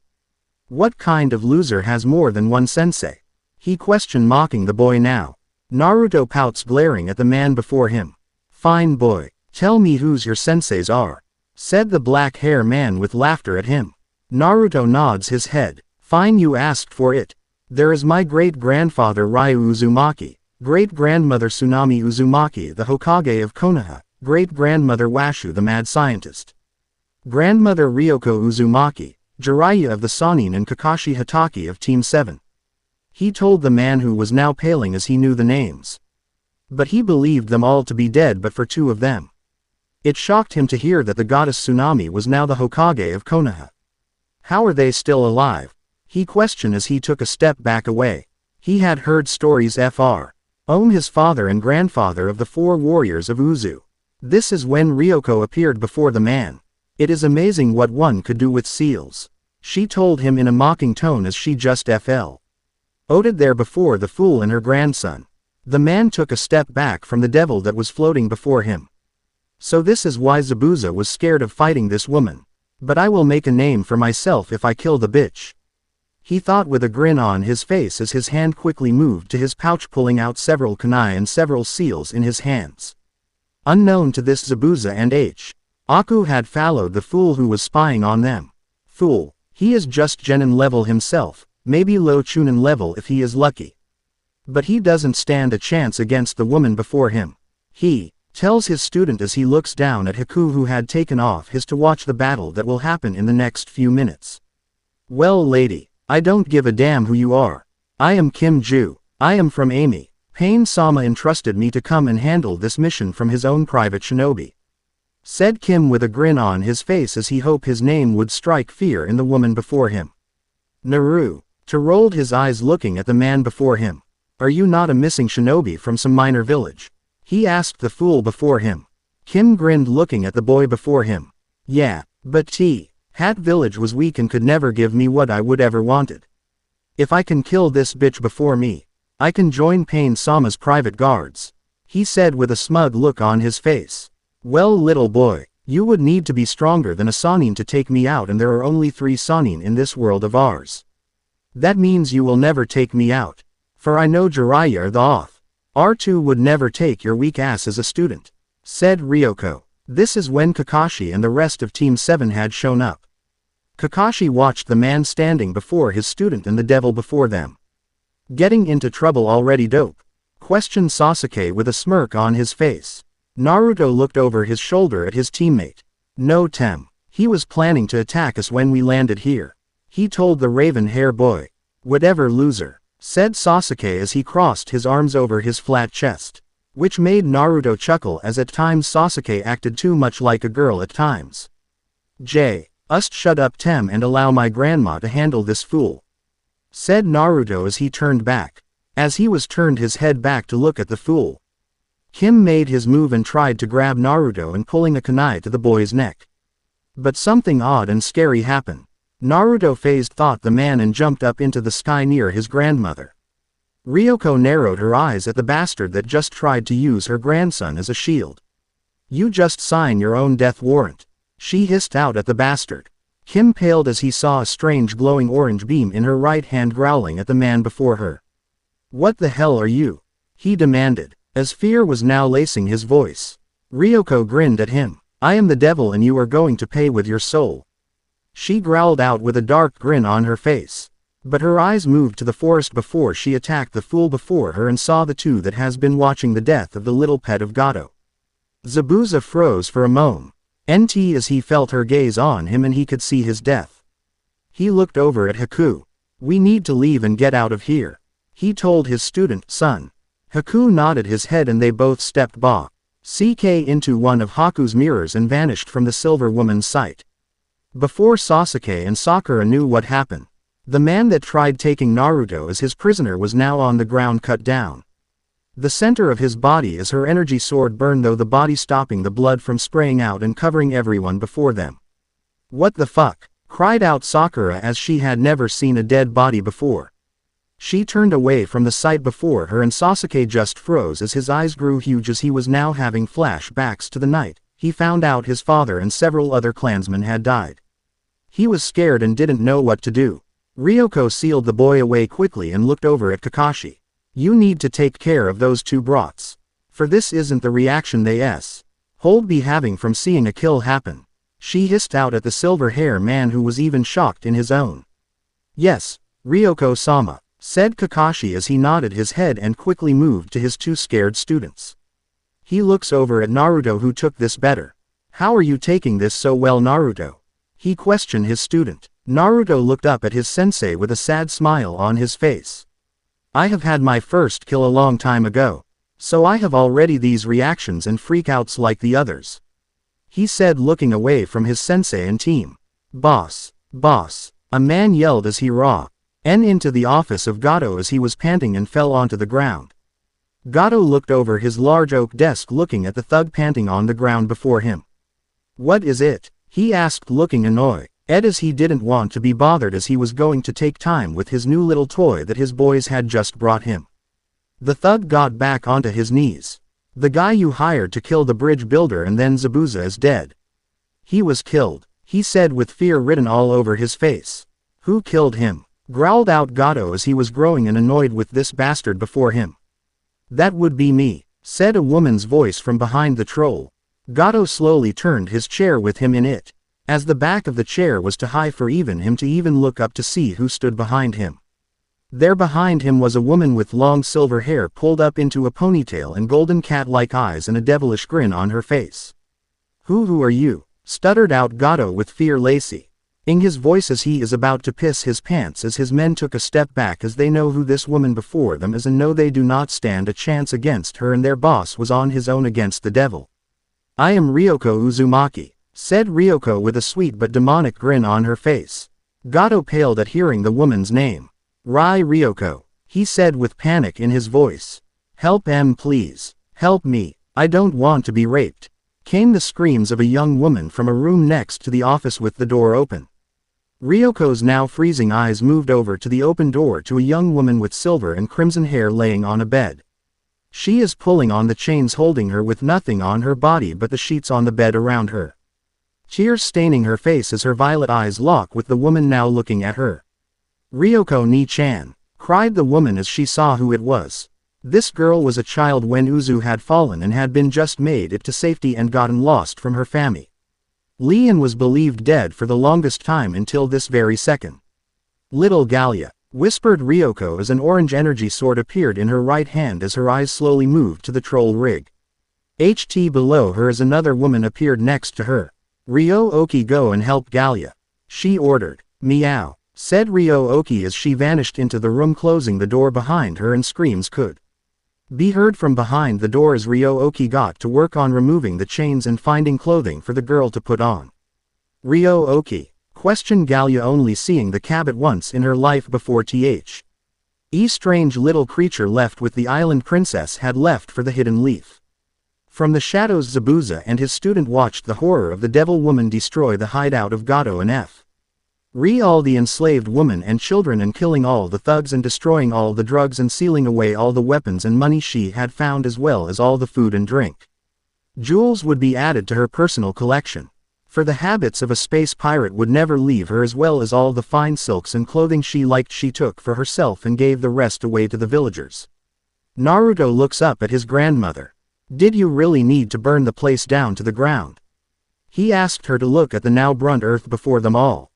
What kind of loser has more than one sensei? He questioned mocking the boy now. Naruto pouts glaring at the man before him. Fine boy, tell me whose your senseis are, said the black hair man with laughter at him. Naruto nods his head. Fine, you asked for it. There is my great-grandfather Ryu Uzumaki, great-grandmother Tsunami Uzumaki the Hokage of Konoha, great-grandmother Washu the mad scientist, grandmother Ryoko Uzumaki, Jiraiya of the Sannin and Kakashi Hatake of Team 7. He told the man who was now paling as he knew the names. But he believed them all to be dead but for 2 of them. It shocked him to hear that the goddess Tsunami was now the Hokage of Konoha. How are they still alive? He questioned as he took a step back away. He had heard stories Fr. His father and grandfather of the 4 warriors of Uzu. This is when Ryoko appeared before the man. It is amazing what one could do with seals. She told him in a mocking tone as she just floated there before the fool and her grandson. The man took a step back from the devil that was floating before him. So this is why Zabuza was scared of fighting this woman. But I will make a name for myself if I kill the bitch. He thought with a grin on his face as his hand quickly moved to his pouch pulling out several kunai and several seals in his hands. Unknown to this Zabuza and Aku had followed the fool who was spying on them. Fool, he is just genin level himself, maybe low chunin level if he is lucky. But he doesn't stand a chance against the woman before him. He tells his student as he looks down at Haku who had taken off his to watch the battle that will happen in the next few minutes. Well lady, I don't give a damn who you are. I am Kim Ju. I am from Amy. Pain-sama entrusted me to come and handle this mission from his own private shinobi. Said Kim with a grin on his face as he hoped his name would strike fear in the woman before him. Naruto rolled his eyes looking at the man before him. Are you not a missing shinobi from some minor village? He asked the fool before him. Kim grinned looking at the boy before him. Yeah, but Hat village was weak and could never give me what I would ever wanted. If I can kill this bitch before me, I can join Pain-sama's private guards. He said with a smug look on his face. Well little boy, you would need to be stronger than a Sannin to take me out and there are only 3 Sannin in this world of ours. That means you will never take me out. For I know Jiraiya the Oth. R2 would never take your weak ass as a student. Said Ryoko. This is when Kakashi and the rest of Team 7 had shown up. Kakashi watched the man standing before his student and the devil before them. Getting into trouble already dope? Questioned Sasuke with a smirk on his face. Naruto looked over his shoulder at his teammate. No Tem. He was planning to attack us when we landed here. He told the raven hair boy. Whatever loser, said Sasuke as he crossed his arms over his flat chest. Which made Naruto chuckle as at times Sasuke acted too much like a girl at times. Shut up Tem and allow my grandma to handle this fool. Said Naruto as he turned back. As he was turned his head back to look at the fool, Kim made his move and tried to grab Naruto and pulling a kunai to the boy's neck. But something odd and scary happened. Naruto phased thought the man and jumped up into the sky near his grandmother. Ryoko narrowed her eyes at the bastard that just tried to use her grandson as a shield. You just sign your own death warrant, she hissed out at the bastard. Kim paled as he saw a strange glowing orange beam in her right hand, growling at the man before her. What the hell are you? He demanded, as fear was now lacing his voice. Ryoko grinned at him. I am the devil and you are going to pay with your soul, she growled out with a dark grin on her face. But her eyes moved to the forest before she attacked the fool before her and saw the two that has been watching the death of the little pet of Gato. Zabuza froze for a moment. As he felt her gaze on him and he could see his death. He looked over at Haku. We need to leave and get out of here, he told his student son. Haku nodded his head and they both stepped back into one of Haku's mirrors and vanished from the silver woman's sight. Before Sasuke and Sakura knew what happened, the man that tried taking Naruto as his prisoner was now on the ground, cut down. The center of his body as her energy sword burned through the body, stopping the blood from spraying out and covering everyone before them. What the fuck? Cried out Sakura as she had never seen a dead body before. She turned away from the sight before her and Sasuke just froze as his eyes grew huge as he was now having flashbacks to the night he found out his father and several other clansmen had died. He was scared and didn't know what to do. Ryoko sealed the boy away quickly and looked over at Kakashi. You need to take care of those two brats, for this isn't the reaction they'll be having from seeing a kill happen, she hissed out at the silver hair man who was even shocked in his own. Yes, Ryoko-sama, said Kakashi as he nodded his head and quickly moved to his two scared students. He looks over at Naruto who took this better. How are you taking this so well, Naruto? He questioned his student. Naruto looked up at his sensei with a sad smile on his face. I have had my first kill a long time ago, so I have already these reactions and freakouts like the others, he said, looking away from his sensei and team. Boss, a man yelled as he ran into the office of Gato as he was panting and fell onto the ground. Gato looked over his large oak desk looking at the thug panting on the ground before him. What is it? He asked, looking annoyed, as he didn't want to be bothered as he was going to take time with his new little toy that his boys had just brought him. The thug got back onto his knees. The guy you hired to kill the bridge builder and then Zabuza is dead. He was killed, he said with fear written all over his face. Who killed him? Growled out Gato as he was growing and annoyed with this bastard before him. That would be me, said a woman's voice from behind the troll. Gato slowly turned his chair with him in it, as the back of the chair was too high for him to even look up to see who stood behind him. There behind him was a woman with long silver hair pulled up into a ponytail and golden cat-like eyes and a devilish grin on her face. Who are you? Stuttered out Gato with fear lacing in his voice as he is about to piss his pants as his men took a step back as they know who this woman before them is and know they do not stand a chance against her and their boss was on his own against the devil. I am Ryoko Uzumaki, said Ryoko with a sweet but demonic grin on her face. Gato paled at hearing the woman's name. Ryoko, he said with panic in his voice. Help please. Help me, I don't want to be raped. Came the screams of a young woman from a room next to the office with the door open. Ryoko's now freezing eyes moved over to the open door to a young woman with silver and crimson hair laying on a bed. She is pulling on the chains holding her with nothing on her body but the sheets on the bed around her. Tears staining her face as her violet eyes lock with the woman now looking at her. Ryoko Ni-chan, cried the woman as she saw who it was. This girl was a child when Uzu had fallen and had been just made it to safety and gotten lost from her family. Leon was believed dead for the longest time until this very second. Little Gallia, whispered Ryoko as an orange energy sword appeared in her right hand as her eyes slowly moved to the troll rig. Below her as another woman appeared next to her. Ryo-oki, go and help Gallia, she ordered. Meow, said Ryo-oki as she vanished into the room, closing the door behind her, and screams could be heard from behind the door as Ryo-oki got to work on removing the chains and finding clothing for the girl to put on. Ryo-oki, questioned Gallia, only seeing the cabot once in her life before. Strange little creature left with the island princess had left for the hidden leaf. From the shadows Zabuza and his student watched the horror of the devil woman destroy the hideout of Gato and all the enslaved women and children and killing all the thugs and destroying all the drugs and sealing away all the weapons and money she had found as well as all the food and drink. Jewels would be added to her personal collection. For the habits of a space pirate would never leave her as well as all the fine silks and clothing she liked she took for herself and gave the rest away to the villagers. Naruto looks up at his grandmother. Did you really need to burn the place down to the ground? He asked her to look at the now burnt earth before them all.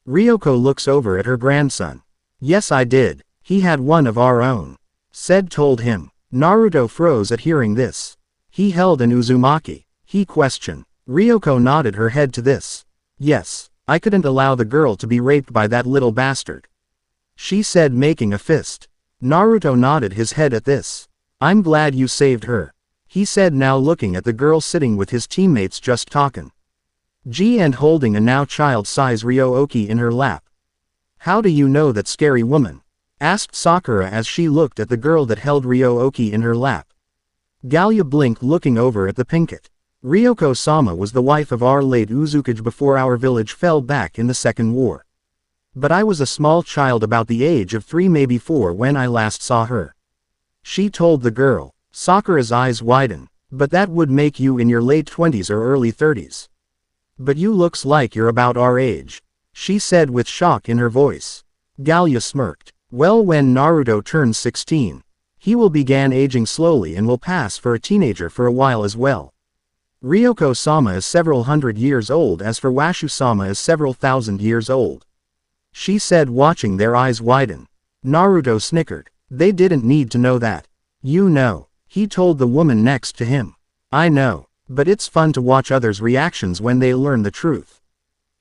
Ryoko looks over at her grandson. Yes, I did. He had one of our own. Said told him. Naruto froze at hearing this. He held an Uzumaki. He questioned. Ryoko nodded her head to this. Yes, I couldn't allow the girl to be raped by that little bastard. She said making a fist. Naruto nodded his head at this. I'm glad you saved her. He said now looking at the girl sitting with his teammates just talking. And holding a now child-size Ryo-Oki in her lap. How do you know that scary woman? Asked Sakura as she looked at the girl that held Ryo-Oki in her lap. Gallia blinked looking over at the Pinkett. Ryoko-sama was the wife of our late Uzukage before our village fell back in the Second War. But I was a small child about the age of 3 maybe 4 when I last saw her. She told the girl. Sakura's eyes widened. But that would make you in your late 20s or early 30s. But you looks like you're about our age. She said with shock in her voice. Gallia smirked. Well, when Naruto turns 16, he will begin aging slowly and will pass for a teenager for a while as well. Ryoko-sama is several hundred years old as for Washu-sama is several thousand years old. She said watching their eyes widen. Naruto snickered. They didn't need to know that. You know. He told the woman next to him. I know. But it's fun to watch others' reactions when they learn the truth.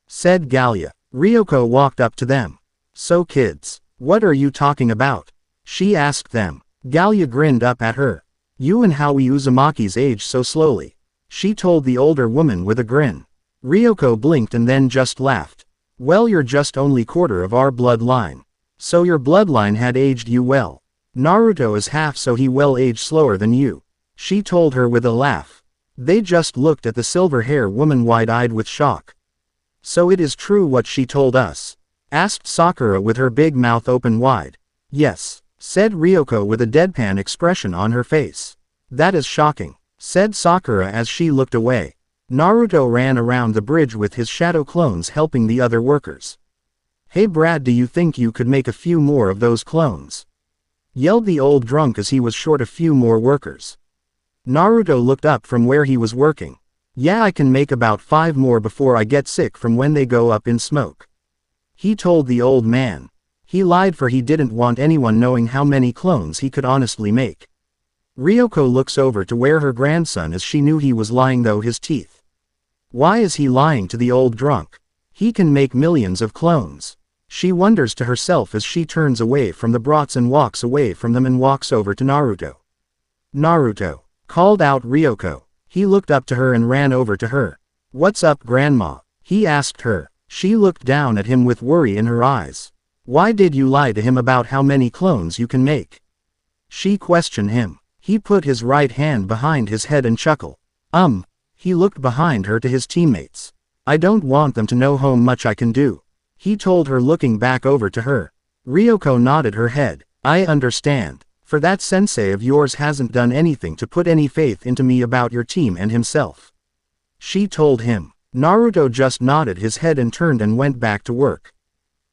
Said Gallia. Ryoko walked up to them. So kids, what are you talking about? She asked them. Gallia grinned up at her. You and Howie Uzumaki's age so slowly. She told the older woman with a grin. Ryoko blinked and then just laughed. Well, you're just only quarter of our bloodline. So your bloodline had aged you well. Naruto is half so he will age slower than you. She told her with a laugh. They just looked at the silver-haired woman wide-eyed with shock. So it is true what she told us? Asked Sakura with her big mouth open wide. Yes, said Ryoko with a deadpan expression on her face. That is shocking, said Sakura as she looked away. Naruto ran around the bridge with his shadow clones helping the other workers. Hey Brad, do you think you could make a few more of those clones? Yelled the old drunk as he was short a few more workers. Naruto looked up from where he was working. Yeah, I can make about 5 more before I get sick from when they go up in smoke. He told the old man. He lied for he didn't want anyone knowing how many clones he could honestly make. Ryoko looks over to where her grandson is. She knew he was lying though his teeth. Why is he lying to the old drunk? He can make millions of clones. She wonders to herself as she turns away from the brats and walks away from them and walks over to Naruto. Naruto, called out Ryoko. He looked up to her and ran over to her. What's up, Grandma? He asked her. She looked down at him with worry in her eyes. Why did you lie to him about how many clones you can make? She questioned him. He put his right hand behind his head and chuckled. He looked behind her to his teammates. I don't want them to know how much I can do. He told her looking back over to her. Ryoko nodded her head. I understand. For that sensei of yours hasn't done anything to put any faith into me about your team and himself. She told him. Naruto just nodded his head and turned and went back to work.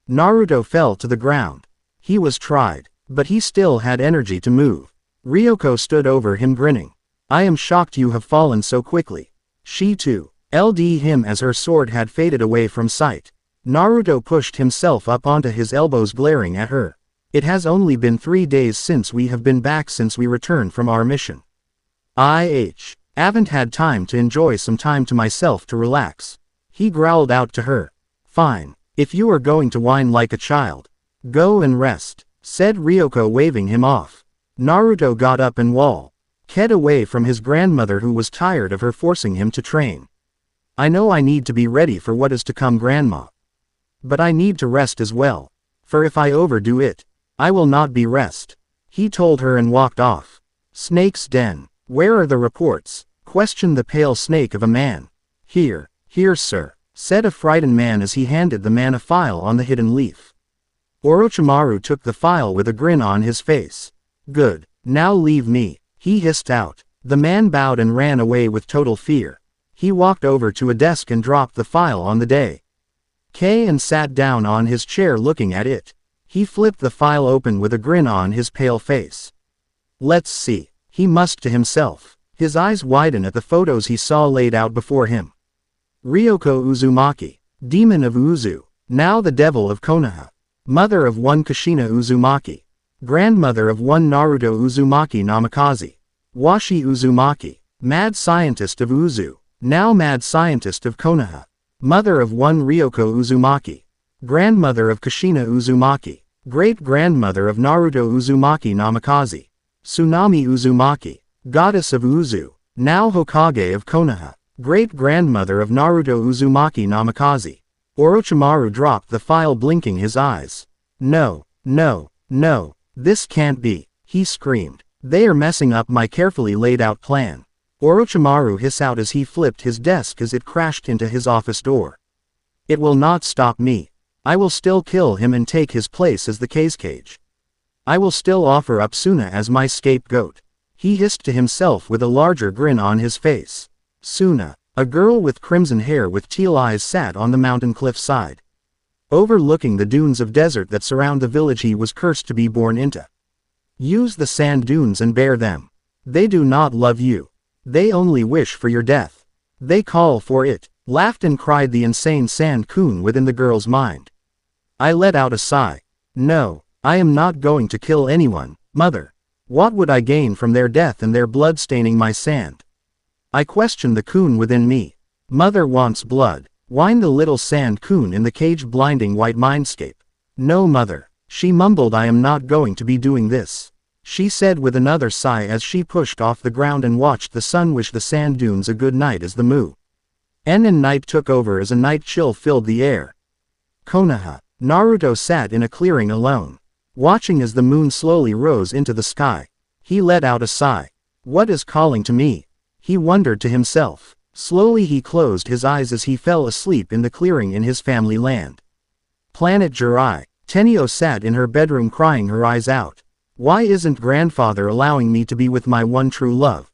Naruto fell to the ground. He was tried, but he still had energy to move. Ryoko stood over him grinning. I am shocked you have fallen so quickly. She too. Him as her sword had faded away from sight. Naruto pushed himself up onto his elbows glaring at her. It has only been 3 days since we have been back since we returned from our mission. Haven't had time to enjoy some time to myself to relax. He growled out to her. Fine. If you are going to whine like a child, go and rest, said Ryoko waving him off. Naruto got up and walked away from his grandmother who was tired of her forcing him to train. I know I need to be ready for what is to come, Grandma. But I need to rest as well. For if I overdo it, I will not be rest. He told her and walked off. Snake's den. Where are the reports? Questioned the pale snake of a man. Here, sir, said a frightened man as he handed the man a file on the hidden leaf. Orochimaru took the file with a grin on his face. Good, now leave me, he hissed out. The man bowed and ran away with total fear. He walked over to a desk and dropped the file on the day. And sat down on his chair looking at it. He flipped the file open with a grin on his pale face. Let's see, he musked to himself. His eyes widened at the photos he saw laid out before him. Ryoko Uzumaki, demon of Uzu, now the devil of Konoha. Mother of one Kushina Uzumaki. Grandmother of one Naruto Uzumaki Namikaze. Washi Uzumaki, mad scientist of Uzu, now mad scientist of Konoha. Mother of one Ryoko Uzumaki. Grandmother of Kushina Uzumaki. Great-grandmother of Naruto Uzumaki Namikaze. Tsunami Uzumaki, goddess of Uzu, now Hokage of Konoha. Great-grandmother of Naruto Uzumaki Namikaze. Orochimaru dropped the file blinking his eyes. No, this can't be, he screamed. They are messing up my carefully laid out plan. Orochimaru hissed out as he flipped his desk as it crashed into his office door. It will not stop me. I will still kill him and take his place as the cage. I will still offer up Suna as my scapegoat. He hissed to himself with a larger grin on his face. Suna, a girl with crimson hair with teal eyes, sat on the mountain cliff side, overlooking the dunes of desert that surround the village he was cursed to be born into. Use the sand dunes and bear them. They do not love you. They only wish for your death. They call for it, laughed and cried the insane Sand Coon within the girl's mind. I let out a sigh. No, I am not going to kill anyone, mother. What would I gain from their death and their blood staining my sand? I questioned the coon within me. Mother wants blood, whined the little Sand Coon in the caged blinding white mindscape. No, mother, she mumbled, I am not going to be doing this. She said with another sigh as she pushed off the ground and watched the sun wish the sand dunes a good night as the moon and night took over as a night chill filled the air. Konoha. Naruto sat in a clearing alone, watching as the moon slowly rose into the sky. He let out a sigh. What is calling to me? He wondered to himself. Slowly he closed his eyes as he fell asleep in the clearing in his family land. Planet Jurai. Tenio sat in her bedroom crying her eyes out. Why isn't grandfather allowing me to be with my one true love?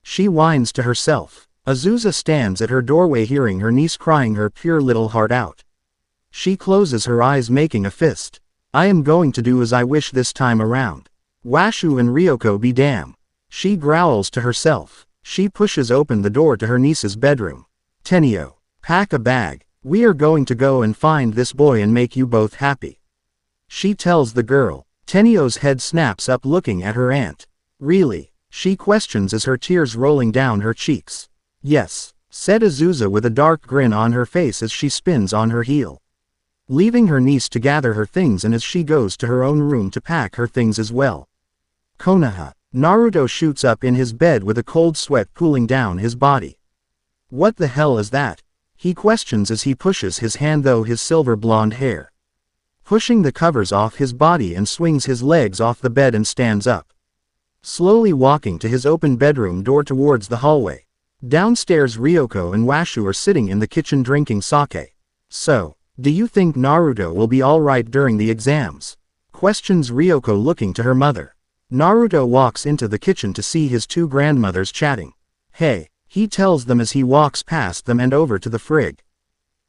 She whines to herself. Azusa stands at her doorway hearing her niece crying her pure little heart out. She closes her eyes making a fist. I am going to do as I wish this time around. Washu and Ryoko be damn. She growls to herself. She pushes open the door to her niece's bedroom. Tenio, pack a bag. We are going to go and find this boy and make you both happy. She tells the girl. Tenio's head snaps up looking at her aunt. Really? She questions as her tears rolling down her cheeks. Yes, said Azusa with a dark grin on her face as she spins on her heel, leaving her niece to gather her things and as she goes to her own room to pack her things as well. Konoha. Naruto shoots up in his bed with a cold sweat pooling down his body. What the hell is that? He questions as he pushes his hand through his silver blonde hair, pushing the covers off his body and swings his legs off the bed and stands up, slowly walking to his open bedroom door towards the hallway. Downstairs Ryoko and Washu are sitting in the kitchen drinking sake. So, do you think Naruto will be alright during the exams? Questions Ryoko looking to her mother. Naruto walks into the kitchen to see his two grandmothers chatting. Hey, he tells them as he walks past them and over to the fridge,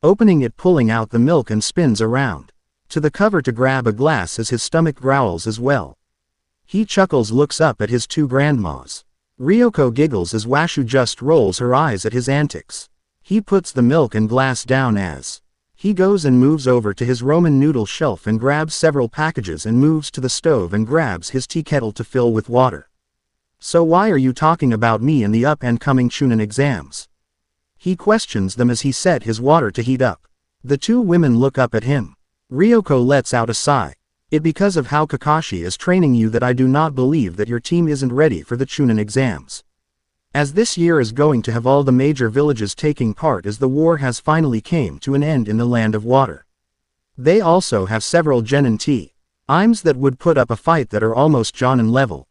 opening it, pulling out the milk and spins around to the cover to grab a glass as his stomach growls as well. He chuckles, looks up at his two grandmas. Ryoko giggles as Washu just rolls her eyes at his antics. He puts the milk and glass down as he goes and moves over to his ramen noodle shelf and grabs several packages and moves to the stove and grabs his tea kettle to fill with water. So why are you talking about me and the up and coming chunin exams? He questions them as he set his water to heat up. The two women look up at him. Ryoko lets out a sigh. It because of how Kakashi is training you that I do not believe that your team isn't ready for the chunin exams. As this year is going to have all the major villages taking part as the war has finally came to an end in the land of water. They also have several genin tea. IMs that would put up a fight that are almost Jonin level,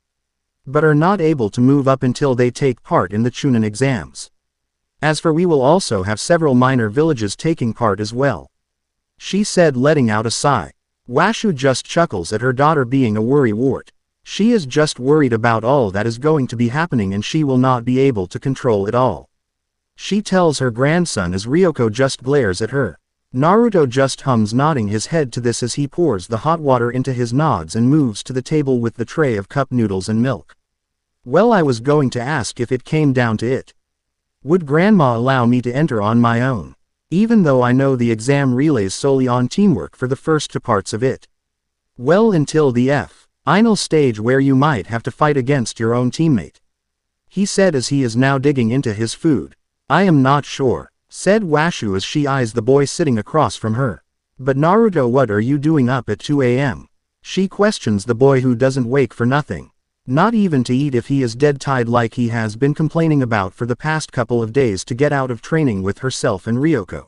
but are not able to move up until they take part in the chunin exams. As for we will also have several minor villages taking part as well," she said, letting out a sigh. Washu just chuckles at her daughter being a worrywart. She is just worried about all that is going to be happening and she will not be able to control it all. She tells her grandson as Ryoko just glares at her. Naruto just hums, nodding his head to this as he pours the hot water into his nods and moves to the table with the tray of cup noodles and milk. "Well, I was going to ask if it came down to it. Would Grandma allow me to enter on my own? Even though I know the exam relays solely on teamwork for the first two parts of it. Well, until the final stage where you might have to fight against your own teammate," he said as he is now digging into his food. "I am not sure," said Washu as she eyes the boy sitting across from her. "But Naruto, what are you doing up at 2 a.m.? She questions the boy who doesn't wake for nothing. Not even to eat if he is dead tired like he has been complaining about for the past couple of days to get out of training with herself and Ryoko.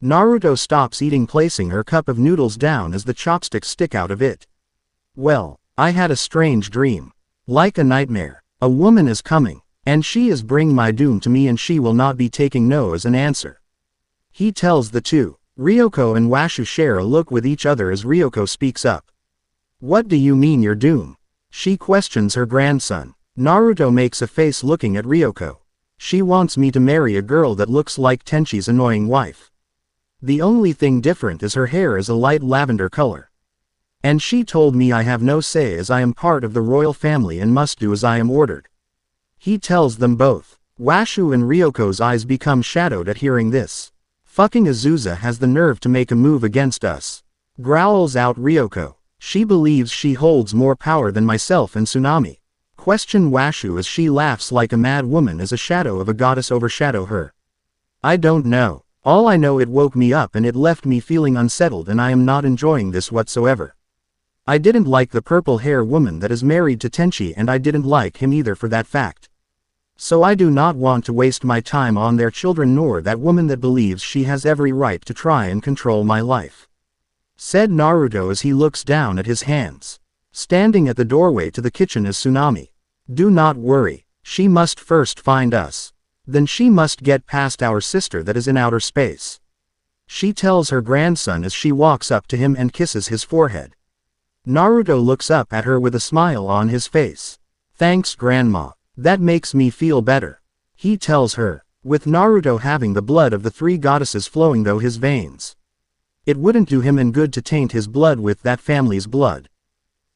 Naruto stops eating, placing her cup of noodles down as the chopsticks stick out of it. "Well, I had a strange dream. Like a nightmare. A woman is coming, and she is bringing my doom to me and she will not be taking no as an answer," he tells the two. Ryoko and Washu share a look with each other as Ryoko speaks up. "What do you mean your doom?" she questions her grandson. Naruto makes a face looking at Ryoko. "She wants me to marry a girl that looks like Tenchi's annoying wife. The only thing different is her hair is a light lavender color. And she told me I have no say as I am part of the royal family and must do as I am ordered," he tells them both. Washu and Ryoko's eyes become shadowed at hearing this. "Fucking Azusa has the nerve to make a move against us," growls out Ryoko. "She believes she holds more power than myself and Tsunami," question Washu as she laughs like a mad woman as a shadow of a goddess overshadow her. "I don't know. All I know, it woke me up and it left me feeling unsettled and I am not enjoying this whatsoever. I didn't like the purple hair woman that is married to Tenchi and I didn't like him either for that fact. So I do not want to waste my time on their children nor that woman that believes she has every right to try and control my life," said Naruto as he looks down at his hands. Standing at the doorway to the kitchen is Tsunami. "Do not worry, she must first find us. Then she must get past our sister that is in outer space," she tells her grandson as she walks up to him and kisses his forehead. Naruto looks up at her with a smile on his face. "Thanks, Grandma. That makes me feel better," he tells her. With Naruto having the blood of the three goddesses flowing through his veins, it wouldn't do him any good to taint his blood with that family's blood.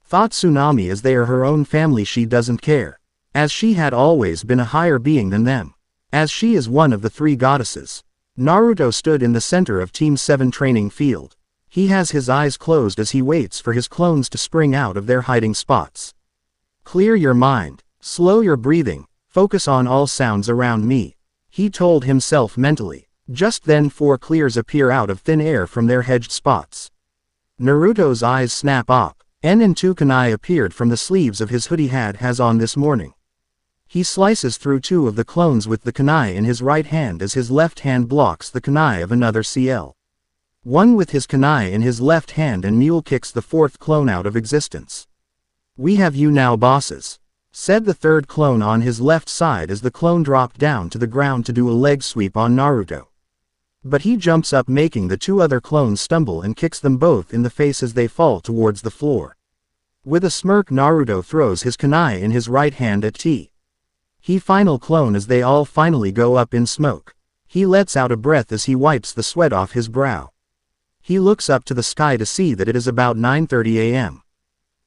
Thought Tsunami, as they are her own family, she doesn't care, as she had always been a higher being than them, as she is one of the three goddesses. Naruto stood in the center of Team 7 training field. He has his eyes closed as he waits for his clones to spring out of their hiding spots. "Clear your mind, slow your breathing, focus on all sounds around me," he told himself mentally. Just then 4 clears appear out of thin air from their hedged spots. Naruto's eyes snap up. N and 2 kunai appeared from the sleeves of his hoodie has on this morning. He slices through 2 of the clones with the kunai in his right hand as his left hand blocks the kunai of another CL. 1 with his kunai in his left hand and mule kicks the 4th clone out of existence. "We have you now, bosses," said the 3rd clone on his left side as the clone dropped down to the ground to do a leg sweep on Naruto. But he jumps up, making the 2 other clones stumble and kicks them both in the face as they fall towards the floor. With a smirk, Naruto throws his kunai in his right hand at T. He final clone as they all finally go up in smoke. He lets out a breath as he wipes the sweat off his brow. He looks up to the sky to see that it is about 9:30 a.m.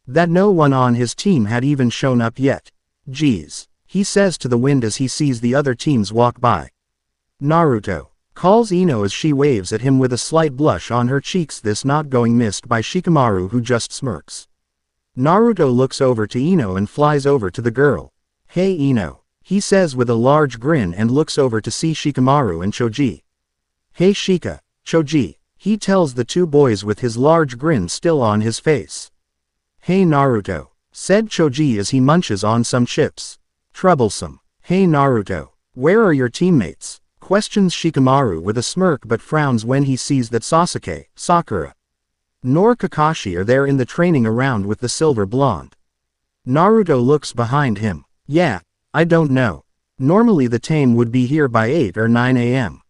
That no one on his team had even shown up yet. "Geez," he says to the wind as he sees the other teams walk by. "Naruto," calls Ino as she waves at him with a slight blush on her cheeks, this not going missed by Shikamaru, who just smirks. Naruto looks over to Ino and flies over to the girl. "Hey Ino," he says with a large grin and looks over to see Shikamaru and Choji. "Hey Shika, Choji," he tells the 2 boys with his large grin still on his face. "Hey Naruto," said Choji as he munches on some chips. "Troublesome." "Hey Naruto, where are your teammates?" questions Shikamaru with a smirk but frowns when he sees that Sasuke, Sakura, nor Kakashi are there in the training around with the silver blonde. Naruto looks behind him. Yeah, I don't know. Normally the tame would be here by 8 or 9 a.m.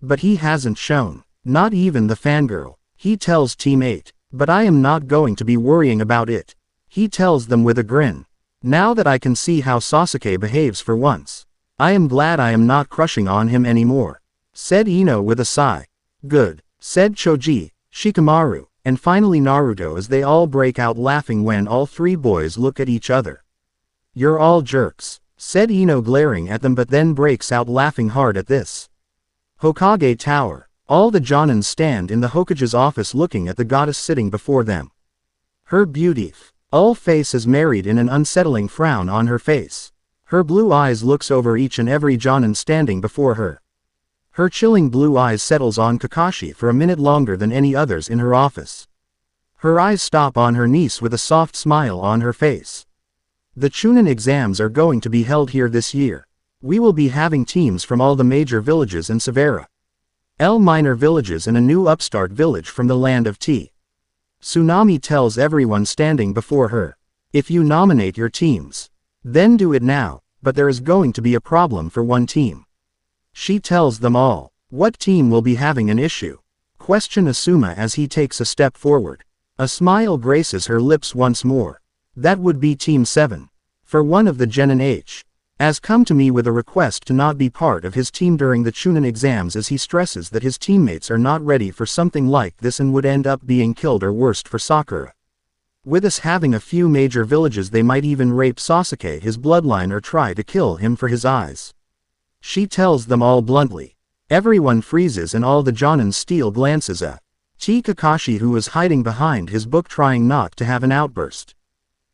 But he hasn't shown. Not even the fangirl. He tells Team 8. But I am not going to be worrying about it. He tells them with a grin. Now that I can see how Sasuke behaves for once, I am glad I am not crushing on him anymore, said Ino with a sigh. Good, said Choji, Shikamaru, and finally Naruto as they all break out laughing when all three boys look at each other. You're all jerks, said Ino glaring at them but then breaks out laughing hard at this. Hokage Tower. All the Jonins stand in the Hokage's office looking at the goddess sitting before them. Her beautiful face is married in an unsettling frown on her face. Her blue eyes looks over each and every Jonin standing before her. Her chilling blue eyes settles on Kakashi for a minute longer than any others in her office. Her eyes stop on her niece with a soft smile on her face. The chunin exams are going to be held here this year. We will be having teams from all the major villages and Severa minor villages and a new upstart village from the land of tea. Tsunami tells everyone standing before her. If you nominate your teams, then do it now, but there is going to be a problem for one team. She tells them all. What team will be having an issue? Question Asuma as he takes a step forward. A smile graces her lips once more. That would be Team 7. For one of the Genin has come to me with a request to not be part of his team during the chunin exams as he stresses that his teammates are not ready for something like this and would end up being killed or worst for Sakura. With us having a few major villages they might even rape Sasuke his bloodline or try to kill him for his eyes. She tells them all bluntly. Everyone freezes and all the Jonins steal glances at Kakashi who is hiding behind his book trying not to have an outburst.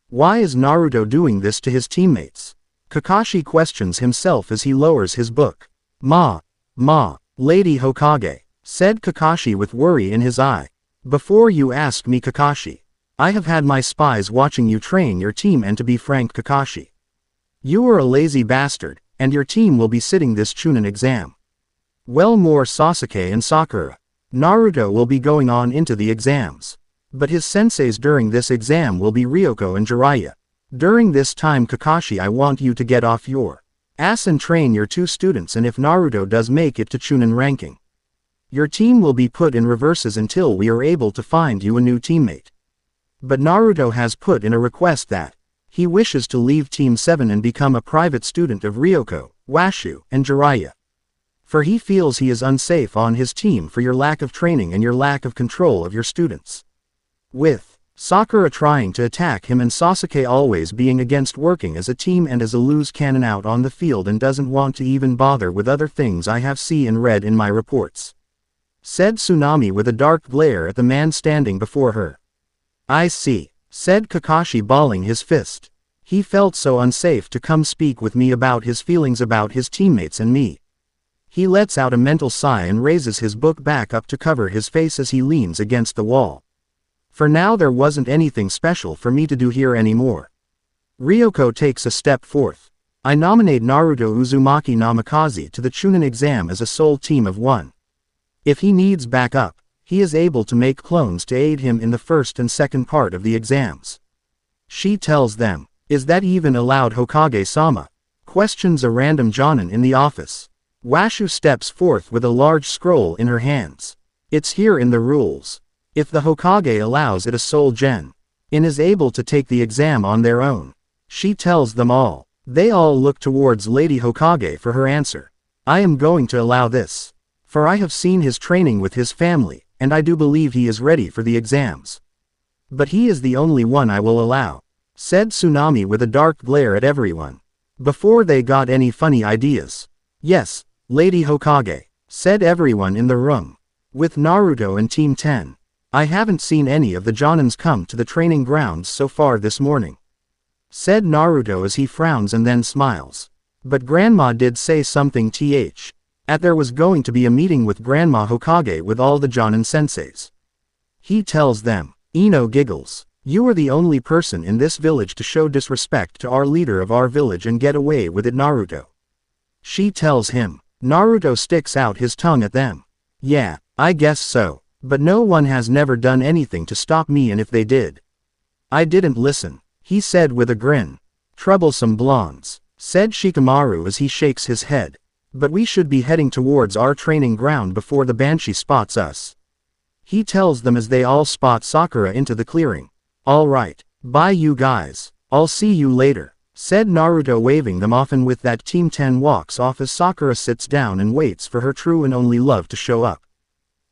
Why is Naruto doing this to his teammates? Kakashi questions himself as he lowers his book. Ma, Lady Hokage, said Kakashi with worry in his eye. Before you ask me Kakashi, I have had my spies watching you train your team and to be frank Kakashi, you are a lazy bastard, and your team will be sitting this chunin exam. Well more Sasuke and Sakura. Naruto will be going on into the exams. But his senseis during this exam will be Ryoko and Jiraiya. During this time Kakashi I want you to get off your ass and train your two students and if Naruto does make it to chunin ranking, your team will be put in reverses until we are able to find you a new teammate. But Naruto has put in a request that he wishes to leave Team 7 and become a private student of Ryoko, Washu, and Jiraiya. For he feels he is unsafe on his team for your lack of training and your lack of control of your students. With Sakura trying to attack him and Sasuke always being against working as a team and as a loose cannon out on the field and doesn't want to even bother with other things I have seen and read in my reports, said Tsunami with a dark glare at the man standing before her. I see, said Kakashi balling his fist. He felt so unsafe to come speak with me about his feelings about his teammates and me. He lets out a mental sigh and raises his book back up to cover his face as he leans against the wall. For now there wasn't anything special for me to do here anymore. Ryoko takes a step forth. I nominate Naruto Uzumaki Namikaze to the chunin exam as a sole team of one. If he needs backup, he is able to make clones to aid him in the first and second part of the exams. She tells them, is that even allowed Hokage-sama? Questions a random Jonin in the office. Washu steps forth with a large scroll in her hands. It's here in the rules. If the Hokage allows it a sole Genin is able to take the exam on their own. She tells them all. They all look towards Lady Hokage for her answer. I am going to allow this. For I have seen his training with his family, and I do believe he is ready for the exams. But he is the only one I will allow, said Tsunami with a dark glare at everyone. Before they got any funny ideas. Yes, Lady Hokage, said everyone in the room. With Naruto and Team 10. I haven't seen any of the Jonins come to the training grounds so far this morning, said Naruto as he frowns and then smiles. But Grandma did say something there was going to be a meeting with Grandma Hokage with all the Jonin senseis. He tells them. Ino giggles. You are the only person in this village to show disrespect to our leader of our village and get away with it Naruto. She tells him. Naruto sticks out his tongue at them. Yeah, I guess so. But no one has never done anything to stop me, and if they did, I didn't listen, he said with a grin. Troublesome blondes, said Shikamaru as he shakes his head. But we should be heading towards our training ground before the Banshee spots us. He tells them as they all spot Sakura into the clearing. Alright, bye you guys, I'll see you later, said Naruto, waving them off, and with that Team 10 walks off as Sakura sits down and waits for her true and only love to show up.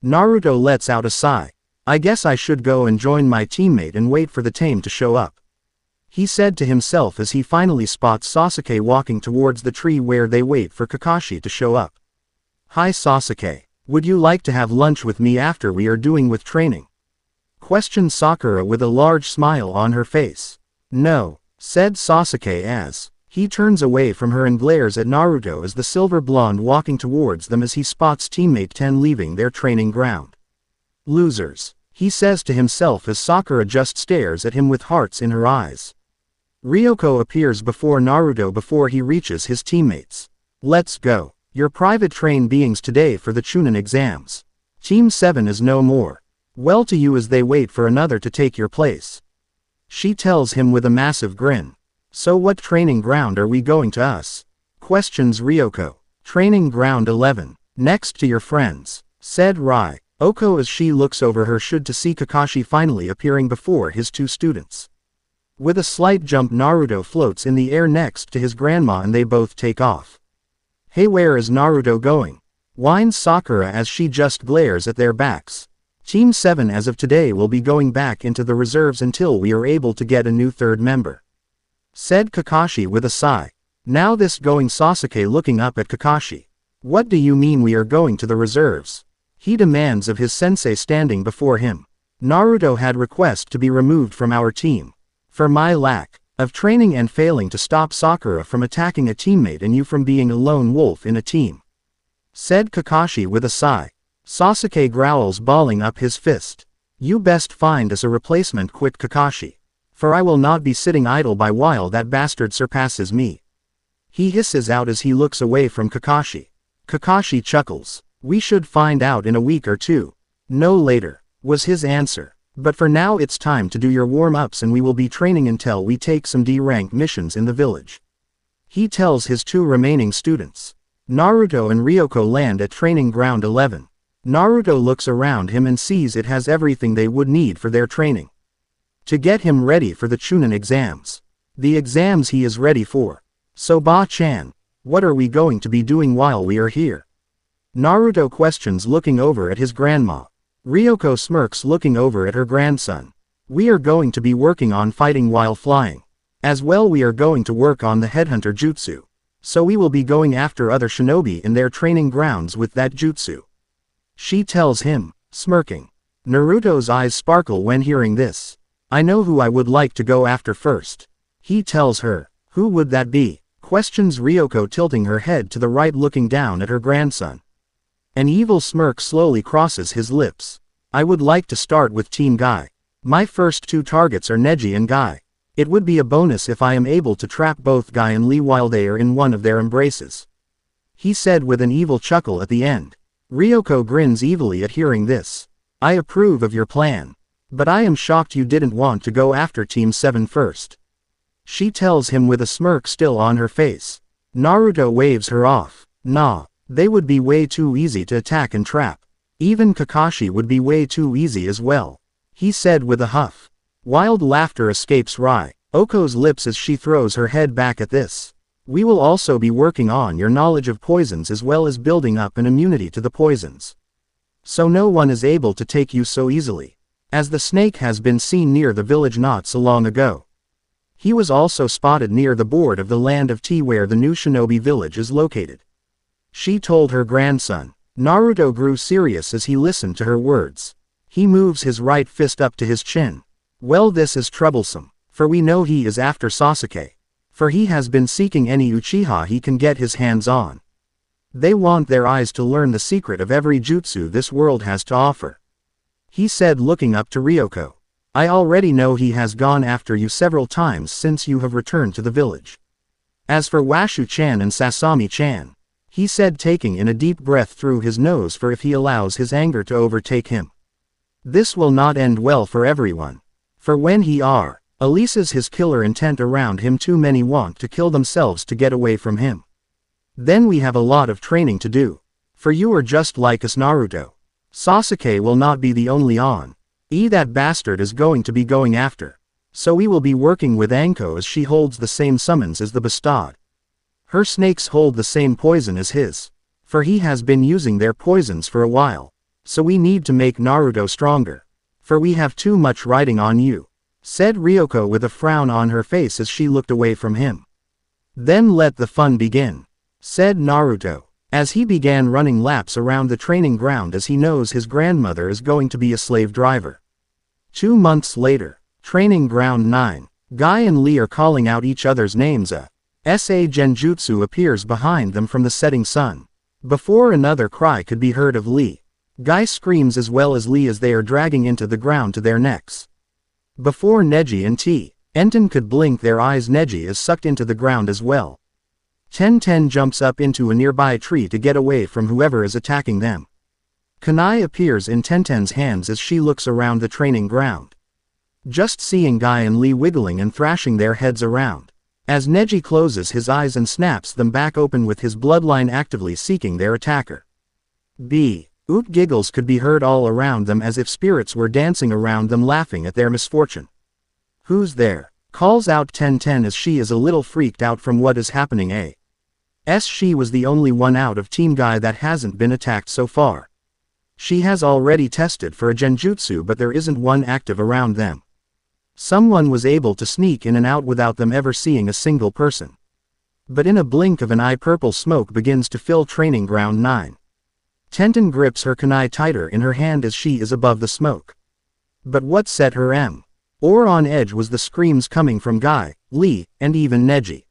Naruto lets out a sigh. I guess I should go and join my teammate and wait for the tame to show up, he said to himself as he finally spots Sasuke walking towards the tree where they wait for Kakashi to show up. Hi Sasuke, would you like to have lunch with me after we are doing with training? Questioned Sakura with a large smile on her face. No, said Sasuke as he turns away from her and glares at Naruto as the silver blonde walking towards them as he spots teammate 10 leaving their training ground. Losers, he says to himself as Sakura just stares at him with hearts in her eyes. Ryoko appears before Naruto before he reaches his teammates. Let's go. Your private train beings today for the chunin exams. Team 7 is no more. Well to you as they wait for another to take your place. She tells him with a massive grin. So what training ground are we going to us? Questions Ryoko. Training ground 11. Next to your friends, said Ryoko as she looks over her shoulder to see Kakashi finally appearing before his two students. With a slight jump, Naruto floats in the air next to his grandma and they both take off. Hey, where is Naruto going? Whines Sakura as she just glares at their backs. Team 7 as of today will be going back into the reserves until we are able to get a new third member, said Kakashi with a sigh. Now this going Sasuke looking up at Kakashi. What do you mean we are going to the reserves? He demands of his sensei standing before him. Naruto had request to be removed from our team. For my lack of training and failing to stop Sakura from attacking a teammate and you from being a lone wolf in a team, said Kakashi with a sigh. Sasuke growls, balling up his fist. You best find us a replacement quick, Kakashi. For I will not be sitting idle by while that bastard surpasses me. He hisses out as he looks away from Kakashi. Kakashi chuckles. We should find out in a week or two. No later, was his answer. But for now it's time to do your warm-ups and we will be training until we take some D-rank missions in the village, he tells his two remaining students. Naruto and Ryoko land at training ground 11. Naruto looks around him and sees it has everything they would need for their training to get him ready for the chunin exams. The exams he is ready for. So Ba-chan, what are we going to be doing while we are here? Naruto questions looking over at his grandma. Ryoko smirks looking over at her grandson. We are going to be working on fighting while flying. As well we are going to work on the headhunter jutsu. So we will be going after other shinobi in their training grounds with that jutsu, she tells him, smirking. Naruto's eyes sparkle when hearing this. I know who I would like to go after first, he tells her. Who would that be? Questions Ryoko, tilting her head to the right looking down at her grandson. An evil smirk slowly crosses his lips. I would like to start with Team Guy. My first two targets are Neji and Guy. It would be a bonus if I am able to trap both Guy and Lee while they are in one of their embraces, he said with an evil chuckle at the end. Ryoko grins evilly at hearing this. I approve of your plan. But I am shocked you didn't want to go after Team 7 first, she tells him with a smirk still on her face. Naruto waves her off. Nah. They would be way too easy to attack and trap. Even Kakashi would be way too easy as well, he said with a huff. Wild laughter escapes Ryoko's lips as she throws her head back at this. We will also be working on your knowledge of poisons as well as building up an immunity to the poisons, so no one is able to take you so easily, as the snake has been seen near the village not so long ago. He was also spotted near the board of the Land of Tea where the new shinobi village is located, she told her grandson. Naruto grew serious as he listened to her words. He moves his right fist up to his chin. Well, this is troublesome, for we know he is after Sasuke. For he has been seeking any Uchiha he can get his hands on. They want their eyes to learn the secret of every jutsu this world has to offer, he said looking up to Ryoko. I already know he has gone after you several times since you have returned to the village. As for Washu-chan and Sasami-chan, he said taking in a deep breath through his nose for if he allows his anger to overtake him, This will not end well for everyone. For when he releases his killer intent around him, too many want to kill themselves to get away from him. Then we have a lot of training to do. For you are just like us, Naruto. Sasuke will not be the only that bastard is going to be going after. So we will be working with Anko, as she holds the same summons as the bastard. Her snakes hold the same poison as his. For he has been using their poisons for a while. So we need to make Naruto stronger. For we have too much riding on you, said Ryoko with a frown on her face as she looked away from him. Then let the fun begin, said Naruto, as he began running laps around the training ground, as he knows his grandmother is going to be a slave driver. 2 months later, Training Ground 9. Guy and Lee are calling out each other's names. A genjutsu appears behind them from the setting sun. Before another cry could be heard of Lee, Guy screams as well as Lee as they are dragging into the ground to their necks. Before Neji and Enten could blink their eyes, Neji is sucked into the ground as well. Tenten jumps up into a nearby tree to get away from whoever is attacking them. Kunai appears in Tenten's hands as she looks around the training ground. Just seeing Guy and Lee wiggling and thrashing their heads around, as Neji closes his eyes and snaps them back open with his bloodline actively seeking their attacker. Oot giggles could be heard all around them as if spirits were dancing around them laughing at their misfortune. Who's there? Calls out Tenten as she is a little freaked out from what is happening. She was the only one out of Team Guy that hasn't been attacked so far. She has already tested for a genjutsu, but there isn't one active around them. Someone was able to sneak in and out without them ever seeing a single person. But in a blink of an eye, purple smoke begins to fill Training Ground 9. Tenten grips her kunai tighter in her hand as she is above the smoke. But what set her on edge was the screams coming from Guy, Lee, and even Neji.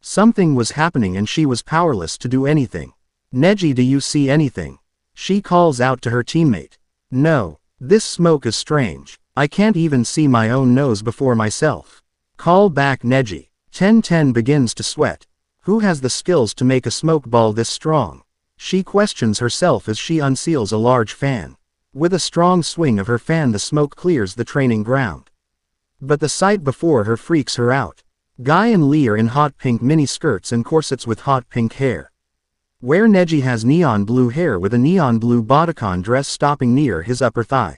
Something was happening and she was powerless to do anything. Neji, do you see anything? She calls out to her teammate. No, this smoke is strange. I can't even see my own nose before myself. Call back, Neji. Tenten begins to sweat. Who has the skills to make a smoke ball this strong? She questions herself as she unseals a large fan. With a strong swing of her fan, the smoke clears the training ground. But the sight before her freaks her out. Guy and Lee are in hot pink mini skirts and corsets with hot pink hair. Where Neji has neon blue hair with a neon blue bodycon dress stopping near his upper thigh.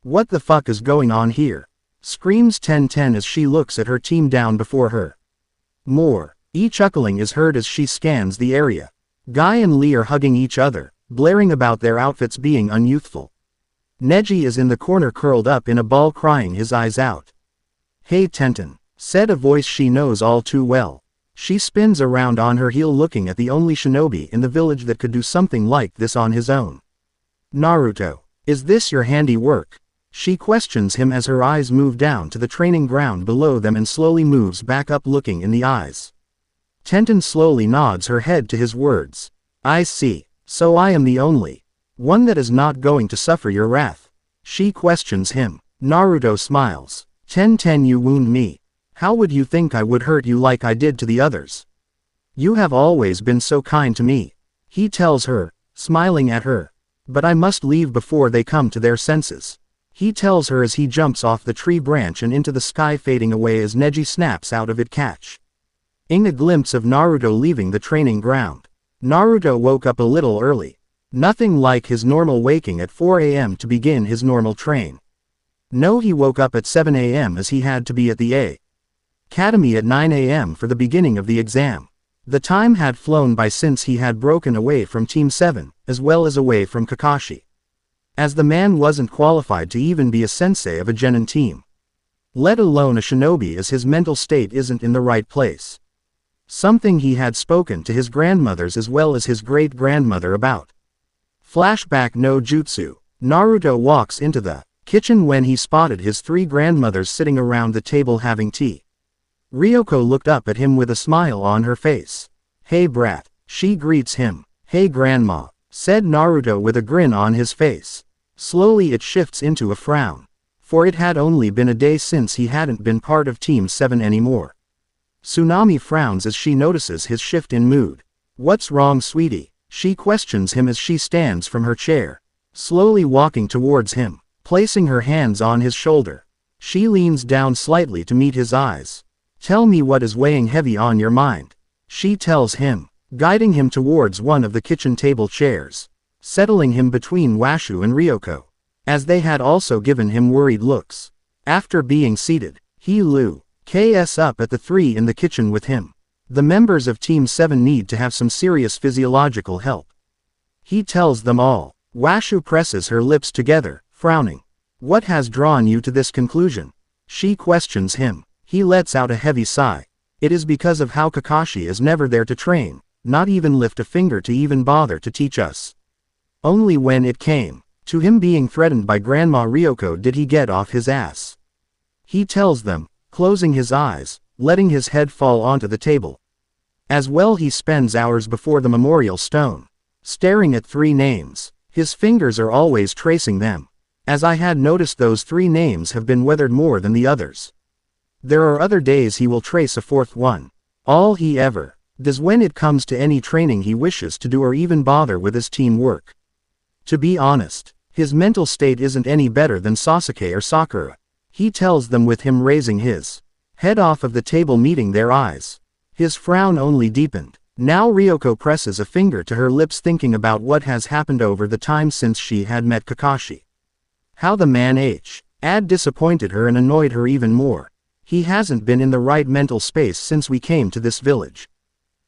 What the fuck is going on here? Screams Tenten as she looks at her team down before her. More chuckling is heard as she scans the area. Guy and Lee are hugging each other, blaring about their outfits being unyouthful. Neji is in the corner curled up in a ball crying his eyes out. Hey Tenten, said a voice she knows all too well. She spins around on her heel looking at the only shinobi in the village that could do something like this on his own. Naruto, is this your handiwork? She questions him as her eyes move down to the training ground below them and slowly moves back up looking in the eyes. Tenten slowly nods her head to his words. I see, so I am the only one that is not going to suffer your wrath. She questions him. Naruto smiles. Tenten, you wound me. How would you think I would hurt you like I did to the others? You have always been so kind to me. He tells her, smiling at her. But I must leave before they come to their senses. He tells her as he jumps off the tree branch and into the sky, fading away as Neji snaps out of it. A glimpse of Naruto leaving the training ground. Naruto woke up a little early. Nothing like his normal waking at 4 a.m. to begin his normal train. No, he woke up at 7 a.m. as he had to be at the academy at 9 a.m. for the beginning of the exam. The time had flown by since he had broken away from Team 7, as well as away from Kakashi. As the man wasn't qualified to even be a sensei of a genin team, let alone a shinobi, as his mental state isn't in the right place. Something he had spoken to his grandmothers as well as his great-grandmother about. Flashback no jutsu. Naruto walks into the kitchen when he spotted his 3 grandmothers sitting around the table having tea. Ryoko looked up at him with a smile on her face. Hey brat, she greets him. Hey grandma, said Naruto with a grin on his face. Slowly it shifts into a frown. For it had only been a day since he hadn't been part of Team 7 anymore. Tsunami frowns as she notices his shift in mood. What's wrong, sweetie? She questions him as she stands from her chair, slowly walking towards him. Placing her hands on his shoulder, she leans down slightly to meet his eyes. Tell me what is weighing heavy on your mind, she tells him, guiding him towards one of the kitchen table chairs, settling him between Washu and Ryoko, as they had also given him worried looks. After being seated, he looks up at the three in the kitchen with him. The members of Team 7 need to have some serious physiological help, he tells them all. Washu presses her lips together, frowning. What has drawn you to this conclusion? She questions him. He lets out a heavy sigh. It is because of how Kakashi is never there to train, not even lift a finger to even bother to teach us. Only when it came to him being threatened by Grandma Ryoko did he get off his ass. He tells them, closing his eyes, letting his head fall onto the table. As well, he spends hours before the memorial stone, staring at three names. His fingers are always tracing them. As I had noticed, those three names have been weathered more than the others. There are other days he will trace a fourth one. All he ever does when it comes to any training he wishes to do or even bother with his teamwork. To be honest, his mental state isn't any better than Sasuke or Sakura. He tells them with him raising his head off of the table, meeting their eyes. His frown only deepened. Now Ryoko presses a finger to her lips, thinking about what has happened over the time since she had met Kakashi. How the man had disappointed her and annoyed her even more. He hasn't been in the right mental space since we came to this village.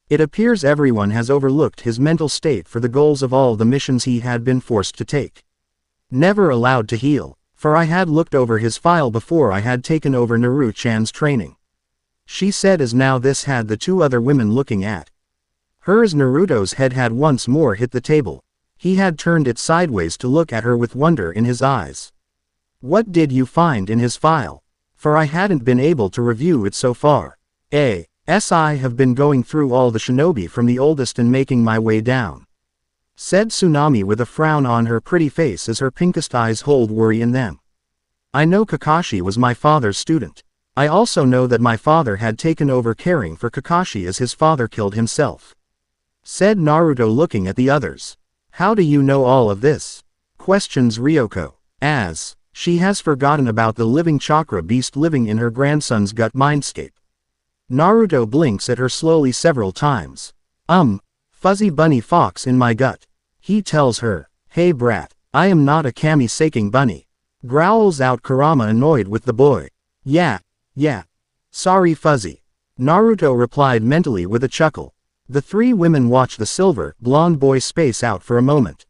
It appears everyone has overlooked his mental state for the goals of all the missions he had been forced to take. Never allowed to heal, for I had looked over his file before I had taken over Naruto-chan's training, she said, as now this had the two other women looking at her as Naruto's head had once more hit the table. He had turned it sideways to look at her with wonder in his eyes. What did you find in his file? For I hadn't been able to review it so far. I have been going through all the shinobi from the oldest and making my way down, said Tsunami with a frown on her pretty face as her pinkest eyes hold worry in them. I know Kakashi was my father's student. I also know that my father had taken over caring for Kakashi as his father killed himself, said Naruto, looking at the others. How do you know all of this? Questions Ryoko, as she has forgotten about the living chakra beast living in her grandson's gut mindscape. Naruto blinks at her slowly several times. Fuzzy bunny fox in my gut. He tells her, hey brat, I am not a kami-saking bunny. Growls out Kurama, annoyed with the boy. Yeah. Sorry Fuzzy. Naruto replied mentally with a chuckle. The three women watch the silver, blonde boy space out for a moment,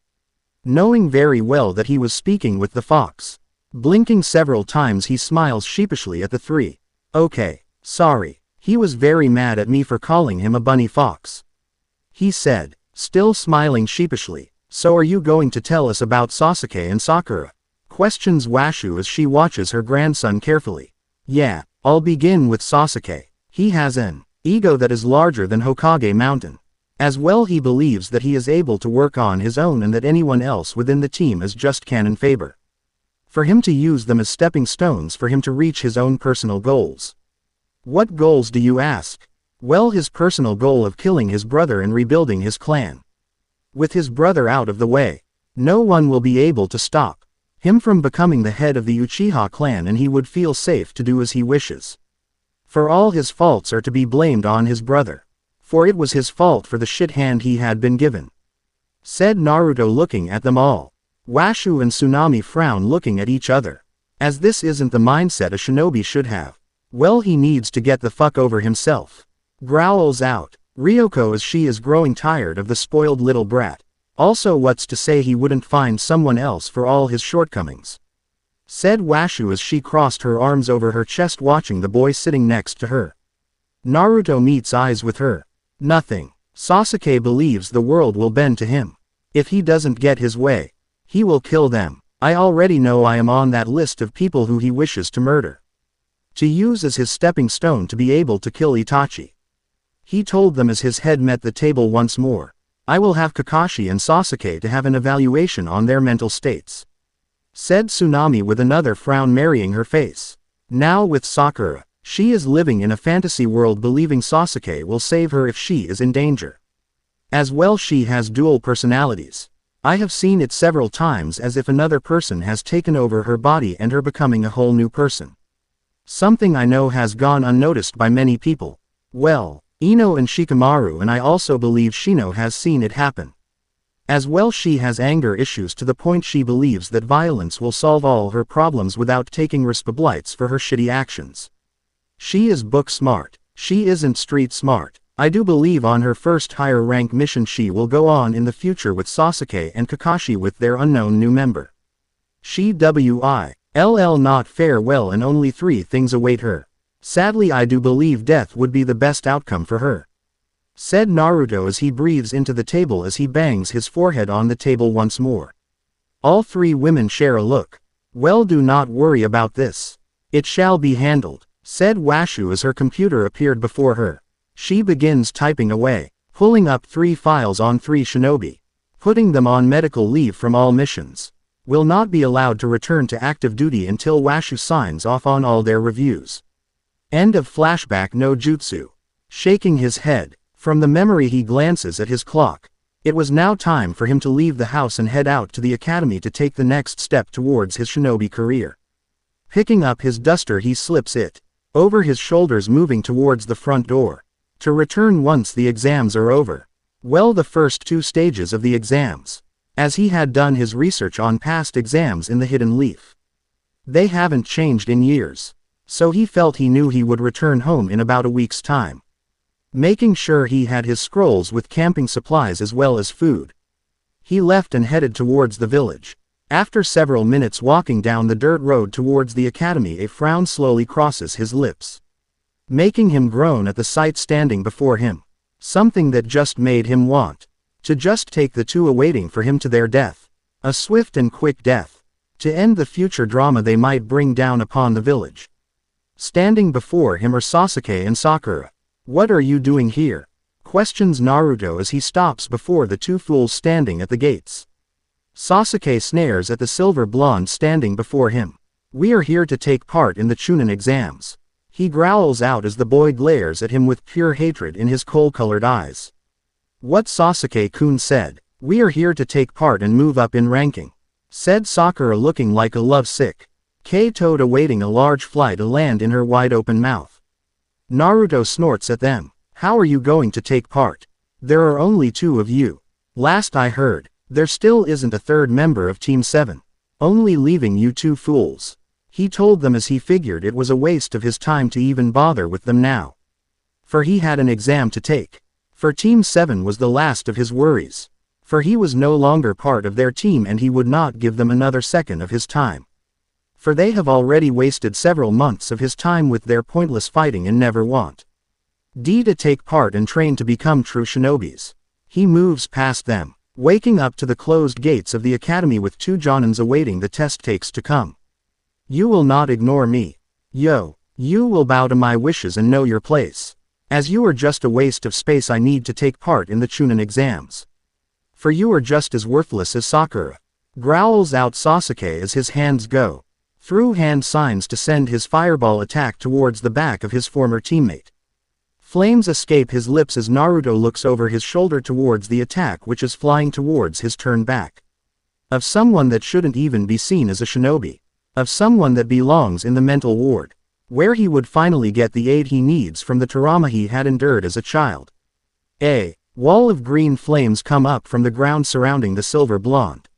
knowing very well that he was speaking with the fox. Blinking several times, he smiles sheepishly at the three. Okay, sorry. He was very mad at me for calling him a bunny fox, he said, still smiling sheepishly. So are you going to tell us about Sasuke and Sakura? Questions Washu as she watches her grandson carefully. Yeah, I'll begin with Sasuke. He has an ego that is larger than Hokage Mountain. As well, he believes that he is able to work on his own and that anyone else within the team is just cannon favor for him to use them as stepping stones for him to reach his own personal goals. What goals do you ask? Well, his personal goal of killing his brother and rebuilding his clan. With his brother out of the way, no one will be able to stop him from becoming the head of the Uchiha clan, and he would feel safe to do as he wishes. For all his faults are to be blamed on his brother, for it was his fault for the shit hand he had been given, said Naruto, looking at them all. Washu and Tsunami frown, looking at each other, as this isn't the mindset a shinobi should have. Well, he needs to get the fuck over himself. Growls out Ryoko as she is growing tired of the spoiled little brat. Also, what's to say he wouldn't find someone else for all his shortcomings, said Washu as she crossed her arms over her chest, watching the boy sitting next to her. Naruto meets eyes with her. Nothing. Sasuke believes the world will bend to him. If he doesn't get his way, he will kill them. I already know I am on that list of people who he wishes to murder, to use as his stepping stone to be able to kill Itachi. He told them as his head met the table once more. I will have Kakashi and Sasuke to have an evaluation on their mental states, said Tsunami with another frown marrying her face. Now with Sakura, she is living in a fantasy world believing Sasuke will save her if she is in danger. As well, she has dual personalities. I have seen it several times, as if another person has taken over her body and her becoming a whole new person. Something I know has gone unnoticed by many people. Well, Ino and Shikamaru and I also believe Shino has seen it happen. As well, she has anger issues to the point she believes that violence will solve all her problems without taking responsibility for her shitty actions. She is book smart. She isn't street smart. I do believe on her first higher rank mission she will go on in the future with Sasuke and Kakashi with their unknown new member. She will not fare well, and only 3 things await her. Sadly, I do believe death would be the best outcome for her," said Naruto as he breathes into the table as he bangs his forehead on the table once more. All 3 women share a look. "Well, do not worry about this. It shall be handled," said Washu as her computer appeared before her. She begins typing away, pulling up 3 files on 3 shinobi, putting them on medical leave from all missions. Will not be allowed to return to active duty until Washu signs off on all their reviews. End of flashback. No jutsu. Shaking his head, from the memory he glances at his clock. It was now time for him to leave the house and head out to the academy to take the next step towards his shinobi career. Picking up his duster, he slips it over his shoulders, moving towards the front door, to return once the exams are over. Well, the first 2 stages of the exams, as he had done his research on past exams in the Hidden Leaf. They haven't changed in years, so he felt he knew he would return home in about a week's time. Making sure he had his scrolls with camping supplies as well as food, he left and headed towards the village. After several minutes walking down the dirt road towards the academy, a frown slowly crosses his lips, making him groan at the sight standing before him. Something that just made him want to just take the 2 awaiting for him to their death. A swift and quick death, to end the future drama they might bring down upon the village. Standing before him are Sasuke and Sakura. "What are you doing here?" questions Naruto as he stops before the 2 fools standing at the gates. Sasuke snares at the silver blonde standing before him. "We are here to take part in the chunin exams," he growls out as the boy glares at him with pure hatred in his coal-colored eyes. "What?" Sasuke-kun said. "We are here to take part and move up in ranking," said Sakura, looking like a lovesick toad awaiting a large fly to land in her wide-open mouth. Naruto snorts at them. "How are you going to take part? There are only 2 of you. Last I heard, there still isn't a 3rd member of Team 7. Only leaving you 2 fools," he told them as he figured it was a waste of his time to even bother with them now, for he had an exam to take. For Team 7 was the last of his worries, for he was no longer part of their team and he would not give them another second of his time, for they have already wasted several months of his time with their pointless fighting and never want to take part and train to become true shinobis. He moves past them, waking up to the closed gates of the academy with 2 jonins awaiting the test takes to come. "You will not ignore me. You will bow to my wishes and know your place, as you are just a waste of space. I need to take part in the chunin exams, for you are just as worthless as Sakura," growls out Sasuke as his hands go through hand signs to send his fireball attack towards the back of his former teammate. Flames escape his lips as Naruto looks over his shoulder towards the attack, which is flying towards his turn back, of someone that shouldn't even be seen as a shinobi, of someone that belongs in the mental ward, where he would finally get the aid he needs from the trauma he had endured as a child. A wall of green flames come up from the ground surrounding the silver blonde.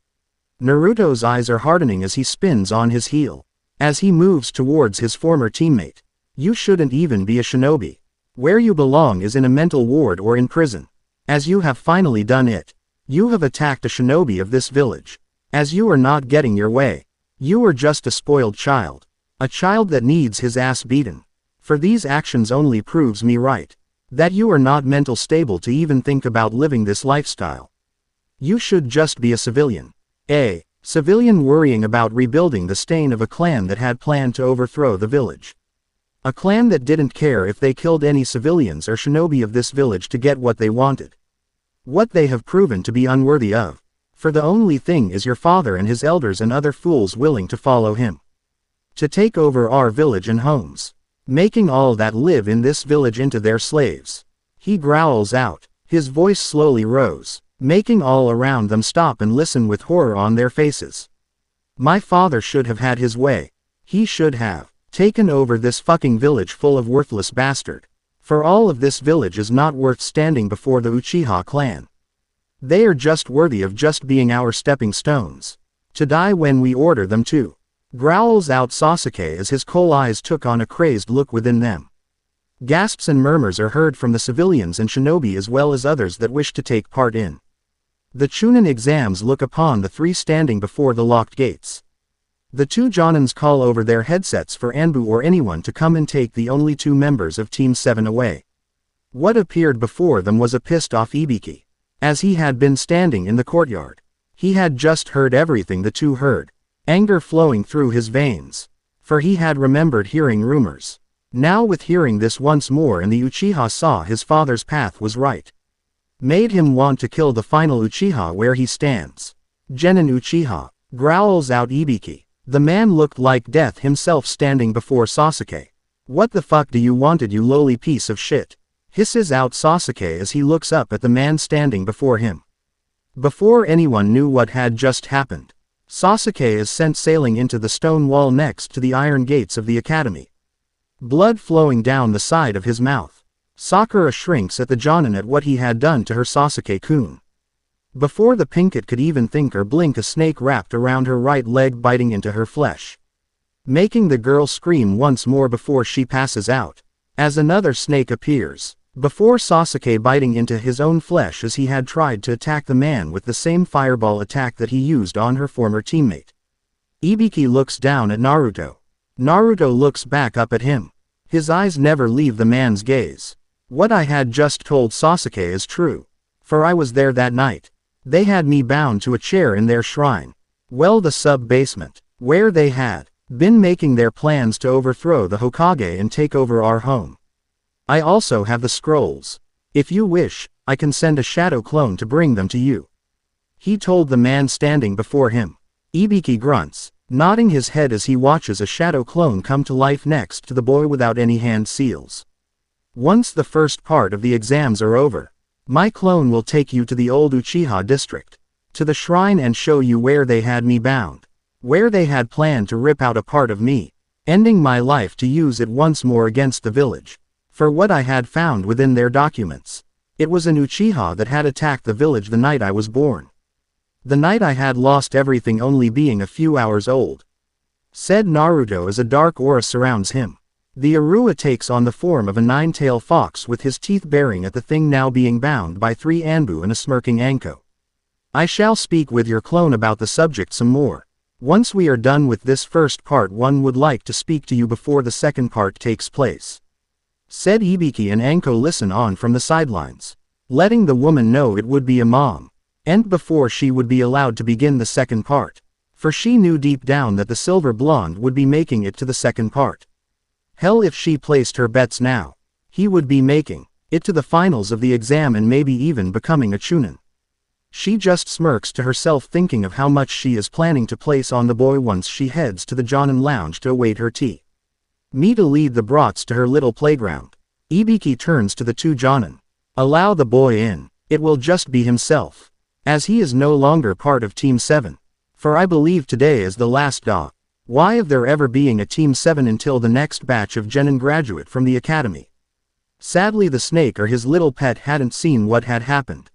Naruto's eyes are hardening as he spins on his heel, as he moves towards his former teammate. "You shouldn't even be a shinobi. Where you belong is in a mental ward or in prison. As you have finally done it. You have attacked a shinobi of this village. As you are not getting your way. You are just a spoiled child. A child that needs his ass beaten. For these actions only proves me right, that you are not mental stable to even think about living this lifestyle. You should just be a civilian. A civilian worrying about rebuilding the stain of a clan that had planned to overthrow the village. A clan that didn't care if they killed any civilians or shinobi of this village to get what they wanted. What they have proven to be unworthy of. For the only thing is your father and his elders and other fools willing to follow him, to take over our village and homes, making all that live in this village into their slaves." He growls out. His voice slowly rose. making all around them stop and listen with horror on their faces. My father should have had his way. He should have taken over this fucking village full of worthless bastard. For all of this village is not worth standing before the Uchiha clan. They are just worthy of just being our stepping stones. To die when we order them to. Growls out Sasuke as his coal eyes took on a crazed look within them. Gasps and murmurs are heard from the civilians and shinobi as well as others that wish to take part in the chunin exams. Look upon the three standing before the locked gates. The two Jonins call over their headsets for Anbu or anyone to come and take the only two members of Team 7 away. What appeared before them was a pissed off Ibiki. As he had been standing in the courtyard. He had just heard everything the two heard. Anger flowing through his veins. For he had remembered hearing rumors. Now with hearing this once more and the Uchiha saw his father's path was right. Made him want to kill the final Uchiha where he stands. Genin Uchiha. Growls out Ibiki. The man looked like death himself standing before Sasuke. What the fuck do you wanted, you lowly piece of shit? Hisses out Sasuke as he looks up at the man standing before him. Before anyone knew what had just happened, Sasuke is sent sailing into the stone wall next to the iron gates of the academy. Blood flowing down the side of his mouth. Sakura shrinks at the Jonin at what he had done to her Sasuke-kun. Before the Pinkett could even think or blink, a snake wrapped around her right leg biting into her flesh. Making the girl scream once more before she passes out. As another snake appears. Before Sasuke biting into his own flesh as he had tried to attack the man with the same fireball attack that he used on her former teammate. Ibiki looks down at Naruto. Naruto looks back up at him. His eyes never leave the man's gaze. What I had just told Sasuke is true. For I was there that night. They had me bound to a chair in their shrine. Well, the sub-basement. Where they had been making their plans to overthrow the Hokage and take over our home. I also have the scrolls. If you wish, I can send a shadow clone to bring them to you. He told the man standing before him. Ibiki grunts, nodding his head as he watches a shadow clone come to life next to the boy without any hand seals. Once the first part of the exams are over, my clone will take you to the old Uchiha district, to the shrine and show you where they had me bound, where they had planned to rip out a part of me, ending my life to use it once more against the village. For what I had found within their documents, it was an Uchiha that had attacked the village the night I was born. The night I had lost everything, only being a few hours old. Said Naruto as a dark aura surrounds him. The Arua takes on the form of a nine-tailed fox with his teeth baring at the thing now being bound by three Anbu and a smirking Anko. I shall speak with your clone about the subject some more. Once we are done with this first part, one would like to speak to you before the second part takes place. Said Ibiki, and Anko listen on from the sidelines, letting the woman know it would be a mom. And before she would be allowed to begin the second part. For she knew deep down that the silver blonde would be making it to the second part. Hell, if she placed her bets now, he would be making it to the finals of the exam and maybe even becoming a chunin. She just smirks to herself, thinking of how much she is planning to place on the boy once she heads to the Jonin lounge to await her tea. Me to lead the brats to her little playground. Ibiki turns to the two Jonin. Allow the boy in. It will just be himself. As he is no longer part of Team 7. For I believe today is the last day. Why of there ever being a Team 7 until the next batch of Genin graduate from the academy? Sadly, the snake or his little pet hadn't seen what had happened.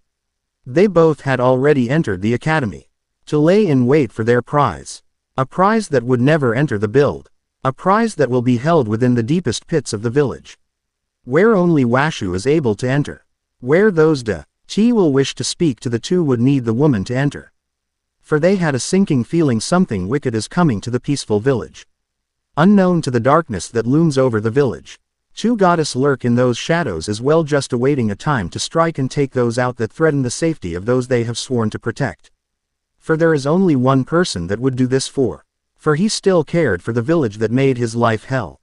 They both had already entered the academy. To lay in wait for their prize. A prize that would never enter the build. A prize that will be held within the deepest pits of the village. Where only Washu is able to enter. Where those T will wish to speak to the two would need the woman to enter. For they had a sinking feeling something wicked is coming to the peaceful village. Unknown to the darkness that looms over the village. Two goddess lurk in those shadows as well, just awaiting a time to strike and take those out that threaten the safety of those they have sworn to protect. For there is only one person that would do this for he still cared for the village that made his life hell.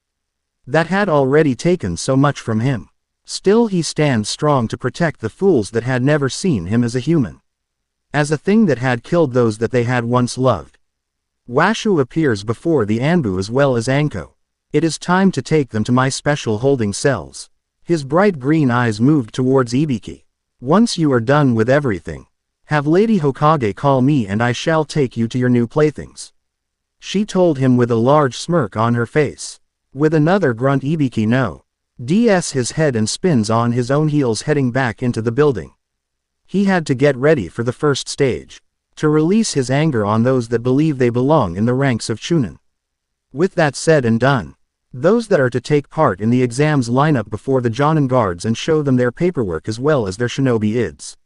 That had already taken so much from him. Still he stands strong to protect the fools that had never seen him as a human. As a thing that had killed those that they had once loved. Washu appears before the Anbu as well as Anko. It is time to take them to my special holding cells. His bright green eyes moved towards Ibiki. Once you are done with everything, Have Lady Hokage call me and I shall take you to your new playthings. She told him with a large smirk on her face. With another grunt Ibiki no. DS his head and spins on his own heels heading back into the building. He had to get ready for the first stage. To release his anger on those that believe they belong in the ranks of chunin. With that said and done, those that are to take part in the exams line up before the Jonin guards and show them their paperwork as well as their shinobi ids.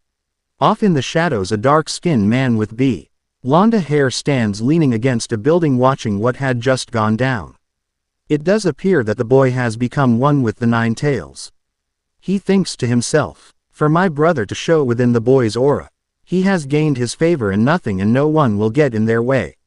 Off in the shadows a dark-skinned man with blonde hair stands leaning against a building watching what had just gone down. It does appear that the boy has become one with the nine tails. He thinks to himself, for my brother to show within the boy's aura. He has gained his favor and nothing and no one will get in their way.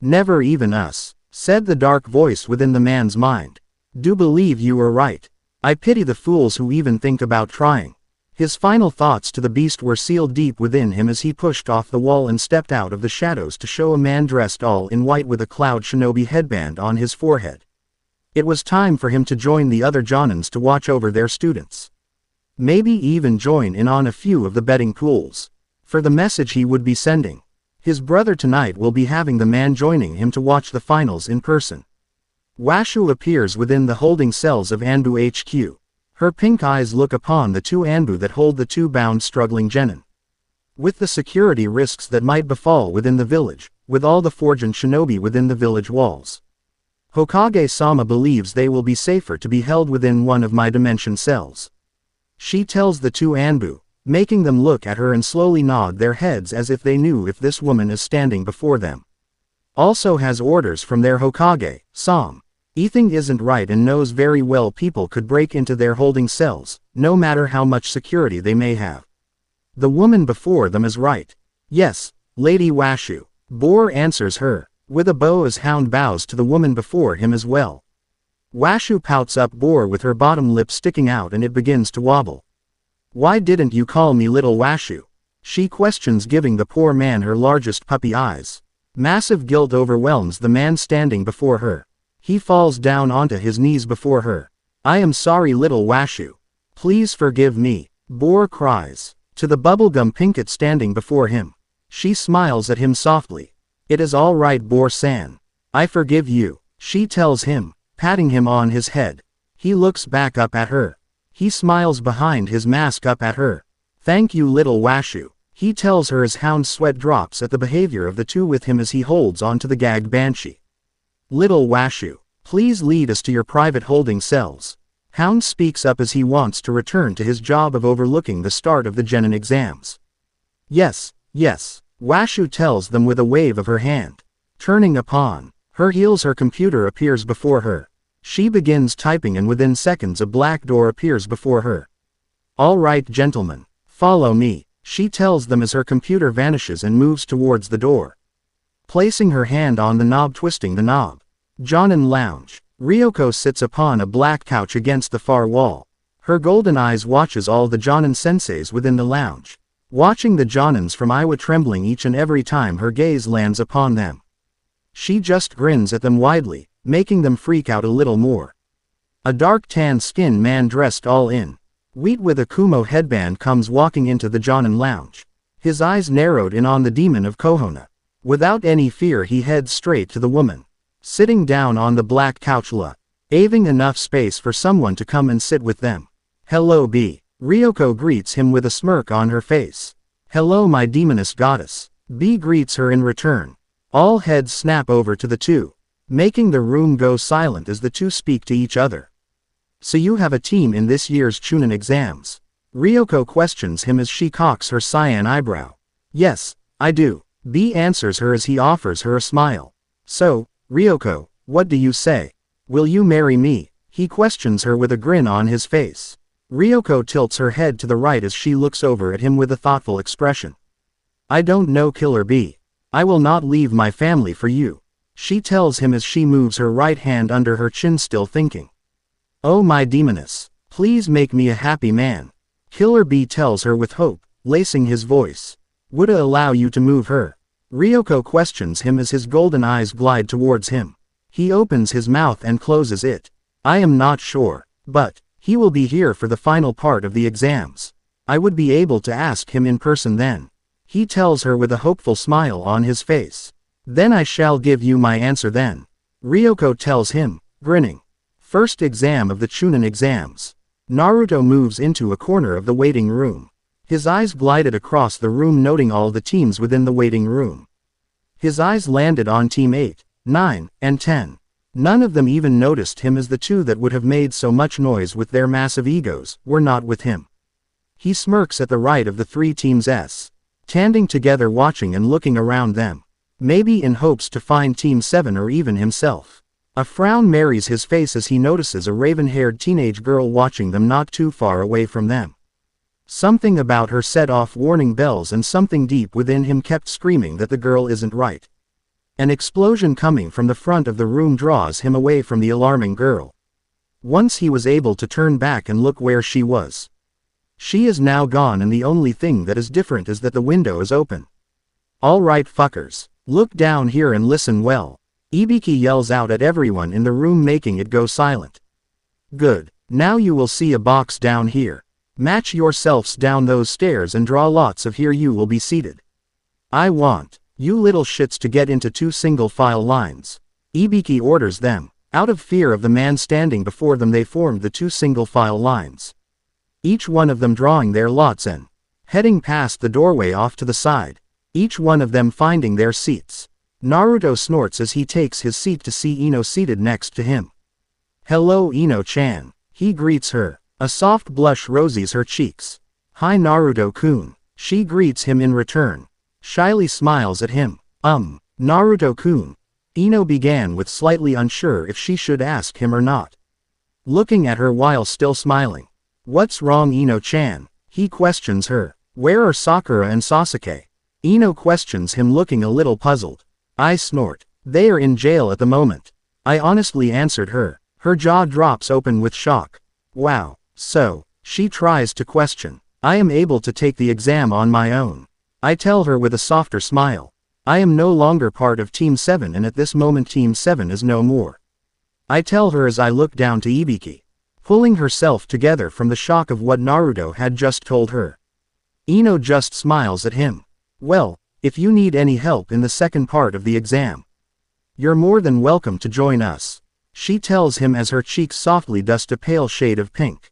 Never even us, said the dark voice within the man's mind. Do believe you are right. I pity the fools who even think about trying. His final thoughts to the beast were sealed deep within him as he pushed off the wall and stepped out of the shadows to show a man dressed all in white with a cloud shinobi headband on his forehead. It was time for him to join the other Jonins to watch over their students. Maybe even join in on a few of the betting pools. For the message he would be sending. His brother tonight will be having the man joining him to watch the finals in person. Washu appears within the holding cells of Anbu HQ. Her pink eyes look upon the two Anbu that hold the two bound struggling genin. With the security risks that might befall within the village, with all the forged shinobi within the village walls. Hokage-sama believes they will be safer to be held within one of my dimension cells. She tells the two Anbu, making them look at her and slowly nod their heads as if they knew if this woman is standing before them. Also has orders from their Hokage, Sam. Ethan isn't right and knows very well people could break into their holding cells, no matter how much security they may have. The woman before them is right. Yes, Lady Washu. Boar answers her, with a bow as Hound bows to the woman before him as well. Washu pouts up Boar with her bottom lip sticking out and it begins to wobble. Why didn't you call me little Washu? She questions giving the poor man her largest puppy eyes. Massive guilt overwhelms the man standing before her. He falls down onto his knees before her. I am sorry little Washu. Please forgive me, Boar cries. To the bubblegum Pinkett standing before him. She smiles at him softly. It is all right Boar-san. I forgive you, she tells him, patting him on his head. He looks back up at her. He smiles behind his mask up at her. Thank you little Washu, he tells her as Hound's sweat drops at the behavior of the two with him as he holds on to the gagged banshee. Little Washu, please lead us to your private holding cells. Hound speaks up as he wants to return to his job of overlooking the start of the genin exams. Yes, Washu tells them with a wave of her hand. Turning upon her heels her computer appears before her. She begins typing and within seconds a black door appears before her. All right gentlemen, follow me, she tells them as her computer vanishes and moves towards the door. Placing her hand on the knob twisting the knob. Jonin Lounge. Ryoko sits upon a black couch against the far wall. Her golden eyes watches all the Jonin senseis within the lounge. Watching the Jonins from Iowa trembling each and every time her gaze lands upon them. She just grins at them widely, making them freak out a little more. A dark tan-skinned man dressed all in wheat with a Kumo headband comes walking into the Jonin Lounge. His eyes narrowed in on the demon of Kohona. Without any fear he heads straight to the woman. Sitting down on the black couch leaving enough space for someone to come and sit with them. Hello B. Ryoko greets him with a smirk on her face. Hello my demoness goddess. B greets her in return. All heads snap over to the two, making the room go silent as the two speak to each other. So you have a team in this year's chunin exams? Ryoko questions him as she cocks her cyan eyebrow. Yes, I do. B answers her as he offers her a smile. So, Ryoko, what do you say? Will you marry me? He questions her with a grin on his face. Ryoko tilts her head to the right as she looks over at him with a thoughtful expression. I don't know Killer B. I will not leave my family for you. She tells him as she moves her right hand under her chin still thinking. Oh my demoness, please make me a happy man. Killer B tells her with hope, lacing his voice. Would I allow you to move her? Ryoko questions him as his golden eyes glide towards him. He opens his mouth and closes it. I am not sure, but he will be here for the final part of the exams. I would be able to ask him in person then. he tells her with a hopeful smile on his face. Then I shall give you my answer then. Ryoko tells him, grinning. First exam of the chunin exams. Naruto moves into a corner of the waiting room. His eyes glided across the room, noting all the teams within the waiting room. His eyes landed on Team 8, 9, and 10. None of them even noticed him, as the two that would have made so much noise with their massive egos were not with him. He smirks at the right of the three teams standing together, watching and looking around them, maybe in hopes to find Team 7 or even himself. A frown marries his face as he notices a raven-haired teenage girl watching them not too far away from them. Something about her set off warning bells, and something deep within him kept screaming that the girl isn't right. An explosion coming from the front of the room draws him away from the alarming girl. Once he was able to turn back and look where she was. She is now gone, and the only thing that is different is that the window is open. All right, fuckers. Look down here and listen well. Ibiki yells out at everyone in the room, making it go silent. Good. Now you will see a box down here. Match yourselves down those stairs and draw lots of here you will be seated. I want you little shits to get into 2 single file lines. Ibiki orders them. Out of fear of the man standing before them, they formed the 2 single file lines. Each one of them drawing their lots and heading past the doorway off to the side. Each one of them finding their seats. Naruto snorts as he takes his seat to see Ino seated next to him. Hello, Ino-chan. He greets her. A soft blush roses her cheeks. Hi, Naruto-kun. She greets him in return. Shyly smiles at him. Naruto-kun. Ino began, with slightly unsure if she should ask him or not. Looking at her while still smiling. What's wrong, Ino-chan? He questions her. Where are Sakura and Sasuke? Ino questions him, looking a little puzzled. I snort. They are in jail at the moment. I honestly answered her. Her jaw drops open with shock. Wow. So, she tries to question. I am able to take the exam on my own. I tell her with a softer smile. I am no longer part of Team 7, and at this moment Team 7 is no more. I tell her as I look down to Ibiki, pulling herself together from the shock of what Naruto had just told her. Ino just smiles at him. Well, if you need any help in the second part of the exam, you're more than welcome to join us. She tells him as her cheeks softly dust a pale shade of pink.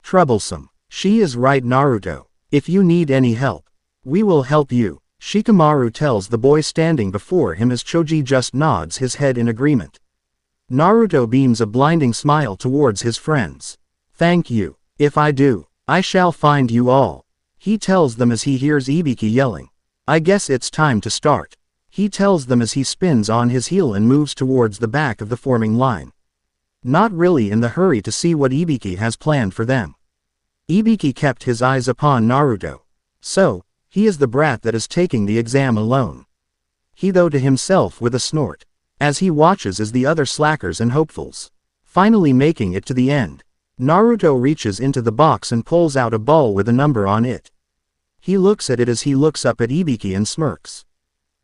Troublesome. She is right, Naruto. If you need any help, we will help you. Shikamaru tells the boy standing before him as Choji just nods his head in agreement. Naruto beams a blinding smile towards his friends. Thank you. If I do, I shall find you all. He tells them as he hears Ibiki yelling. I guess it's time to start. He tells them as he spins on his heel and moves towards the back of the forming line. Not really in the hurry to see what Ibiki has planned for them. Ibiki kept his eyes upon Naruto. So, he is the brat that is taking the exam alone. He though to himself with a snort, as he watches as the other slackers and hopefuls, finally making it to the end. Naruto reaches into the box and pulls out a ball with a number on it. He looks at it as he looks up at Ibiki and smirks.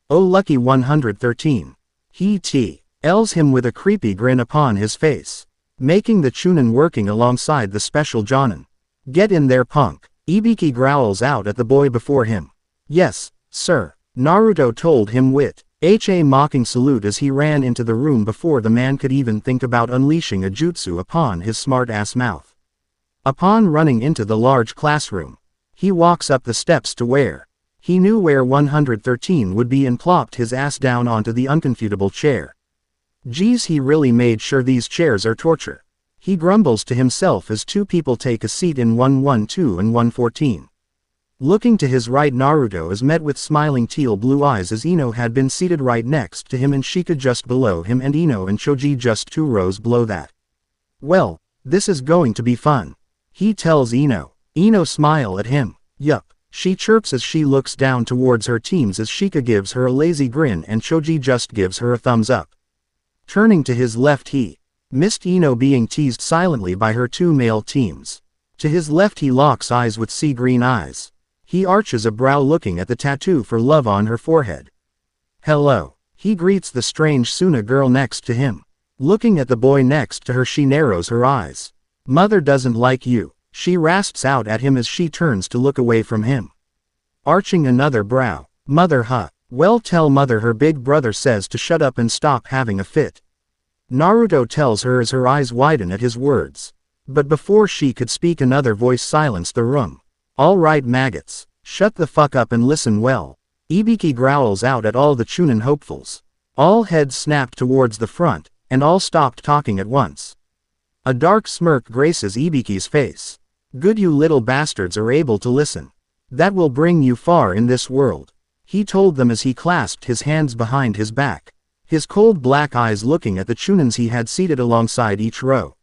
Oh, lucky 113. He tells him with a creepy grin upon his face, making the chunin working alongside the special jonin. Get in there, punk. Ibiki growls out at the boy before him. Yes, sir. Naruto told him with a mocking salute as he ran into the room before the man could even think about unleashing a jutsu upon his smart-ass mouth. Upon running into the large classroom, he walks up the steps to where he knew where 113 would be and plopped his ass down onto the unconfutable chair. Geez, he really made sure these chairs are torture. He grumbles to himself as two people take a seat in 112 and 114. Looking to his right, Naruto is met with smiling teal blue eyes as Ino had been seated right next to him and Shika just below him and Ino and Choji just 2 rows below that. Well, this is going to be fun. He tells Ino. Ino smile at him. Yup. She chirps as she looks down towards her teams as Shika gives her a lazy grin and Choji just gives her a thumbs up. Turning to his left, he missed Ino being teased silently by her 2 male teams. To his left he locks eyes with sea green eyes. He arches a brow looking at the tattoo for love on her forehead. Hello. He greets the strange Suna girl next to him. Looking at the boy next to her, she narrows her eyes. Mother doesn't like you. She rasps out at him as she turns to look away from him. arching another brow. Mother huh. Well tell mother her big brother says to shut up and stop having a fit. Naruto tells her as her eyes widen at his words. But before she could speak another voice silenced the room. Alright maggots, shut the fuck up and listen well. Ibiki growls out at all the chunin hopefuls. All heads snapped towards the front, and all stopped talking at once. A dark smirk graces Ibiki's face. Good you little bastards are able to listen. That will bring you far in this world. He told them as he clasped his hands behind his back. His cold black eyes looking at the chunins he had seated alongside each row.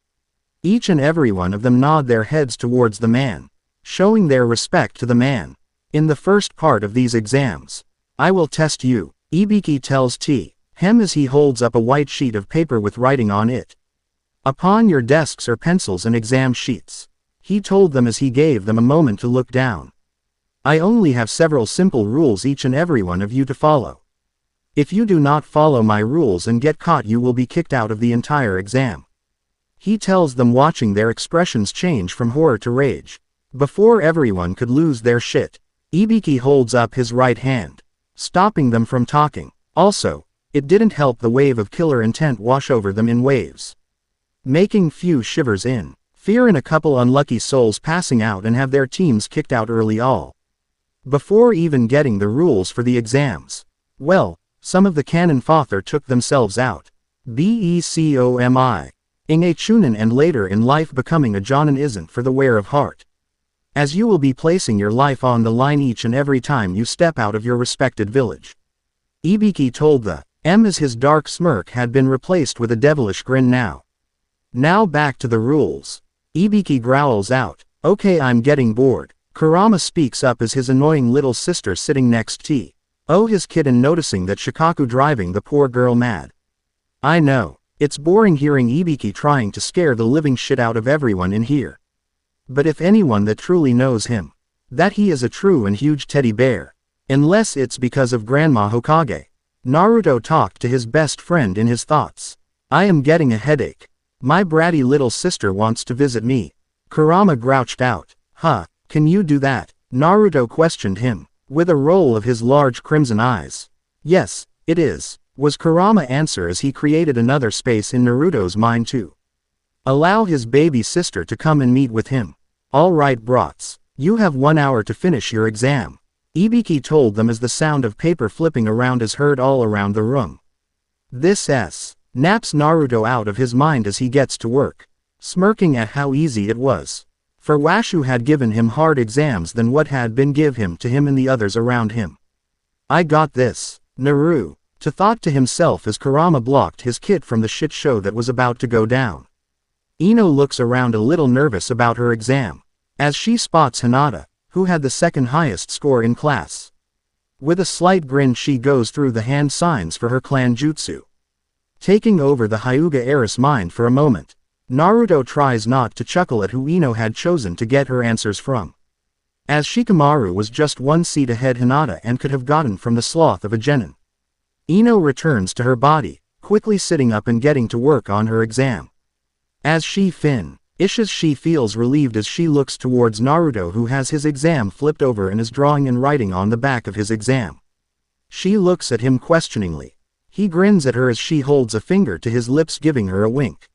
Each and every one of them nod their heads towards the man, showing their respect to the man. In the first part of these exams, I will test you, Ibiki tells Hem as he holds up a white sheet of paper with writing on it. Upon your desks are pencils and exam sheets. He told them as he gave them a moment to look down. I only have several simple rules each and every one of you to follow. If you do not follow my rules and get caught you will be kicked out of the entire exam. He tells them watching their expressions change from horror to rage. Before everyone could lose their shit, Ibiki holds up his right hand, stopping them from talking. Also, it didn't help the wave of killer intent wash over them in waves, making few shivers in fear and a couple unlucky souls passing out and have their teams kicked out early all before even getting the rules for the exams. Well, some of the canon father took themselves out. Becomi. Ing a chunin and later in life becoming a jonin isn't for the wear of heart. As you will be placing your life on the line each and every time you step out of your respected village. Ibiki told the as his dark smirk had been replaced with a devilish grin now. Now back to the rules. Ibiki growls out, okay I'm getting bored. Kurama speaks up as his annoying little sister sitting next to his kid and noticing that Shikaku driving the poor girl mad. I know, it's boring hearing Ibiki trying to scare the living shit out of everyone in here. But if anyone that truly knows him, that he is a true and huge teddy bear. Unless it's because of Grandma Hokage. Naruto talked to his best friend in his thoughts. I am getting a headache. My bratty little sister wants to visit me. Kurama grouched out. Huh, can you do that? Naruto questioned him, with a roll of his large crimson eyes. Yes, it is, was Kurama answer as he created another space in Naruto's mind to allow his baby sister to come and meet with him. Alright brats, you have 1 hour to finish your exam. Ibiki told them as the sound of paper flipping around is heard all around the room. This snaps Naruto out of his mind as he gets to work, smirking at how easy it was. For Washu had given him hard exams than what had been given to him and the others around him. I got this, Naru, to thought to himself as Kurama blocked his kit from the shit show that was about to go down. Ino looks around a little nervous about her exam, as she spots Hinata, who had the second highest score in class. With a slight grin she goes through the hand signs for her clan jutsu, taking over the Hyuga heiress mind for a moment. Naruto tries not to chuckle at who Ino had chosen to get her answers from, as Shikamaru was just one seat ahead Hinata and could have gotten from the sloth of a genin. Ino returns to her body, quickly sitting up and getting to work on her exam. As she feels relieved as she looks towards Naruto who has his exam flipped over and is drawing and writing on the back of his exam. She looks at him questioningly. He grins at her as she holds a finger to his lips giving her a wink,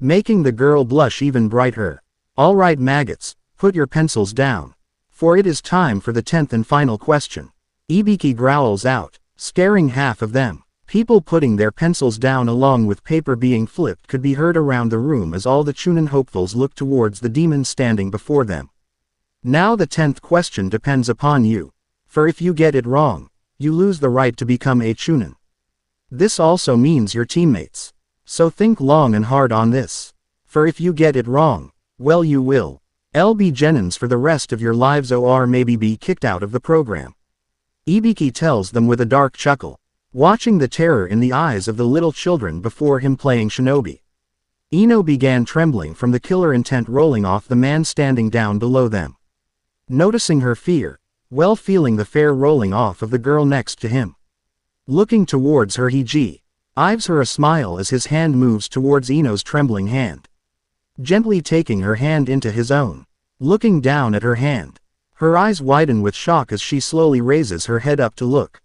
making the girl blush even brighter. Alright maggots, put your pencils down, for it is time for the 10th and final question. Ibiki growls out, scaring half of them. People putting their pencils down along with paper being flipped could be heard around the room as all the chunin hopefuls look towards the demon standing before them. Now the 10th question depends upon you, for if you get it wrong, you lose the right to become a chunin. This also means your teammates. So think long and hard on this, for if you get it wrong, well you will be genins for the rest of your lives or maybe be kicked out of the program. Ibiki tells them with a dark chuckle, watching the terror in the eyes of the little children before him playing shinobi. Ino began trembling from the killer intent rolling off the man standing down below them. Noticing her fear, well feeling the fear rolling off of the girl next to him. Looking towards her he gives her a smile as his hand moves towards Ino's trembling hand, gently taking her hand into his own. Looking down at her hand, Her eyes widen with shock as she slowly raises her head up to look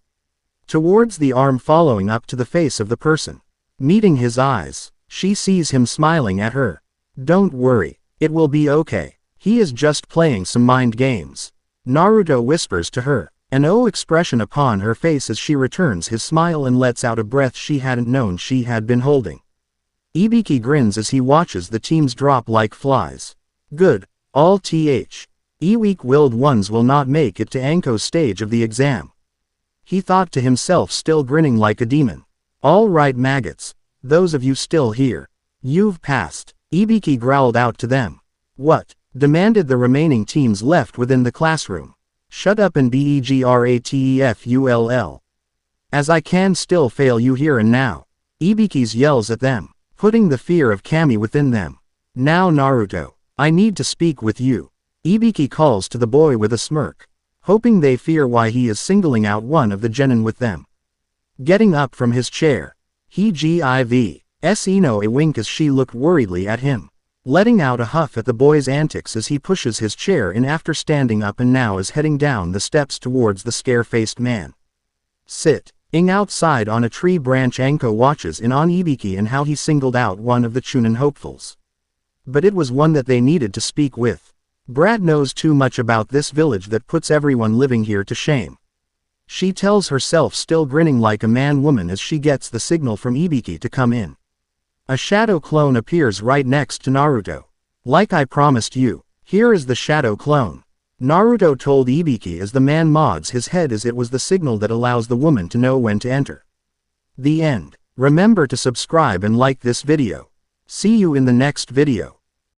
towards the arm following up to the face of the person. Meeting his eyes, she sees him smiling at her. Don't worry, it will be okay. He is just playing some mind games. Naruto whispers to her, an expression upon her face as she returns his smile and lets out a breath she hadn't known she had been holding. Ibiki grins as he watches the teams drop like flies. Good, all weak-willed ones will not make it to Anko's stage of the exam. He thought to himself, still grinning like a demon. All right maggots, those of you still here. You've passed. Ibiki growled out to them. What? Demanded the remaining teams left within the classroom. Shut up and begrateful. As I can still fail you here and now. Ibiki yells at them, putting the fear of Kami within them. Now Naruto, I need to speak with you. Ibiki calls to the boy with a smirk, hoping they fear why he is singling out one of the genin with them. Getting up from his chair, he gives Ino a wink as she looked worriedly at him, letting out a huff at the boy's antics as he pushes his chair in after standing up and now is heading down the steps towards the scare-faced man. Sitting outside on a tree branch, Anko watches in on Ibiki and how he singled out one of the chunin hopefuls. But it was one that they needed to speak with. Brad knows too much about this village that puts everyone living here to shame. She tells herself, still grinning like a man-woman as she gets the signal from Ibiki to come in. A shadow clone appears right next to Naruto. Like I promised you, here is the shadow clone. Naruto told Ibiki as the man nods his head as it was the signal that allows the woman to know when to enter. The end. Remember to subscribe and like this video. See you in the next video.